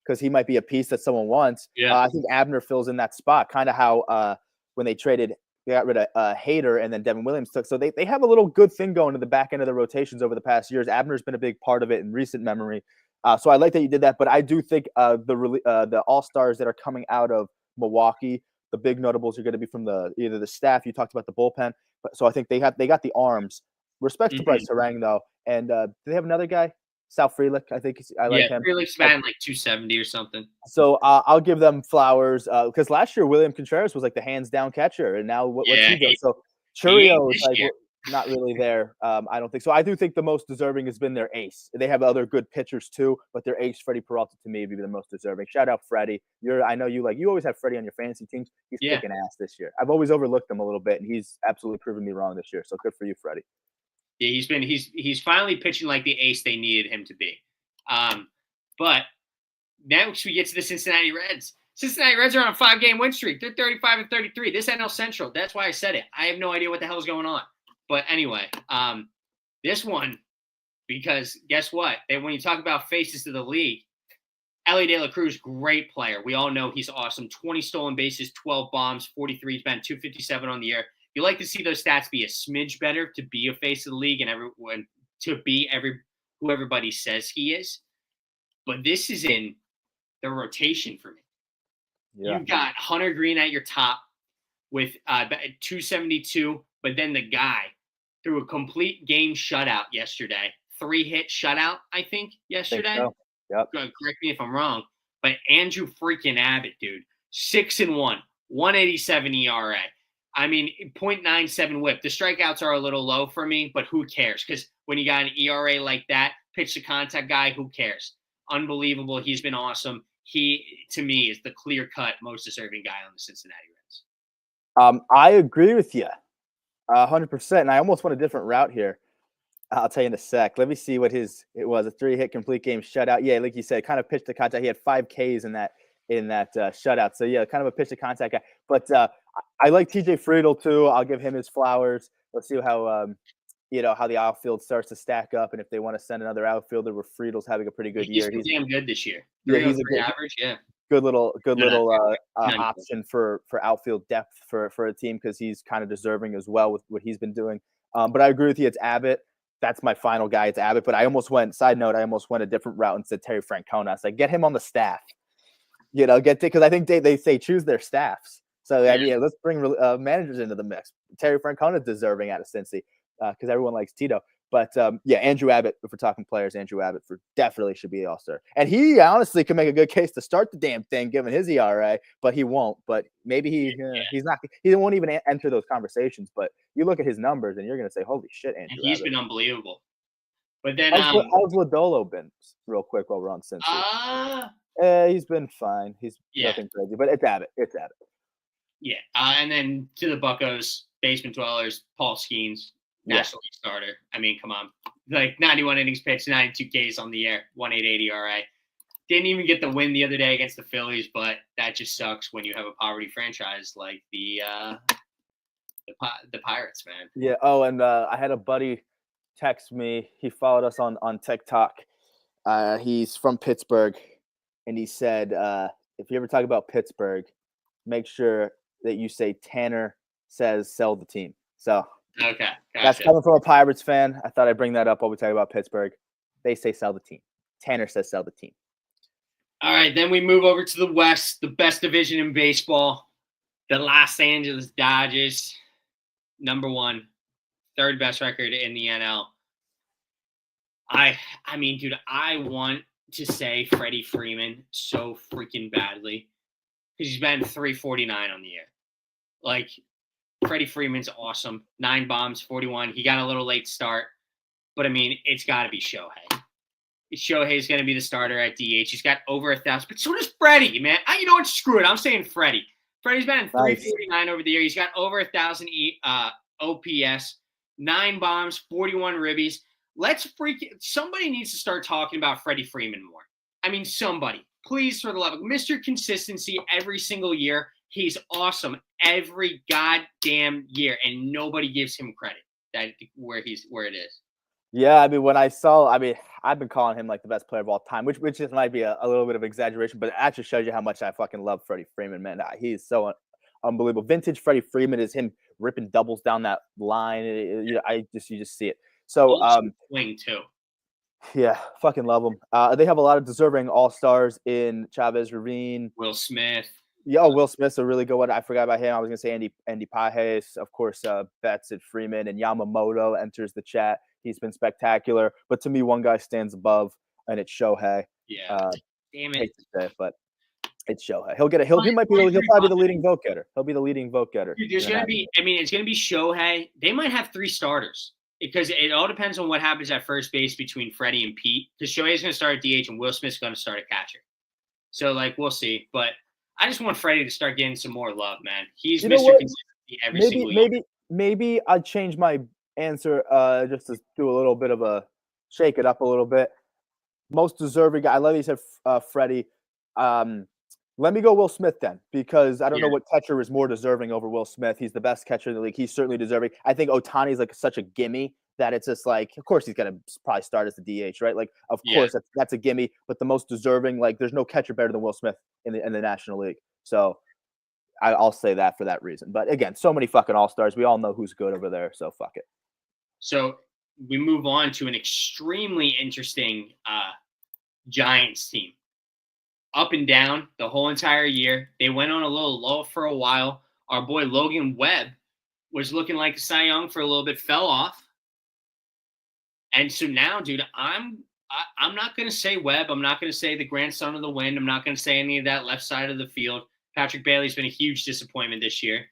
because he might be a piece that someone wants, I think Abner fills in that spot. Kind of how when they got rid of Hader and then Devin Williams took. So they have a little good thing going to the back end of the rotations over the past years. Abner's been a big part of it in recent memory. So I like that you did that. But I do think the All-Stars that are coming out of Milwaukee, the big notables are going to be from either the staff. You talked about the bullpen. So I think they got the arms. Respect to Bryce Terang, though. And do they have another guy? Sal Frelick, I think I like him. Frelick's batting like 270 or something. So I'll give them flowers because last year William Contreras was like the hands down catcher, and now what's he doing? So Churio is like not really there. I don't think so. I do think the most deserving has been their ace. They have other good pitchers too, but their ace, Freddie Peralta, to me would be the most deserving. Shout out Freddie. I know you always have Freddie on your fantasy teams. He's kicking ass this year. I've always overlooked him a little bit, and he's absolutely proven me wrong this year. So good for you, Freddie. Yeah, he's finally pitching like the ace they needed him to be. But next we get to the Cincinnati Reds. Cincinnati Reds are on a 5-game win streak. They're 35-33. This NL Central. That's why I said it. I have no idea what the hell is going on. But anyway, this one, because guess what? When you talk about faces to the league, Elly De La Cruz, great player. We all know he's awesome. 20 stolen bases, 12 bombs, 43 been 257 on the year. You like to see those stats be a smidge better to be a face of the league and everyone to be who everybody says he is. But this is in the rotation for me. Yeah. You've got Hunter Green at your top with 272, but then the guy threw a complete game shutout yesterday. 3-hit shutout, I think, yesterday. So. Yep. Correct me if I'm wrong, but Andrew freaking Abbott, dude, 6-1, 187 ERA. I mean, 0.97 whip. The strikeouts are a little low for me, but who cares? Because when you got an ERA like that, pitch to contact guy, who cares? Unbelievable. He's been awesome. He, to me, is the clear-cut most deserving guy on the Cincinnati Reds. I agree with you 100%, and I almost went a different route here. I'll tell you in a sec. Let me see what it was. A 3-hit complete game shutout. Yeah, like you said, kind of pitch to contact. He had 5 Ks in that shutout. So yeah, kind of a pitch to contact guy. But I like TJ Friedl too. I'll give him his flowers. Let's see how how the outfield starts to stack up, and if they want to send another outfielder where Friedl's having a pretty good year. He's damn good this year. Yeah, he's a good average. Yeah, good little option for outfield depth for a team because he's kind of deserving as well with what he's been doing. But I agree with you. It's Abbott. That's my final guy. It's Abbott. But I almost went a different route and said Terry Francona. I was like, get him on the staff. Because I think they say choose their staffs. So let's bring managers into the mix. Terry Francona is deserving out of Cincy because everyone likes Tito. But Andrew Abbott, if we're talking players, Andrew Abbott definitely should be an All-Star. And he honestly can make a good case to start the damn thing given his ERA, but he won't. But maybe he's not. He won't even enter those conversations. But you look at his numbers and you're going to say, holy shit, Andrew Abbott. He's been unbelievable. But then how's Lodolo been real quick while we're on Cincy? He's been fine. He's nothing crazy, but it's Abbott. Yeah, and then to the Buccos, basement dwellers, Paul Skeens, National League starter. I mean, come on. Like 91 innings pitched, 92 Ks on the year, 1.88 ERA. Didn't even get the win the other day against the Phillies, but that just sucks when you have a poverty franchise like the Pirates, man. Yeah. Oh, and I had a buddy text me. He followed us on TikTok. He's from Pittsburgh, and he said, if you ever talk about Pittsburgh, make sure that you say Tanner says sell the team. So Okay, that's gotcha. coming from a Pirates fan. I thought I'd bring that up while we talk about Pittsburgh. They say sell the team. Tanner says sell the team. All right, then we move over to the West, the best division in baseball, the Los Angeles Dodgers, number 1, third best record in the NL. I mean, dude, I want to say Freddie Freeman so freaking badly because he's been 349 on the year. Like, Freddie Freeman's awesome. 9 bombs, 41. He got a little late start, but I mean, it's got to be Shohei. Shohei's going to be the starter at DH. He's got over 1,000, but so does Freddie, man. You know what? Screw it. I'm saying Freddie. Freddie's been in 349 over the year. He's got over 1,000 OPS, 9 bombs, 41 ribbies. Somebody needs to start talking about Freddie Freeman more. I mean, somebody. Please, for the love of Mr. Consistency every single year. He's awesome every goddamn year, and nobody gives him credit where it is. Yeah, I mean, I've been calling him like the best player of all time, which just might be a little bit of exaggeration, but it actually shows you how much I fucking love Freddie Freeman, man. He's so unbelievable. Vintage Freddie Freeman is him ripping doubles down that line. You just see it. So, swing too. Yeah, fucking love him. They have a lot of deserving all-stars in Chavez Ravine. Will Smith. Yeah, Will Smith's a really good one. I forgot about him. I was gonna say Andy Pages, of course. Betts at Freeman and Yamamoto enters the chat. He's been spectacular, but to me, one guy stands above, and it's Shohei. Yeah, damn it. Hate to say it, but it's Shohei. He'll probably be the leading vote getter. He'll be the leading vote getter. Dude, it's gonna be Shohei. They might have 3 starters because it all depends on what happens at first base between Freddie and Pete. Because Shohei's gonna start at DH and Will Smith's gonna start at catcher. So we'll see, but. I just want Freddie to start getting some more love, man. He's Mr. Consistency every single year. Maybe I'd change my answer just to do a little bit of a shake it up a little bit. Most deserving guy. I love you said Freddie. Let me go Will Smith then, because I don't know what catcher is more deserving over Will Smith. He's the best catcher in the league. He's certainly deserving. I think Ohtani's like such a gimme that it's just like, of course he's gonna probably start as the DH, right? Like, of course that's a gimme. But the most deserving, like, there's no catcher better than Will Smith in the National League. So I'll say that for that reason. But again, so many fucking all-stars. We all know who's good over there. So fuck it. So we move on to an extremely interesting Giants team. Up and down the whole entire year. They went on a little lull for a while. Our boy Logan Webb was looking like a Cy Young for a little bit, fell off. And so now, dude, I'm not going to say Webb. I'm not going to say the grandson of the wind. I'm not going to say any of that left side of the field. Patrick Bailey's been a huge disappointment this year.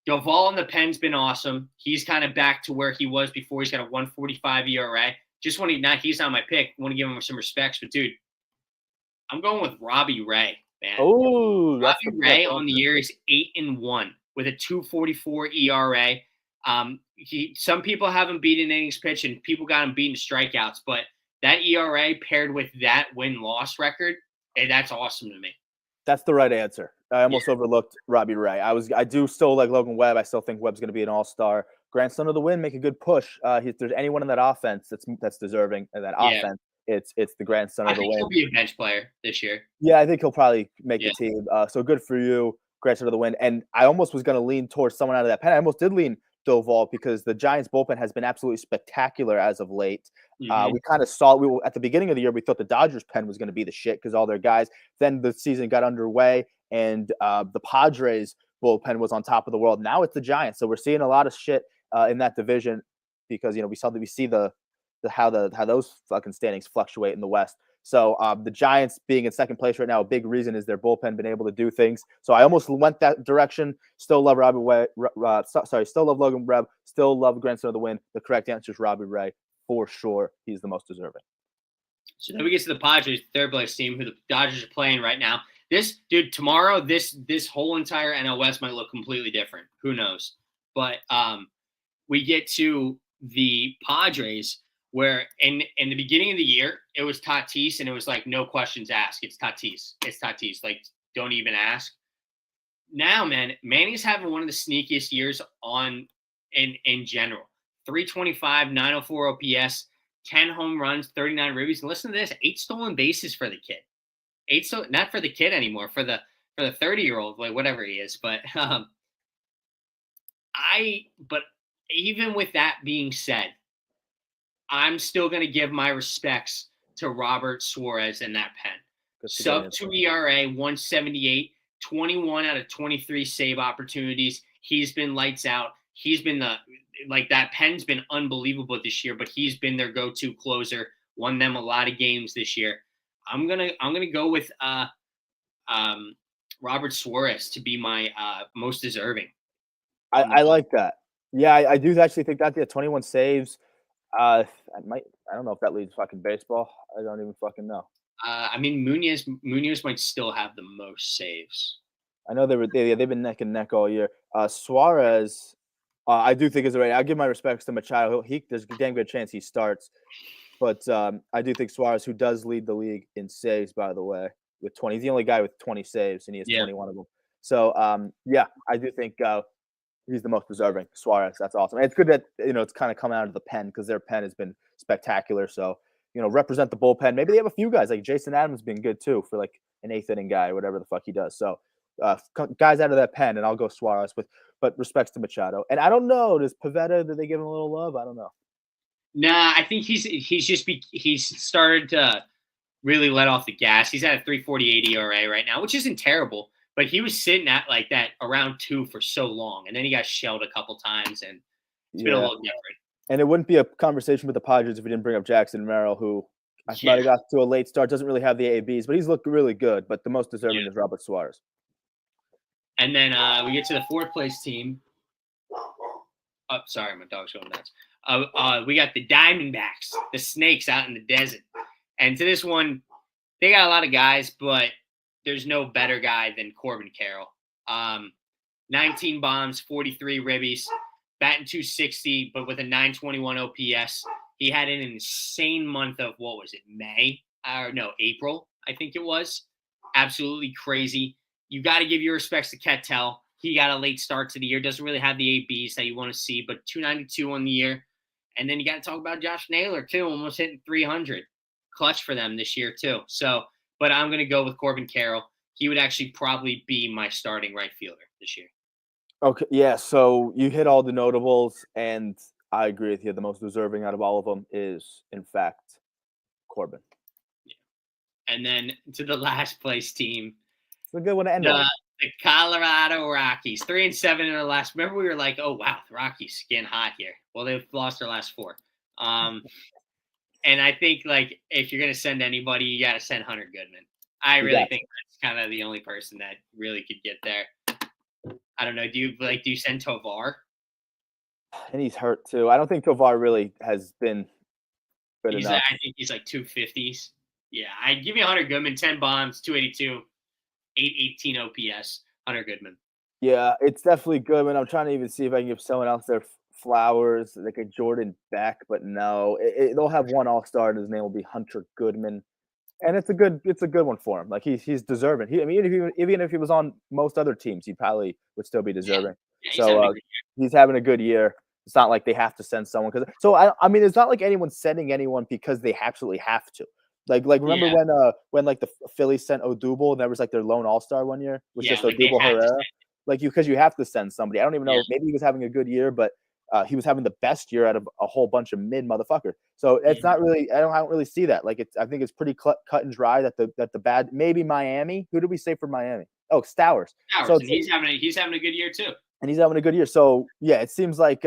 Doval in the pen's been awesome. He's kind of back to where he was before. He's got a 1.45 ERA. He's not my pick. I want to give him some respects, but dude, I'm going with Robbie Ray, man. Oh, Robbie Ray on the year is 8-1 with a 2.44 ERA. Some people have him beaten innings pitch, and people got him beaten strikeouts. But that ERA paired with that win-loss record, that's awesome to me. That's the right answer. I almost overlooked Robbie Ray. I do still like Logan Webb. I still think Webb's going to be an all-star. Grandson of the wind, make a good push. If there's anyone in that offense that's deserving of that offense, it's the grandson of the wind. He'll be a bench player this year. Yeah, I think he'll probably make the team. So good for you, grandson of the wind. And I almost was going to lean towards someone out of that pen. I almost did lean Doval because the Giants bullpen has been absolutely spectacular as of late. We kind of saw at the beginning of the year, we thought the Dodgers pen was going to be the shit because all their guys. Then the season got underway, and the Padres bullpen was on top of the world. Now it's the Giants, so we're seeing a lot of shit in that division because we see how those fucking standings fluctuate in the West. So the Giants being in second place right now, a big reason is their bullpen been able to do things. So I almost went that direction. Still love still love Logan Webb. Still love grandson of the wind. The correct answer is Robbie Ray for sure. He's the most deserving. So then we get to the Padres, third place team, who the Dodgers are playing right now. Tomorrow, this whole entire NL West might look completely different. Who knows? But we get to the Padres, where in the beginning of the year, it was Tatis, and it was like, no questions asked. It's Tatis. Like, don't even ask. Now, man, Manny's having one of the sneakiest years in general. 325, 904 OPS, 10 home runs, 39 ribbies. And listen to this, 8 stolen bases for the kid. Not for the kid anymore, for the 30-year-old, like whatever he is. But even with that being said, I'm still going to give my respects to Robert Suarez in that pen. Sub 2 ERA, 178, 21 out of 23 save opportunities. He's been lights out. He's been that pen's been unbelievable this year, but he's been their go-to closer. Won them a lot of games this year. I'm gonna go with Robert Suarez to be my most deserving. I like that. Yeah, I do actually think that. 21 saves. I don't know if that leads fucking baseball. I don't even fucking know. I mean, Munoz might still have the most saves. I know they've been neck and neck all year. Suarez, I do think is right. I give my respects to Machado. There's a damn good chance he starts, but I do think Suarez, who does lead the league in saves, by the way, with 20. He's the only guy with 20 saves, and he has 21 of them. So yeah, I do think he's the most deserving. Suarez, that's awesome. And it's good that it's kind of come out of the pen because their pen has been spectacular. So represent the bullpen. Maybe they have a few guys like Jason Adams been good too for like an 8th inning guy or whatever the fuck he does. So guys out of that pen, and I'll go Suarez but respects to Machado. And I don't know, does Pivetta, did they give him a little love? I don't know. Nah, I think he's started to really let off the gas. He's at a 3.48 ERA right now, which isn't terrible, but he was sitting at like that around 2 for so long, and then he got shelled a couple times, and it's been a little different. And it wouldn't be a conversation with the Padres if we didn't bring up Jackson Merrill, who I might have got to a late start, doesn't really have the ABs, but he's looked really good. But the most deserving is Robert Suarez. And then we get to the 4th place team. Oh, sorry, my dog's going nuts. We got the Diamondbacks, the Snakes out in the desert. And to this one, they got a lot of guys, but there's no better guy than Corbin Carroll. 19 bombs, 43 ribbies, batting .260, but with a 921 OPS. He had an insane month of, what was it, April, I think it was. Absolutely crazy. You got to give your respects to Ketel. He got a late start to the year. Doesn't really have the ABs that you want to see, but 292 on the year. And then you got to talk about Josh Naylor, too, almost hitting 300. Clutch for them this year, too. So, but I'm going to go with Corbin Carroll. He would actually probably be my starting right fielder this year. Okay, yeah, so you hit all the notables, and I agree with you. The most deserving out of all of them is, in fact, Corbin. Yeah. And then to the last place team. It's a good one to end on. The Colorado Rockies, 3-7 in the last. Remember, we were like, "Oh wow, the Rockies getting hot here." Well, they've lost their last 4. And I think like if you're gonna send anybody, you got to send Hunter Goodman. I really think that's kind of the only person that really could get there. I don't know. Do you send Tovar? And he's hurt too. I don't think Tovar really has been good enough. I think he's like 250s. Yeah, I'd give you Hunter Goodman, 10 bombs, 282. 818 OPS, Hunter Goodman. Yeah, it's definitely Goodman. I'm trying to even see if I can give someone else their flowers, like a Jordan Beck, but no. They'll have one All-Star, and his name will be Hunter Goodman, and it's a good one for him. Like he's deserving. Even if he was on most other teams, he probably would still be deserving. Yeah, he's having a good year. It's not like they have to send someone I mean, it's not like anyone's sending anyone because they absolutely have to. Like remember when like the Phillies sent Odubel and that was like their lone All-Star one year, was just Odubel Herrera. Because you have to send somebody. I don't even know. Maybe he was having a good year, but he was having the best year out of a whole bunch of mid motherfuckers. So it's not really. I don't really see that. Like I think it's pretty cut and dry that the bad. Maybe Miami. Who did we say for Miami? Oh, Stowers. So and he's having a good year too. And he's having a good year. So, yeah, it seems like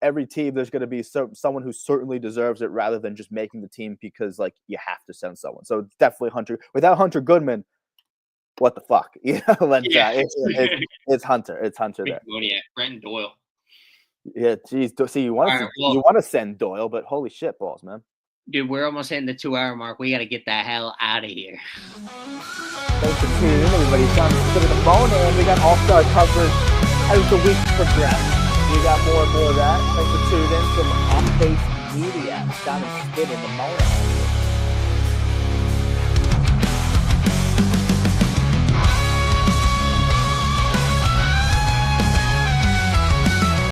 every team there's going to be someone who certainly deserves it rather than just making the team because, like, you have to send someone. So, definitely Hunter. Without Hunter Goodman, what the fuck? It's Hunter. It's Hunter there. Brenton Doyle. Yeah, geez. See, you want to send Doyle, but holy shit balls, man. Dude, we're almost hitting the 2-hour mark. We got to get the hell out of here. Thanks for tuning in, everybody. It's time to sit in the phone, and we got all-star coverage as the weeks progress. We got more and more of that. Thanks for tuning in from Off Base Media. Down and spin in the morning.